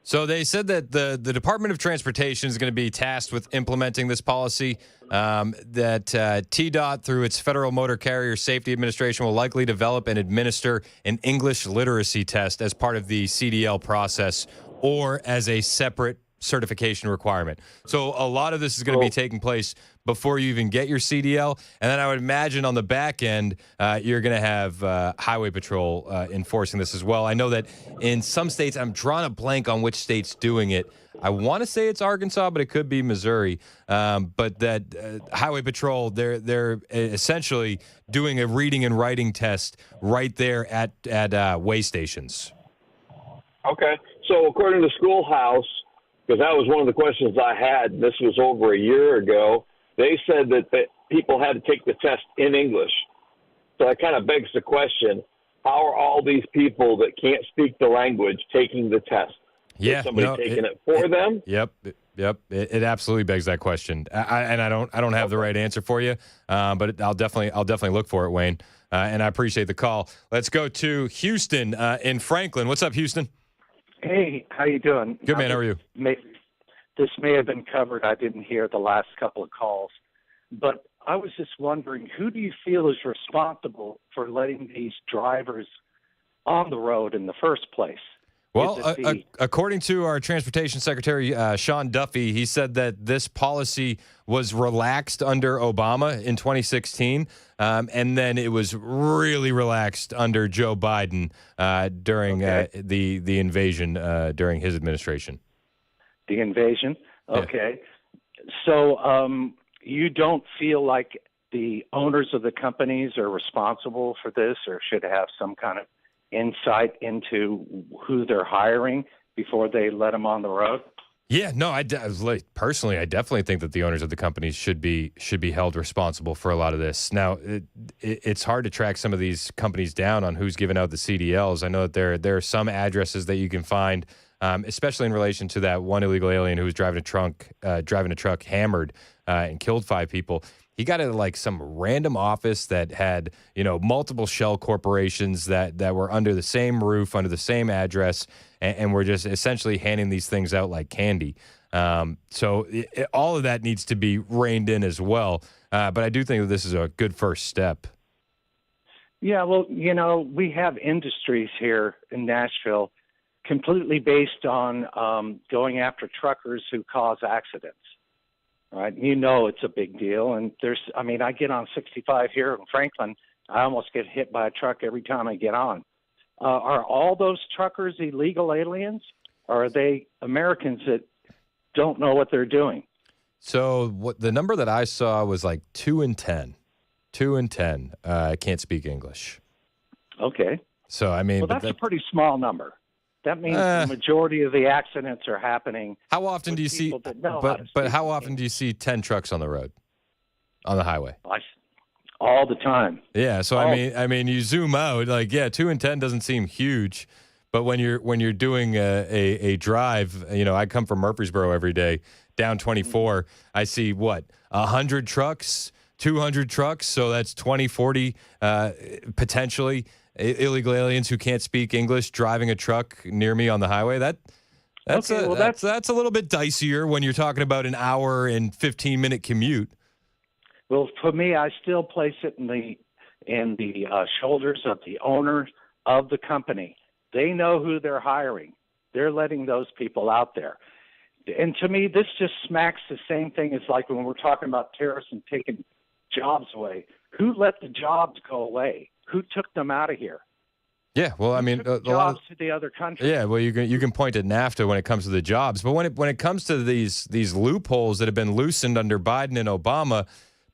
So they said that the Department of Transportation is going to be tasked with implementing this policy, that TDOT, through its Federal Motor Carrier Safety Administration, will likely develop and administer an English literacy test as part of the CDL process or as a separate certification requirement. So a lot of this is going to be taking place before you even get your CDL. And then I would imagine on the back end, you're going to have Highway Patrol enforcing this as well. I know that in some states, I'm drawing a blank on which state's doing it. I want to say it's Arkansas, but it could be Missouri. But that Highway Patrol, they're essentially doing a reading and writing test right there at way stations.
Okay. So according to Schoolhouse, because that was one of the questions I had, and this was over a year ago, they said that people had to take the test in English. So that kind of begs the question, how are all these people that can't speak the language taking the test?
Yeah,
Is somebody taking it for them?
Yep. It absolutely begs that question. I don't have the right answer for you, but I'll definitely look for it, Wayne. And I appreciate the call. Let's go to Houston in Franklin. What's up, Houston?
Hey, how you doing?
Good, man. How are you?
This may have been covered. I didn't hear the last couple of calls. But I was just wondering, who do you feel is responsible for letting these drivers on the road in the first place?
Well, according to our Transportation Secretary, Sean Duffy, he said that this policy was relaxed under Obama in 2016, and then it was really relaxed under Joe Biden during the invasion during his administration.
The invasion? Okay. Yeah. So you don't feel like the owners of the companies are responsible for this or should have some kind of insight into who they're hiring before they let them on the road?
Yeah, no, personally, I definitely think that the owners of the companies should be held responsible for a lot of this. Now, it's hard to track some of these companies down on who's giving out the CDLs. I know that there are some addresses that you can find, especially in relation to that one illegal alien who was driving a truck hammered and killed 5 people. He got into like some random office that had, multiple shell corporations that were under the same roof, under the same address, and we're just essentially handing these things out like candy. So all of that needs to be reined in as well. But I do think that this is a good first step.
Yeah, well, we have industries here in Nashville completely based on going after truckers who cause accidents. Right, it's a big deal, and I get on 65 here in Franklin. I almost get hit by a truck every time I get on. Are all those truckers illegal aliens, or are they Americans that don't know what they're doing?
So the number that I saw was like 2 in 10. 2 in 10 can't speak English.
Okay.
So
that's a pretty small number. That means the majority of the accidents are happening.
How often do you see? But how often do you see 10 trucks on the road, on the highway?
All the time.
Yeah. So I mean, you zoom out, 2 in 10 doesn't seem huge, but when you're doing a drive, I come from Murfreesboro every day, down 24. I see 100 trucks, 200 trucks. So that's 20, 40 potentially. Illegal aliens who can't speak English driving a truck near me on the highway. That's a little bit dicier when you're talking about an hour and 15-minute commute.
Well, for me, I still place it in the shoulders of the owners of the company. They know who they're hiring. They're letting those people out there. And to me, this just smacks the same thing as like when we're talking about terrorists and taking jobs away. Who let the jobs go away? Who took them out of here?
Yeah, well, I mean,
jobs to the other countries.
Yeah, well, you can point at NAFTA when it comes to the jobs, but when it comes to these loopholes that have been loosened under Biden and Obama,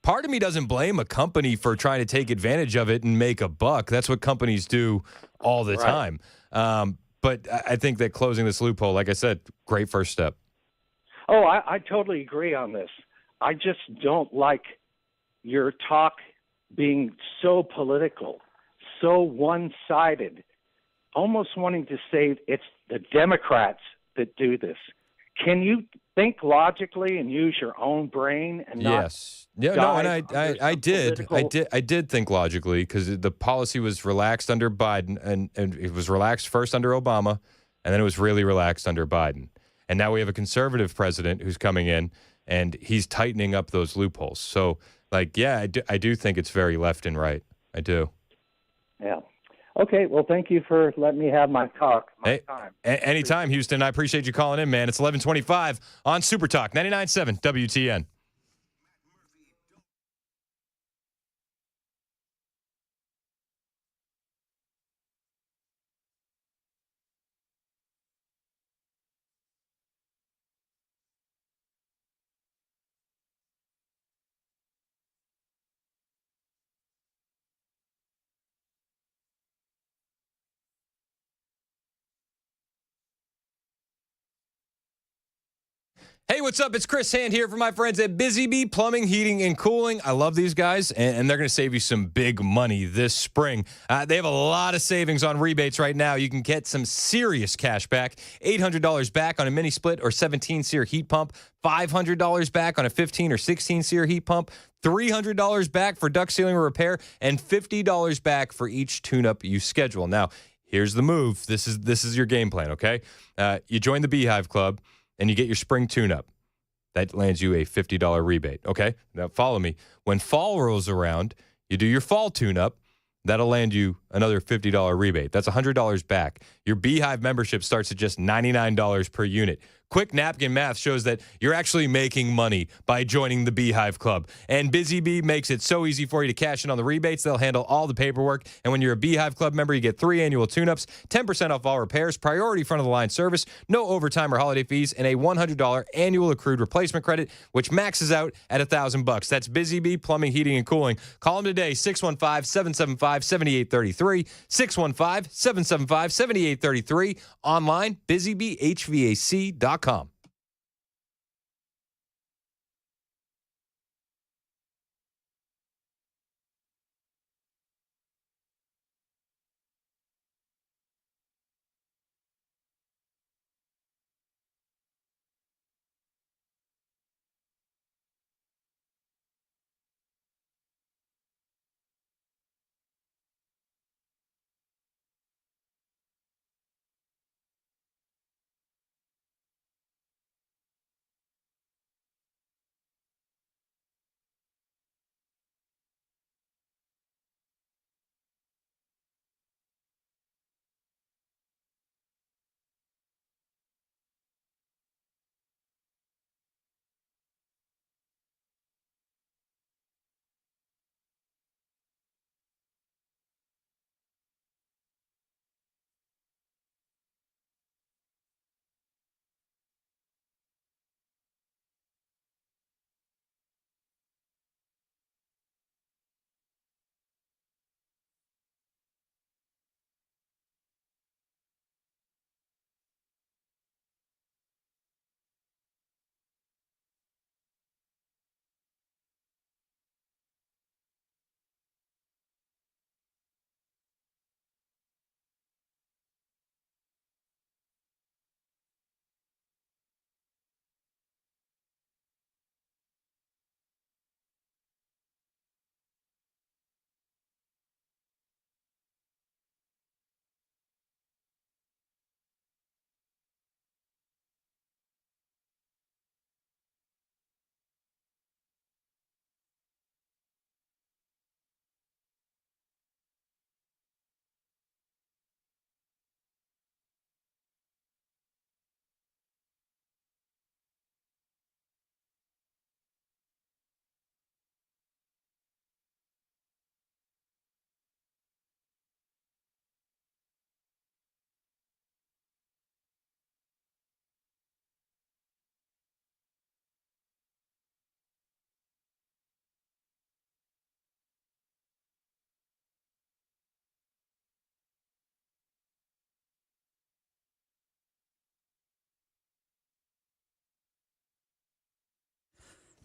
part of me doesn't blame a company for trying to take advantage of it and make a buck. That's what companies do all the time. But I think that closing this loophole, like I said, great first step.
Oh, I totally agree on this. I just don't like your talk being so political, so one-sided, almost wanting to say it's the Democrats that do this. Can you think logically and use your own brain and not?
Yes. Yeah. No. And I did think logically because the policy was relaxed under Biden and it was relaxed first under Obama, and then it was really relaxed under Biden. And now we have a conservative president who's coming in and he's tightening up those loopholes. So. I do think it's very left and right. I do.
Yeah. Okay. Well, thank you for letting me have my talk.
Time. Anytime, Houston. I appreciate you calling in, man. It's 11:25 on Super Talk 99.7 WTN. Hey, what's up? It's Chris Hand here for my friends at Busy Bee Plumbing, Heating, and Cooling. I love these guys, and they're going to save you some big money this spring. They have a lot of savings on rebates right now. You can get some serious cash back, $800 back on a mini split or 17-SEER heat pump, $500 back on a 15 or 16-SEER heat pump, $300 back for duct sealing or repair, and $50 back for each tune-up you schedule. Now, here's the move. This is your game plan, okay? You join the Beehive Club, and you get your spring tune-up. That lands you a $50 rebate, okay? Now, follow me. When fall rolls around, you do your fall tune-up. That'll land you another $50 rebate. That's $100 back. Your Beehive membership starts at just $99 per unit. Quick napkin math shows that you're actually making money by joining the Beehive Club. And Busy Bee makes it so easy for you to cash in on the rebates. They'll handle all the paperwork. And when you're a Beehive Club member, you get 3 annual tune-ups, 10% off all repairs, priority front-of-the-line service, no overtime or holiday fees, and a $100 annual accrued replacement credit, which maxes out at $1,000. That's Busy Bee Plumbing, Heating, and Cooling. Call them today, 615-775-7833, 615-775-7833, online, busybeehvac.com.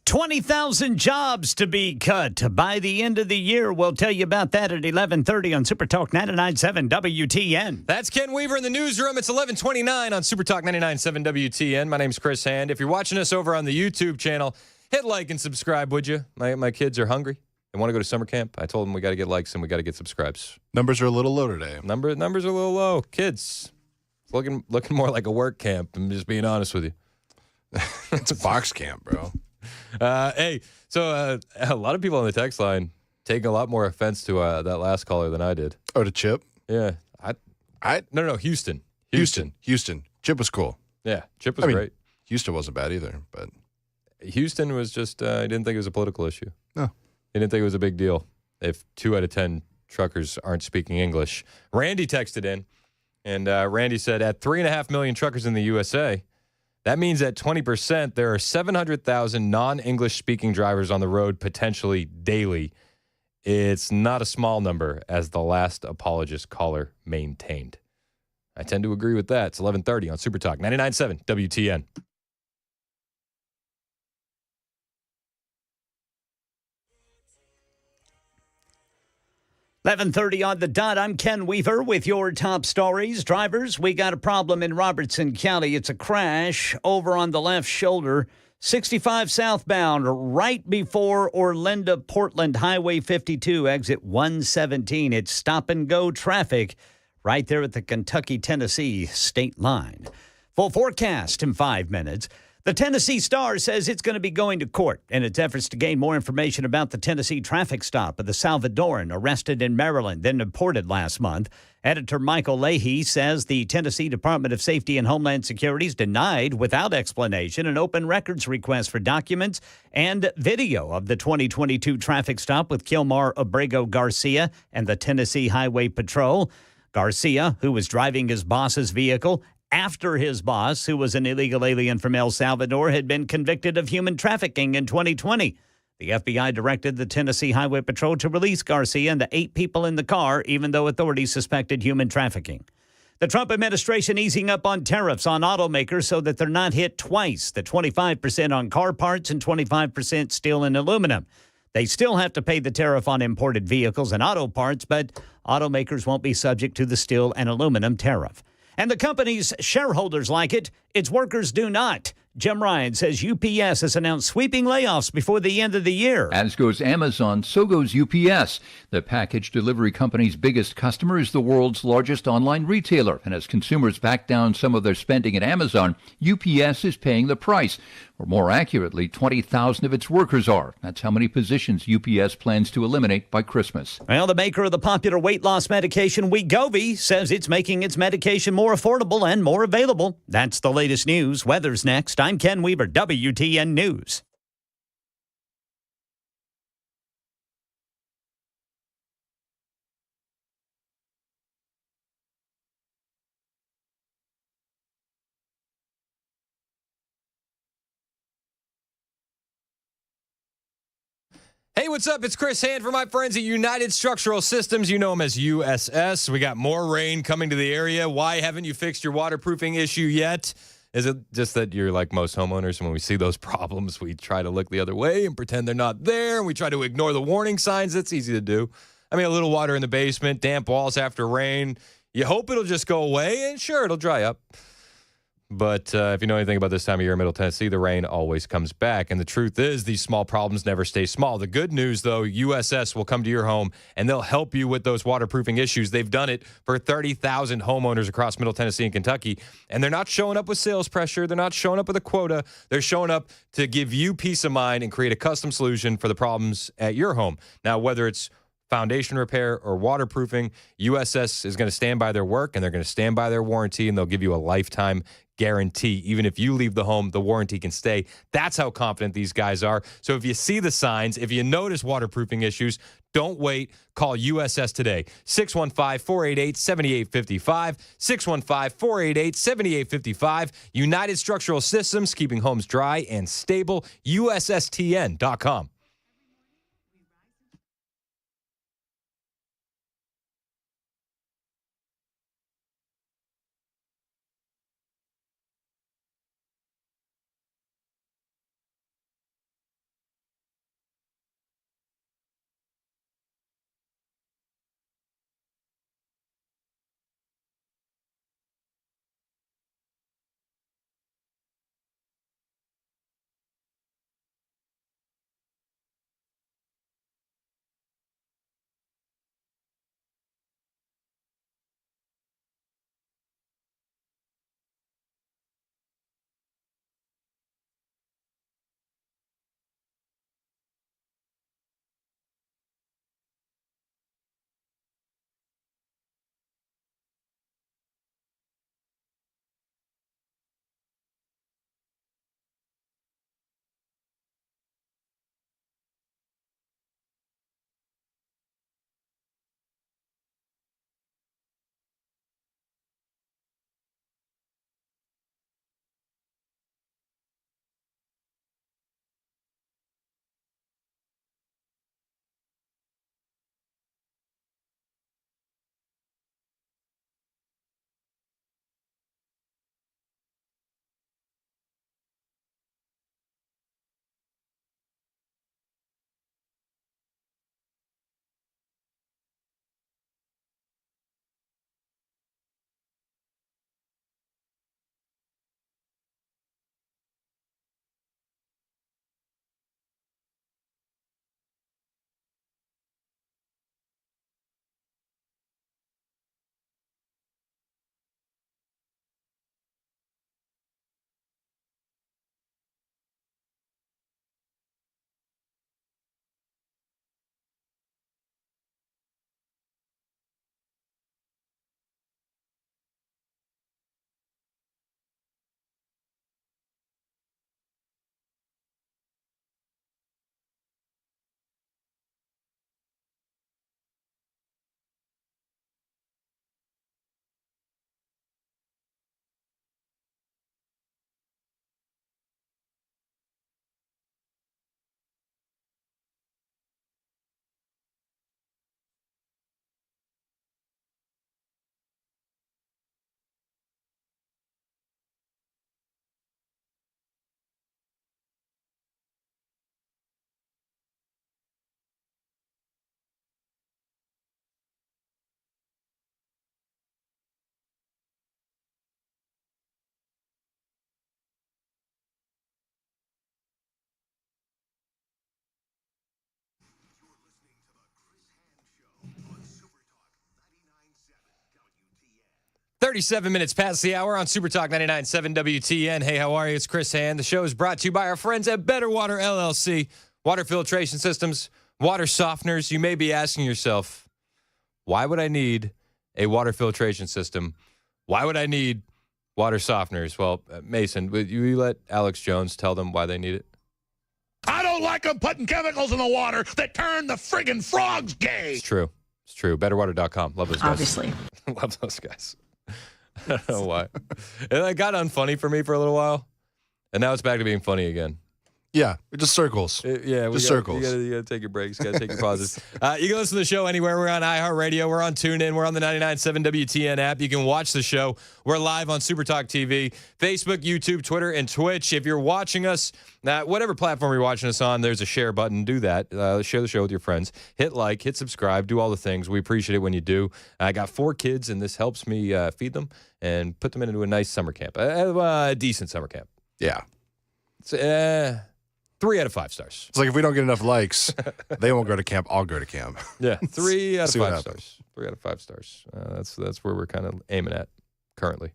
20,000 jobs to be cut by the end of the year. We'll tell you about that at 11:30 on Super Talk 99.7 WTN.
That's Ken Weaver in the newsroom. It's 11:29 on Super Talk 99.7 WTN. My name's Chris Hand. If you're watching us over on the YouTube channel, hit like and subscribe, would you? My kids are hungry. They want to go to summer camp. I told them we got to get likes and we got to get subscribes.
Numbers are a little low today.
Numbers are a little low. Kids, it's looking more like a work camp. I'm just being honest with you.
It's a box camp, bro.
Hey, so a lot of people on the text line taking a lot more offense to that last caller than I did.
Oh, to Chip?
Yeah. No, Houston.
Chip was cool.
Yeah, Chip was great.
Houston wasn't bad either, but
Houston was just, he didn't think it was a political issue.
No.
He didn't think it was a big deal if 2 out of 10 truckers aren't speaking English. Randy texted in, and Randy said, at 3.5 million truckers in the USA, that means at 20%, there are 700,000 non-English speaking drivers on the road potentially daily. It's not a small number, as the last apologist caller maintained. I tend to agree with that. It's 11:30 on Super Talk 99.7 WTN.
$11:30 on the dot. I'm Ken Weaver with your top stories. Drivers, we got a problem in Robertson County. It's a crash over on the left shoulder, 65 southbound, right before Orlinda Portland Highway 52, exit 117. It's stop-and-go traffic right there at the Kentucky-Tennessee state line. Full forecast in 5 minutes. The Tennessee Star says it's going to be going to court in its efforts to gain more information about the Tennessee traffic stop of the Salvadoran arrested in Maryland, then deported last month. Editor Michael Leahy says the Tennessee Department of Safety and Homeland Security's denied, without explanation, an open records request for documents and video of the 2022 traffic stop with Kilmar Abrego Garcia and the Tennessee Highway Patrol. Garcia, who was driving his boss's vehicle after his boss, who was an illegal alien from El Salvador, had been convicted of human trafficking in 2020. The FBI directed the Tennessee Highway Patrol to release Garcia and the 8 people in the car, even though authorities suspected human trafficking. The Trump administration easing up on tariffs on automakers so that they're not hit twice, the 25% on car parts and 25% steel and aluminum. They still have to pay the tariff on imported vehicles and auto parts, but automakers won't be subject to the steel and aluminum tariff. And the company's shareholders like it, its workers do not. Jim Ryan says UPS has announced sweeping layoffs before the end of the year.
As goes Amazon, so goes UPS. The package delivery company's biggest customer is the world's largest online retailer. And as consumers back down some of their spending at Amazon, UPS is paying the price. Or more accurately, 20,000 of its workers are. That's how many positions UPS plans to eliminate by Christmas.
Well, the maker of the popular weight loss medication Wegovy says it's making its medication more affordable and more available. That's the latest news. Weather's next. I'm Ken Weaver, WTN News.
Hey, what's up? It's Chris Hand for my friends at United Structural Systems. You know them as USS. We got more rain coming to the area. Why haven't you fixed your waterproofing issue yet? Is it just that you're like most homeowners, and when we see those problems, we try to look the other way and pretend they're not there, and we try to ignore the warning signs? That's easy to do. I mean, a little water in the basement, damp walls after rain. You hope it'll just go away, and sure, it'll dry up. But if you know anything about this time of year in Middle Tennessee, the rain always comes back. And the truth is, these small problems never stay small. The good news, though, USS will come to your home, and they'll help you with those waterproofing issues. They've done it for 30,000 homeowners across Middle Tennessee and Kentucky. And they're not showing up with sales pressure. They're not showing up with a quota. They're showing up to give you peace of mind and create a custom solution for the problems at your home. Now, whether it's foundation repair or waterproofing, USS is going to stand by their work, and they're going to stand by their warranty, and they'll give you a lifetime guarantee. Even if you leave the home, the warranty can stay. That's how confident these guys are. So if you see the signs, if you notice waterproofing issues, don't wait. Call USS today. 615-488-7855. 615-488-7855. United Structural Systems, keeping homes dry and stable. USSTN.com. 37 minutes past the hour on Super Talk 99.7 WTN. Hey, how are you? It's Chris Hand. The show is brought to you by our friends at Better Water LLC. Water filtration systems, water softeners. You may be asking yourself, why would I need a water filtration system? Why would I need water softeners? Well, Mason, would you let Alex Jones tell them why they need it?
I don't like them putting chemicals in the water that turn the friggin' frogs gay.
It's true. It's true. Betterwater.com. Love those guys.
Obviously.
Love those guys. I don't know why. It got unfunny for me for a little while, and now it's back to being funny again.
Yeah, it just circles. Circles.
You gotta take your breaks. You gotta take your pauses. You can listen to the show anywhere. We're on iHeartRadio. We're on TuneIn. We're on the 99.7 WTN app. You can watch the show. We're live on Super Talk TV, Facebook, YouTube, Twitter, and Twitch. If you're watching us, whatever platform you're watching us on, there's a share button. Do that. Share the show with your friends. Hit like, hit subscribe, do all the things. We appreciate it when you do. I got 4 kids, and this helps me feed them and put them into a nice summer camp, a decent summer camp.
Yeah.
It's 3 out of 5 stars.
It's like if we don't get enough likes, they won't go to camp. I'll go to camp.
Yeah, 3 out of
See what
5
happens.
stars. 3 out of 5 stars. That's where we're kind of aiming at currently,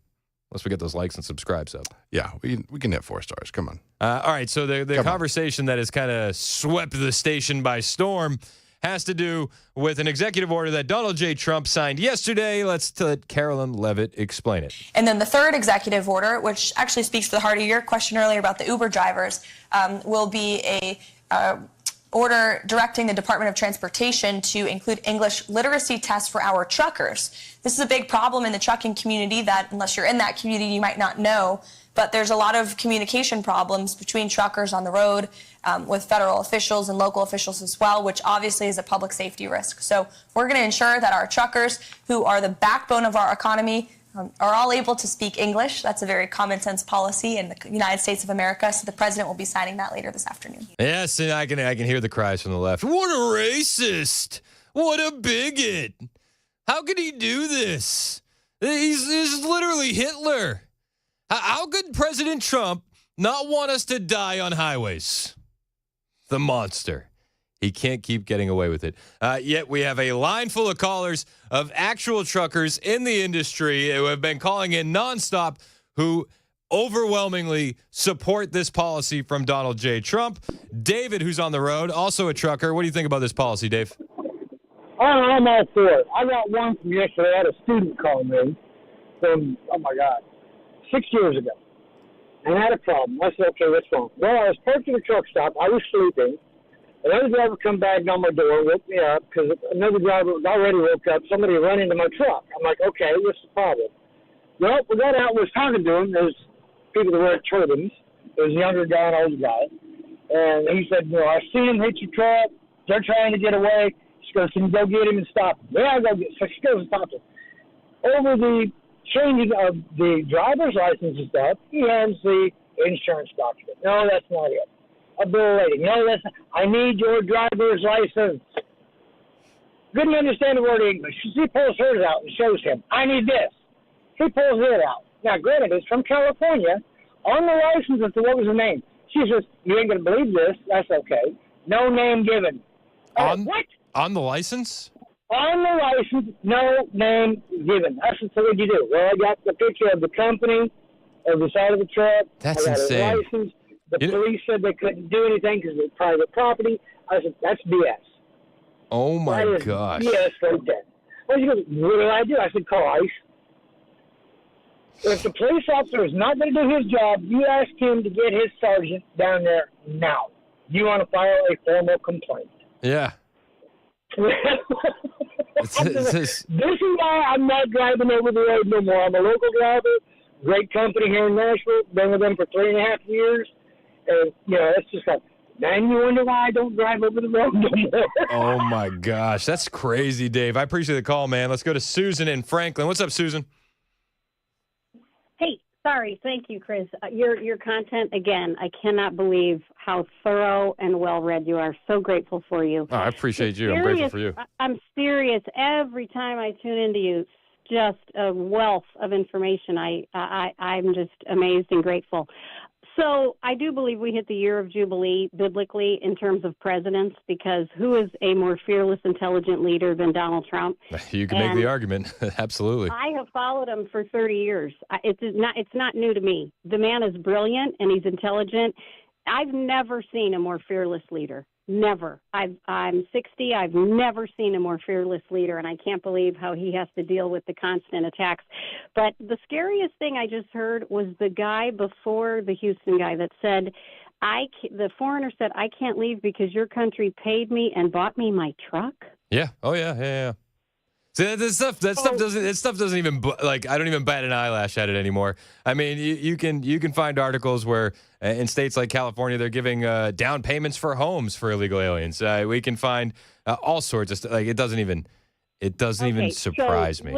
unless we get those likes and subscribes up.
Yeah, we can hit 4 stars. Come on.
All right, so the conversation that has kind of swept the station by storm has to do with an executive order that Donald J. Trump signed yesterday. Let's let Carolyn Levitt explain it.
And then the third executive order, which actually speaks to the heart of your question earlier about the Uber drivers, will be a order directing the Department of Transportation to include English literacy tests for our truckers. This is a big problem in the trucking community that, unless you're in that community, you might not know. But there's a lot of communication problems between truckers on the road with federal officials and local officials as well, which obviously is a public safety risk. So we're going to ensure that our truckers, who are the backbone of our economy, are all able to speak English. That's a very common sense policy in the United States of America. So the president will be signing that later this afternoon.
Yes, and I can hear the cries from the left. What a racist! What a bigot! How could he do this? He's literally Hitler. How could President Trump not want us to die on highways? The monster. He can't keep getting away with it. Yet we have a line full of callers of actual truckers in the industry who have been calling in nonstop, who overwhelmingly support this policy from Donald J. Trump. David, who's on the road, also a trucker. What do you think about this policy, Dave?
I'm all for it. I got one from yesterday. I had a student call me from, 6 years ago. And I had a problem. I said, okay, what's wrong? Well, I was parked at a truck stop. I was sleeping. Another driver come back on my door, woke me up, because another driver already woke up. Somebody ran into my truck. I'm like, okay, what's the problem? Well, we got out and was talking to him. There's people that wear turbans. There was a younger guy and an older guy. And he said, I seen him hit your truck. They're trying to get away. She goes, can you go get him and stop him? Yeah, I go get him. So she goes and stops him. Over the changing of the driver's license and stuff, he hands the insurance document. No, that's not it. A bill rating. No, that's not. I need your driver's license. Couldn't understand the word English. She pulls hers out and shows him, I need this. He pulls it out. Now, granted, it's from California. On the license, it's what was the name? She says, you ain't going to believe this. That's okay. No name given. What?
On the license?
On the license, no name given. That's what you do. Well, I got the picture of the company, of the side of the truck.
That's
I got
insane.
A license. The police said they couldn't do anything because it's private property. I said, that's BS.
Oh, my
That is
gosh.
BS right there. Well, she goes, what did I do? I said, call ICE. If the police officer is not going to do his job, you ask him to get his sergeant down there now. You want to file a formal complaint.
Yeah.
This is why I'm not driving over the road no more. I'm a local driver, great company here in Nashville, been with them for 3.5 years. And, it's just like, man, you wonder why I don't drive over the road no more.
Oh, my gosh. That's crazy, Dave. I appreciate the call, man. Let's go to Susan in Franklin. What's up, Susan?
Hey, sorry. Thank you, Chris. Your content, again, I cannot believe how thorough and well-read you are. So grateful for you.
Oh, I appreciate you. I'm grateful for you.
I'm serious. Every time I tune into you, just a wealth of information. I'm just amazed and grateful. So I do believe we hit the year of Jubilee biblically in terms of presidents, because who is a more fearless, intelligent leader than Donald Trump?
You can make the argument. Absolutely.
I have followed him for 30 years. It's not new to me. The man is brilliant and he's intelligent. I've never seen a more fearless leader. Never. I'm 60. I've never seen a more fearless leader, and I can't believe how he has to deal with the constant attacks. But the scariest thing I just heard was the guy before the Houston guy that said, the foreigner said, I can't leave because your country paid me and bought me my truck.
Yeah. Oh, yeah. See, that stuff doesn't even, like, I don't even bat an eyelash at it anymore. I mean, you can find articles where in states like California, they're giving down payments for homes for illegal aliens. We can find all sorts of stuff. Like, it doesn't even surprise me.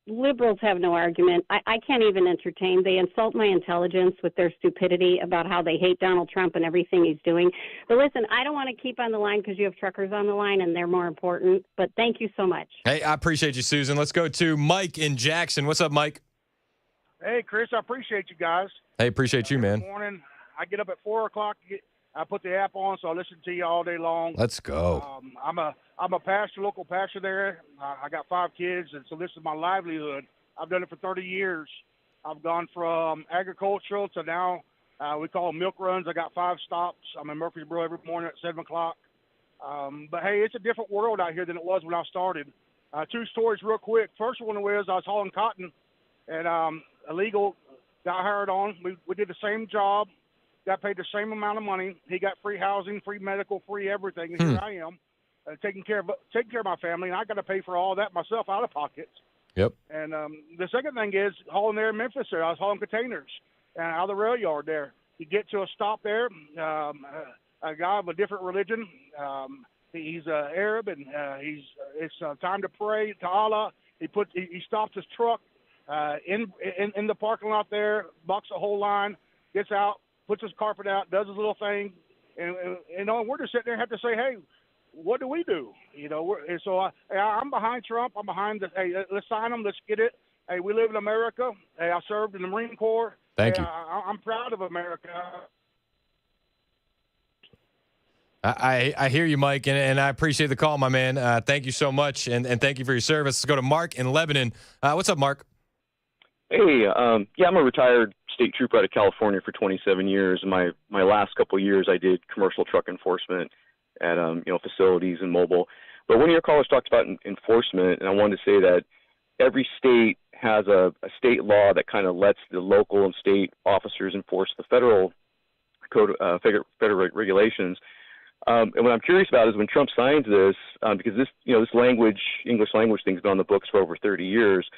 Liberals have no argument. I can't even entertain. They insult my intelligence with their stupidity about how they hate Donald Trump and everything he's doing. But listen, I don't want to keep on the line because you have truckers on the line and they're more important. But thank you so much.
Hey, I appreciate you, Susan. Let's go to Mike in Jackson. What's up, Mike?
Hey, Chris, I appreciate you guys.
Hey, appreciate you, man.
Good morning. I get up at 4 o'clock. I put the app on, so I listen to you all day long.
Let's go.
I'm a pastor, local pastor there. I got 5 kids, and so this is my livelihood. I've done it for 30 years. I've gone from agricultural to now we call them milk runs. I got 5 stops. I'm in Murfreesboro every morning at 7 o'clock. But, hey, it's a different world out here than it was when I started. 2 stories real quick. First one was I was hauling cotton, and illegal got hired on. We did the same job. Got paid the same amount of money. He got free housing, free medical, free everything. And here I am, taking care of my family, and I got to pay for all that myself out of pocket.
Yep.
And the second thing is hauling there in Memphis. I was hauling containers out of the rail yard there. You get to a stop there. A guy of a different religion. He's Arab, and it's time to pray to Allah. He stops his truck in the parking lot there, bucks a whole line, gets out, puts his carpet out, does his little thing, and we're just sitting there and have to say, hey, what do we do? I'm behind Trump. I'm behind hey, let's sign him. Let's get it. Hey, we live in America. Hey, I served in the Marine Corps.
Thank you.
I'm proud of America.
I hear you, Mike, and I appreciate the call, my man. Thank you so much, and thank you for your service. Let's go to Mark in Lebanon. What's up, Mark?
Hey, I'm a retired state trooper out of California for 27 years. My last couple of years, I did commercial truck enforcement at facilities and mobile. But one of your callers talked about enforcement, and I wanted to say that every state has a state law that kind of lets the local and state officers enforce the federal code, federal regulations. And what I'm curious about is when Trump signs this, because this language, English language thing has been on the books for over 30 years.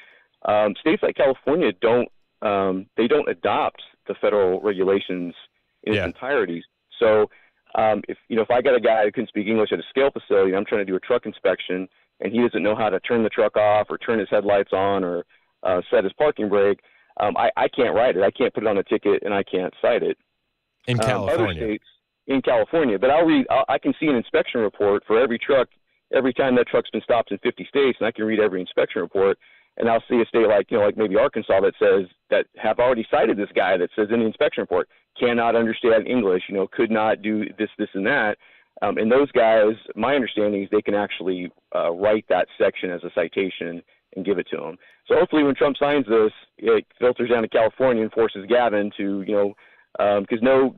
States like California don't adopt the federal regulations in its entirety. So if I got a guy who can speak English at a scale facility and I'm trying to do a truck inspection and he doesn't know how to turn the truck off or turn his headlights on or set his parking brake, I can't write it. I can't put it on a ticket and I can't cite it.
In California.
Other states, in California. But I can see an inspection report for every truck every time that truck's been stopped in 50 states, and I can read every inspection report. And I'll see a state like maybe Arkansas that have already cited this guy that says in the inspection report, cannot understand English, could not do this, and that. And those guys, my understanding is they can actually write that section as a citation and give it to them. So hopefully when Trump signs this, it filters down to California and forces Gavin to, because no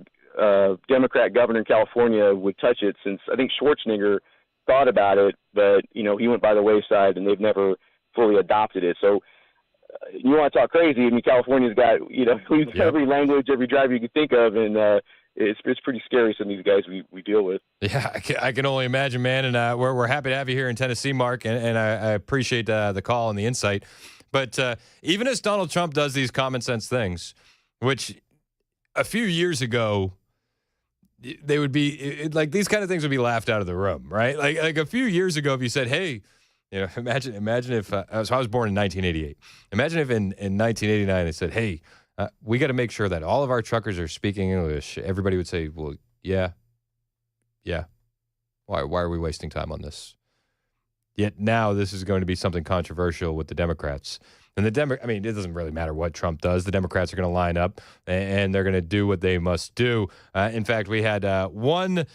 Democrat governor in California would touch it since I think Schwarzenegger thought about it, but, he went by the wayside and they've never fully adopted it. So you want to talk crazy? I mean, California's got every language, every driver you can think of, and it's pretty scary. Some of these guys we deal with.
Yeah, I can only imagine, man. And we're happy to have you here in Tennessee, Mark. And I appreciate the call and the insight. But even as Donald Trump does these common sense things, which a few years ago they would be like these kind of things would be laughed out of the room, right? Like a few years ago, if you said, "Hey." Imagine if I was born in 1988. Imagine if in 1989 they said, "Hey, we got to make sure that all of our truckers are speaking English." Everybody would say, "Well, yeah. Why are we wasting time on this?" Yet now this is going to be something controversial with the Democrats. And it doesn't really matter what Trump does. The Democrats are going to line up and they're going to do what they must do. In fact, we had one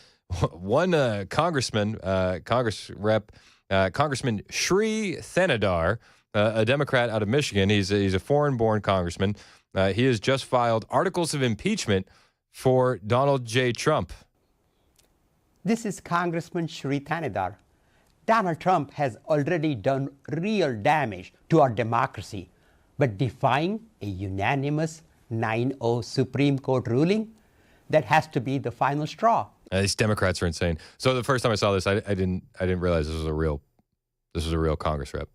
congressman, Congressman Sri Thanedar, a Democrat out of Michigan. He's a foreign-born congressman. He has just filed articles of impeachment for Donald J. Trump.
This is Congressman Sri Thanedar. Donald Trump has already done real damage to our democracy, but defying a unanimous 9-0 Supreme Court ruling, that has to be the final straw.
These Democrats are insane. So the first time I saw this, I didn't realize this was a real Congress rep.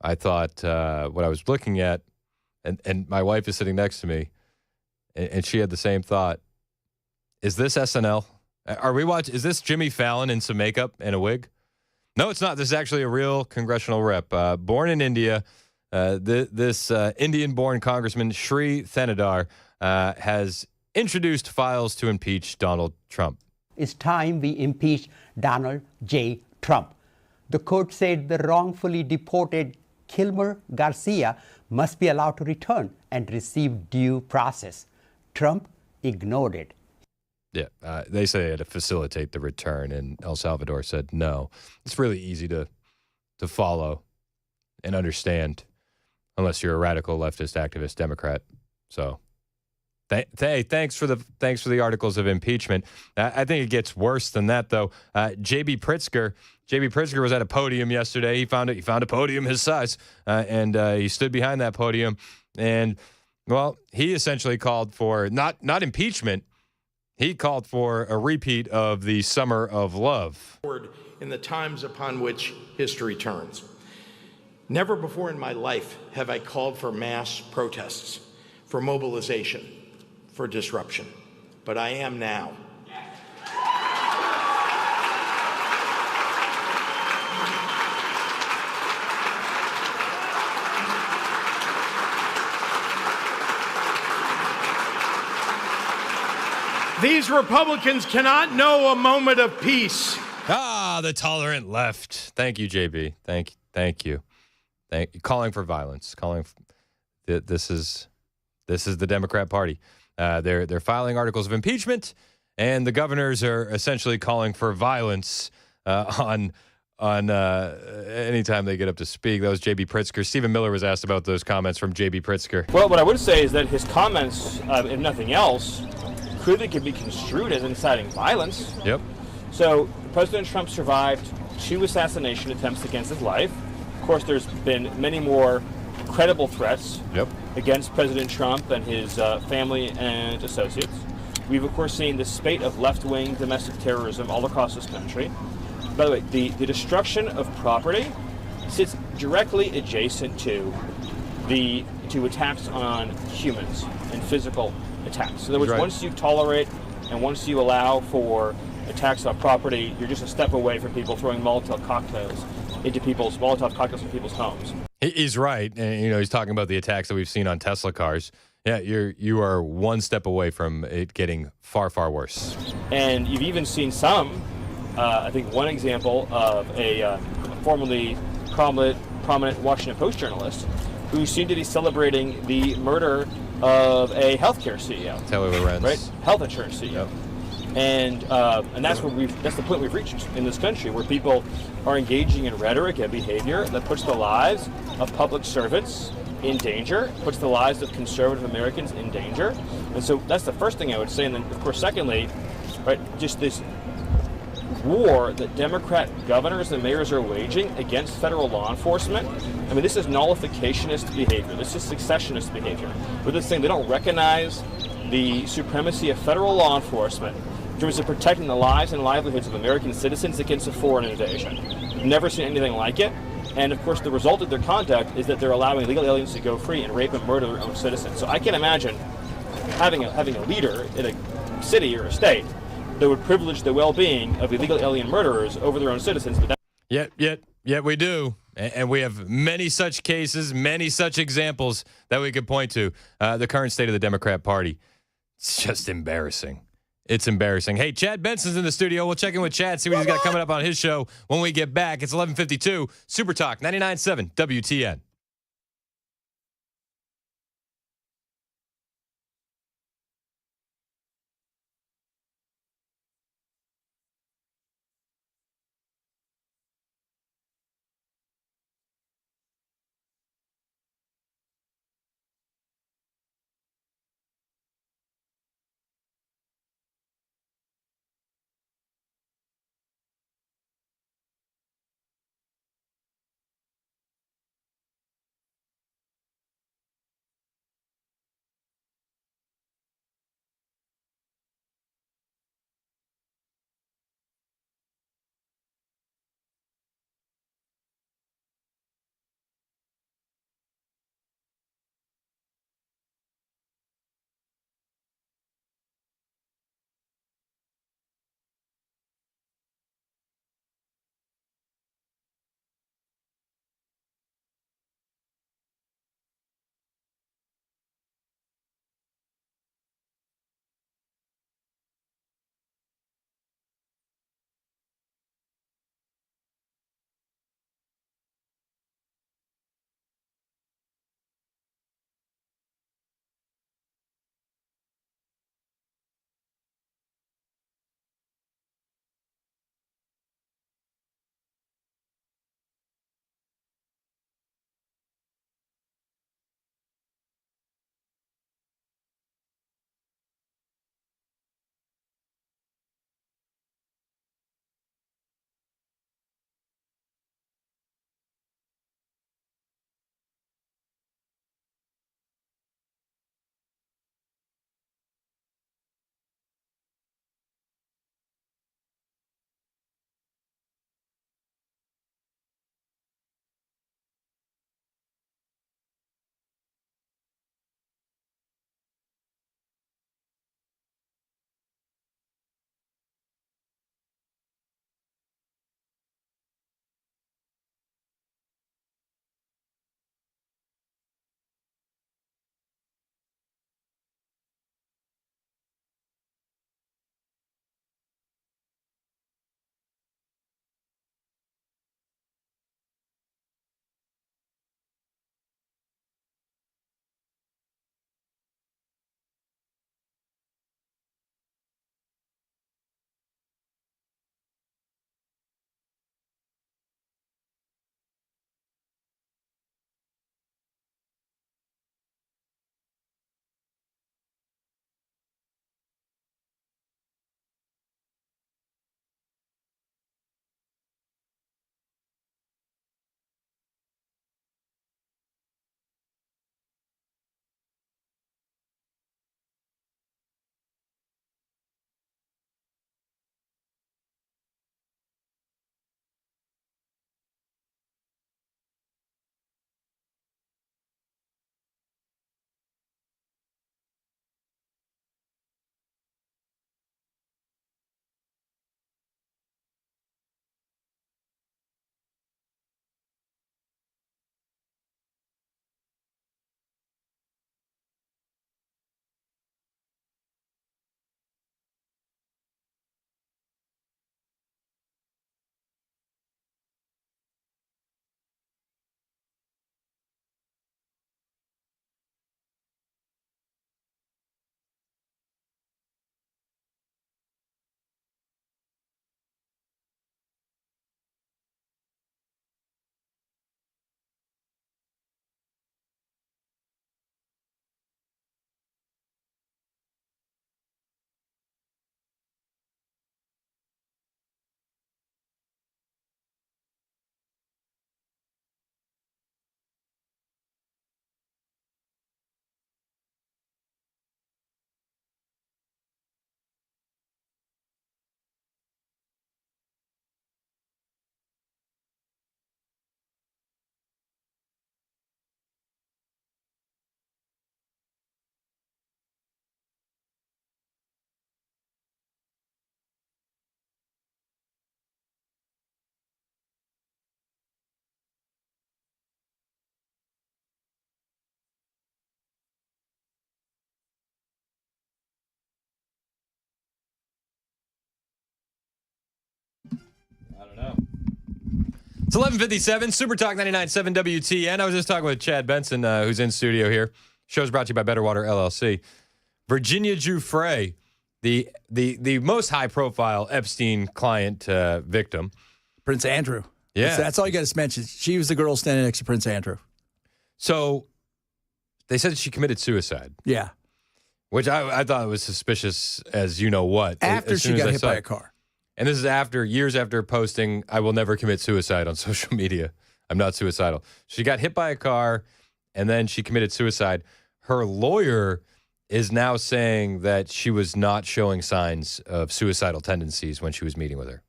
I thought what I was looking at, and my wife is sitting next to me, and she had the same thought. Is this SNL? Is this Jimmy Fallon in some makeup and a wig? No, it's not. This is actually a real congressional rep. Born in India, this Indian-born Congressman, Sri Thanedar, has introduced files to impeach Donald Trump.
It's time we impeach Donald J. Trump. The court said the wrongfully deported Kilmer Garcia must be allowed to return and receive due process. Trump ignored it.
Yeah, they say to facilitate the return, and El Salvador said no. It's really easy to follow and understand, unless you're a radical leftist activist Democrat. So, thanks for the articles of impeachment. I think it gets worse than that, though. J.B. Pritzker was at a podium yesterday. He found a podium his size, and he stood behind that podium, and well, he essentially called for not impeachment. He called for a repeat of the Summer of Love.
In the times upon which history turns. Never before in my life have I called for mass protests, for mobilization, for disruption, but I am now. These Republicans cannot know a moment of peace.
The tolerant left. Thank you, JB. Thank you. Calling for violence. This is the Democrat Party. They're filing articles of impeachment, and the governors are essentially calling for violence on anytime they get up to speak. That was J.B. Pritzker. Stephen Miller was asked about those comments from J.B. Pritzker.
Well, what I would say is that his comments, if nothing else, clearly could be construed as inciting violence.
Yep.
So President Trump survived 2 assassination attempts against his life. Of course, there's been many more credible threats against President Trump and his family and associates. We've, of course, seen the spate of left-wing domestic terrorism all across this country. By the way, the destruction of property sits directly adjacent to attacks on humans and physical attacks. In other words, once you tolerate and once you allow for attacks on property, you're just a step away from people throwing Molotov cocktails into people's homes.
He's right. And, he's talking about the attacks that we've seen on Tesla cars. Yeah, you are one step away from it getting far, far worse.
And you've even seen some, I think one example of a formerly prominent Washington Post journalist who seemed to be celebrating the murder of a healthcare CEO.
Taylor Lorenz.
Right? Health insurance CEO. Yep. And that's the point we've reached in this country, where people are engaging in rhetoric and behavior that puts the lives of public servants in danger, puts the lives of conservative Americans in danger. And so that's the first thing I would say. And then, of course, secondly, right, just this war that Democrat governors and mayors are waging against federal law enforcement. I mean, this is nullificationist behavior. This is successionist behavior. With this thing, they don't recognize the supremacy of federal law enforcement in terms of protecting the lives and livelihoods of American citizens against a foreign invasion. Never seen anything like it. And of course, the result of their conduct is that they're allowing illegal aliens to go free and rape and murder their own citizens. So I can't imagine having a leader in a city or a state that would privilege the well-being of illegal alien murderers over their own citizens. But
Yet we do. And we have many such cases, many such examples that we could point to. The current state of the Democrat Party. It's just embarrassing. It's embarrassing. Hey, Chad Benson's in the studio. We'll check in with Chad, see what he's got coming up on his show when we get back. It's 11:52. Super Talk 99.7 WTN. It's 11:57, Super Talk 99.7 WTN. I was just talking with Chad Benson, who's in studio here. Show's brought to you by Better Water LLC. Virginia Giuffre, the most high-profile Epstein client victim.
Prince Andrew.
Yeah.
That's all you got to mention. She was the girl standing next to Prince Andrew.
So they said she committed suicide.
Yeah.
Which I thought was suspicious as you know what.
After she got hit by a car.
And this is years after posting, I will never commit suicide on social media. I'm not suicidal. She got hit by a car, and then she committed suicide. Her lawyer is now saying that she was not showing signs of suicidal tendencies when she was meeting with her.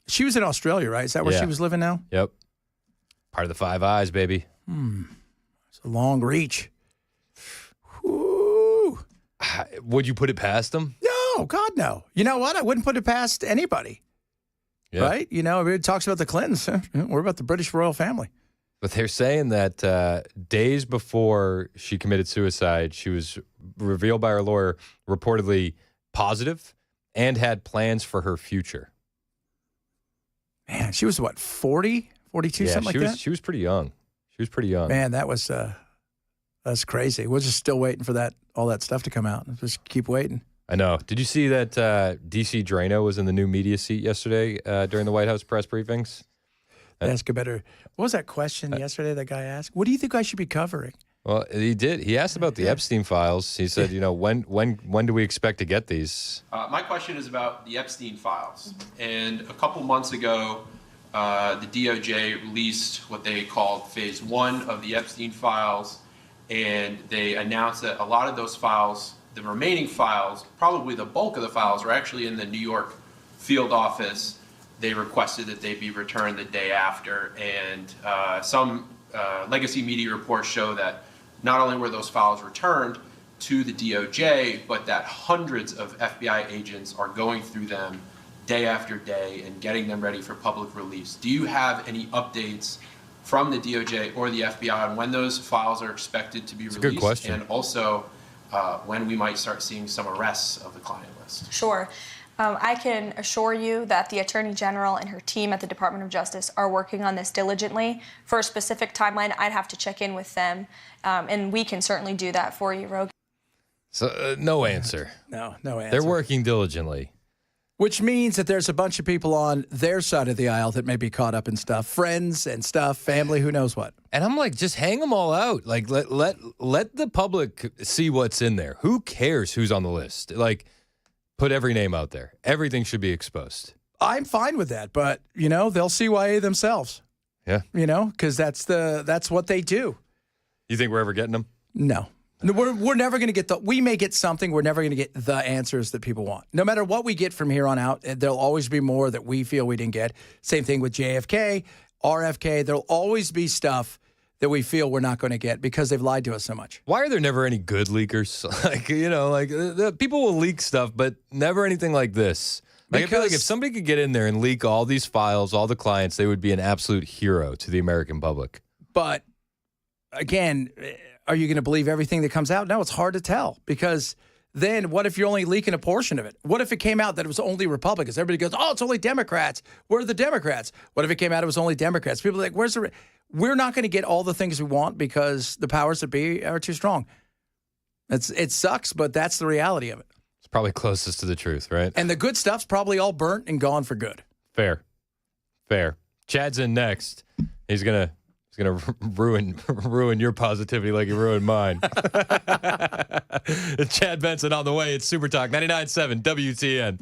She was in Australia, right? Is that where she was living now?
Yep. Part of the Five Eyes, baby.
It's a long reach.
Would you put it past them?
No, God, no. You know what? I wouldn't put it past anybody.
Yeah.
Right? You know, everybody talks about the Clintons. We're about the British royal family.
But they're saying that days before she committed suicide, she was revealed by her lawyer reportedly positive and had plans for her future.
Man, she was what, 40, 42, something like that?
She was pretty young.
Man, that's crazy. We're just still waiting for all that stuff to come out. Just keep waiting.
I know. Did you see that DC Drano was in the new media seat yesterday during the White House press briefings?
Ask a better. What was that question yesterday that guy asked? What do you think I should be covering?
Well, he did. He asked about the Epstein files. He said, when do we expect to get these?
My question is about the Epstein files. And a couple months ago, the DOJ released what they called phase 1 of the Epstein files. And they announced that a lot of those files, the remaining files, probably the bulk of the files, are actually in the New York field office. They requested that they be returned the day after. And some legacy media reports show that not only were those files returned to the DOJ, but that hundreds of FBI agents are going through them day after day and getting them ready for public release. Do you have any updates from the DOJ or the FBI on when those files are expected to be released?
Good question.
And also when we might start seeing some arrests of the client list?
Sure. I can assure you that the Attorney General and her team at the Department of Justice are working on this diligently. For a specific timeline, I'd have to check in with them, and we can certainly do that for you, Rogue.
So no answer.
No answer.
They're working diligently.
Which means that there's a bunch of people on their side of the aisle that may be caught up in stuff. Friends and stuff, family, who knows what.
And I'm like, just hang them all out. Like, let the public see what's in there. Who cares who's on the list? Like, put every name out there. Everything should be exposed.
I'm fine with that, but, they'll CYA themselves.
Yeah.
Because that's what they do.
You think we're ever getting them?
No. We're never going to get we may get something. We're never going to get the answers that people want. No matter what we get from here on out, there'll always be more that we feel we didn't get. Same thing with JFK, RFK. There'll always be stuff that we feel we're not going to get because they've lied to us so much.
Why are there never any good leakers? People will leak stuff, but never anything like this. I feel like if somebody could get in there and leak all these files, all the clients, they would be an absolute hero to the American public.
But again, are you going to believe everything that comes out? No, it's hard to tell because then what if you're only leaking a portion of it? What if it came out that it was only Republicans? Everybody goes, oh, it's only Democrats. Where are the Democrats? What if it came out it was only Democrats? People are like, where's the... We're not going to get all the things we want because the powers that be are too strong. It sucks, but that's the reality of it.
It's probably closest to the truth, right?
And the good stuff's probably all burnt and gone for good.
Fair. Chad's in next. He's gonna ruin your positivity like he ruined mine. Chad Benson on the way. It's Super Talk 99.7 WTN.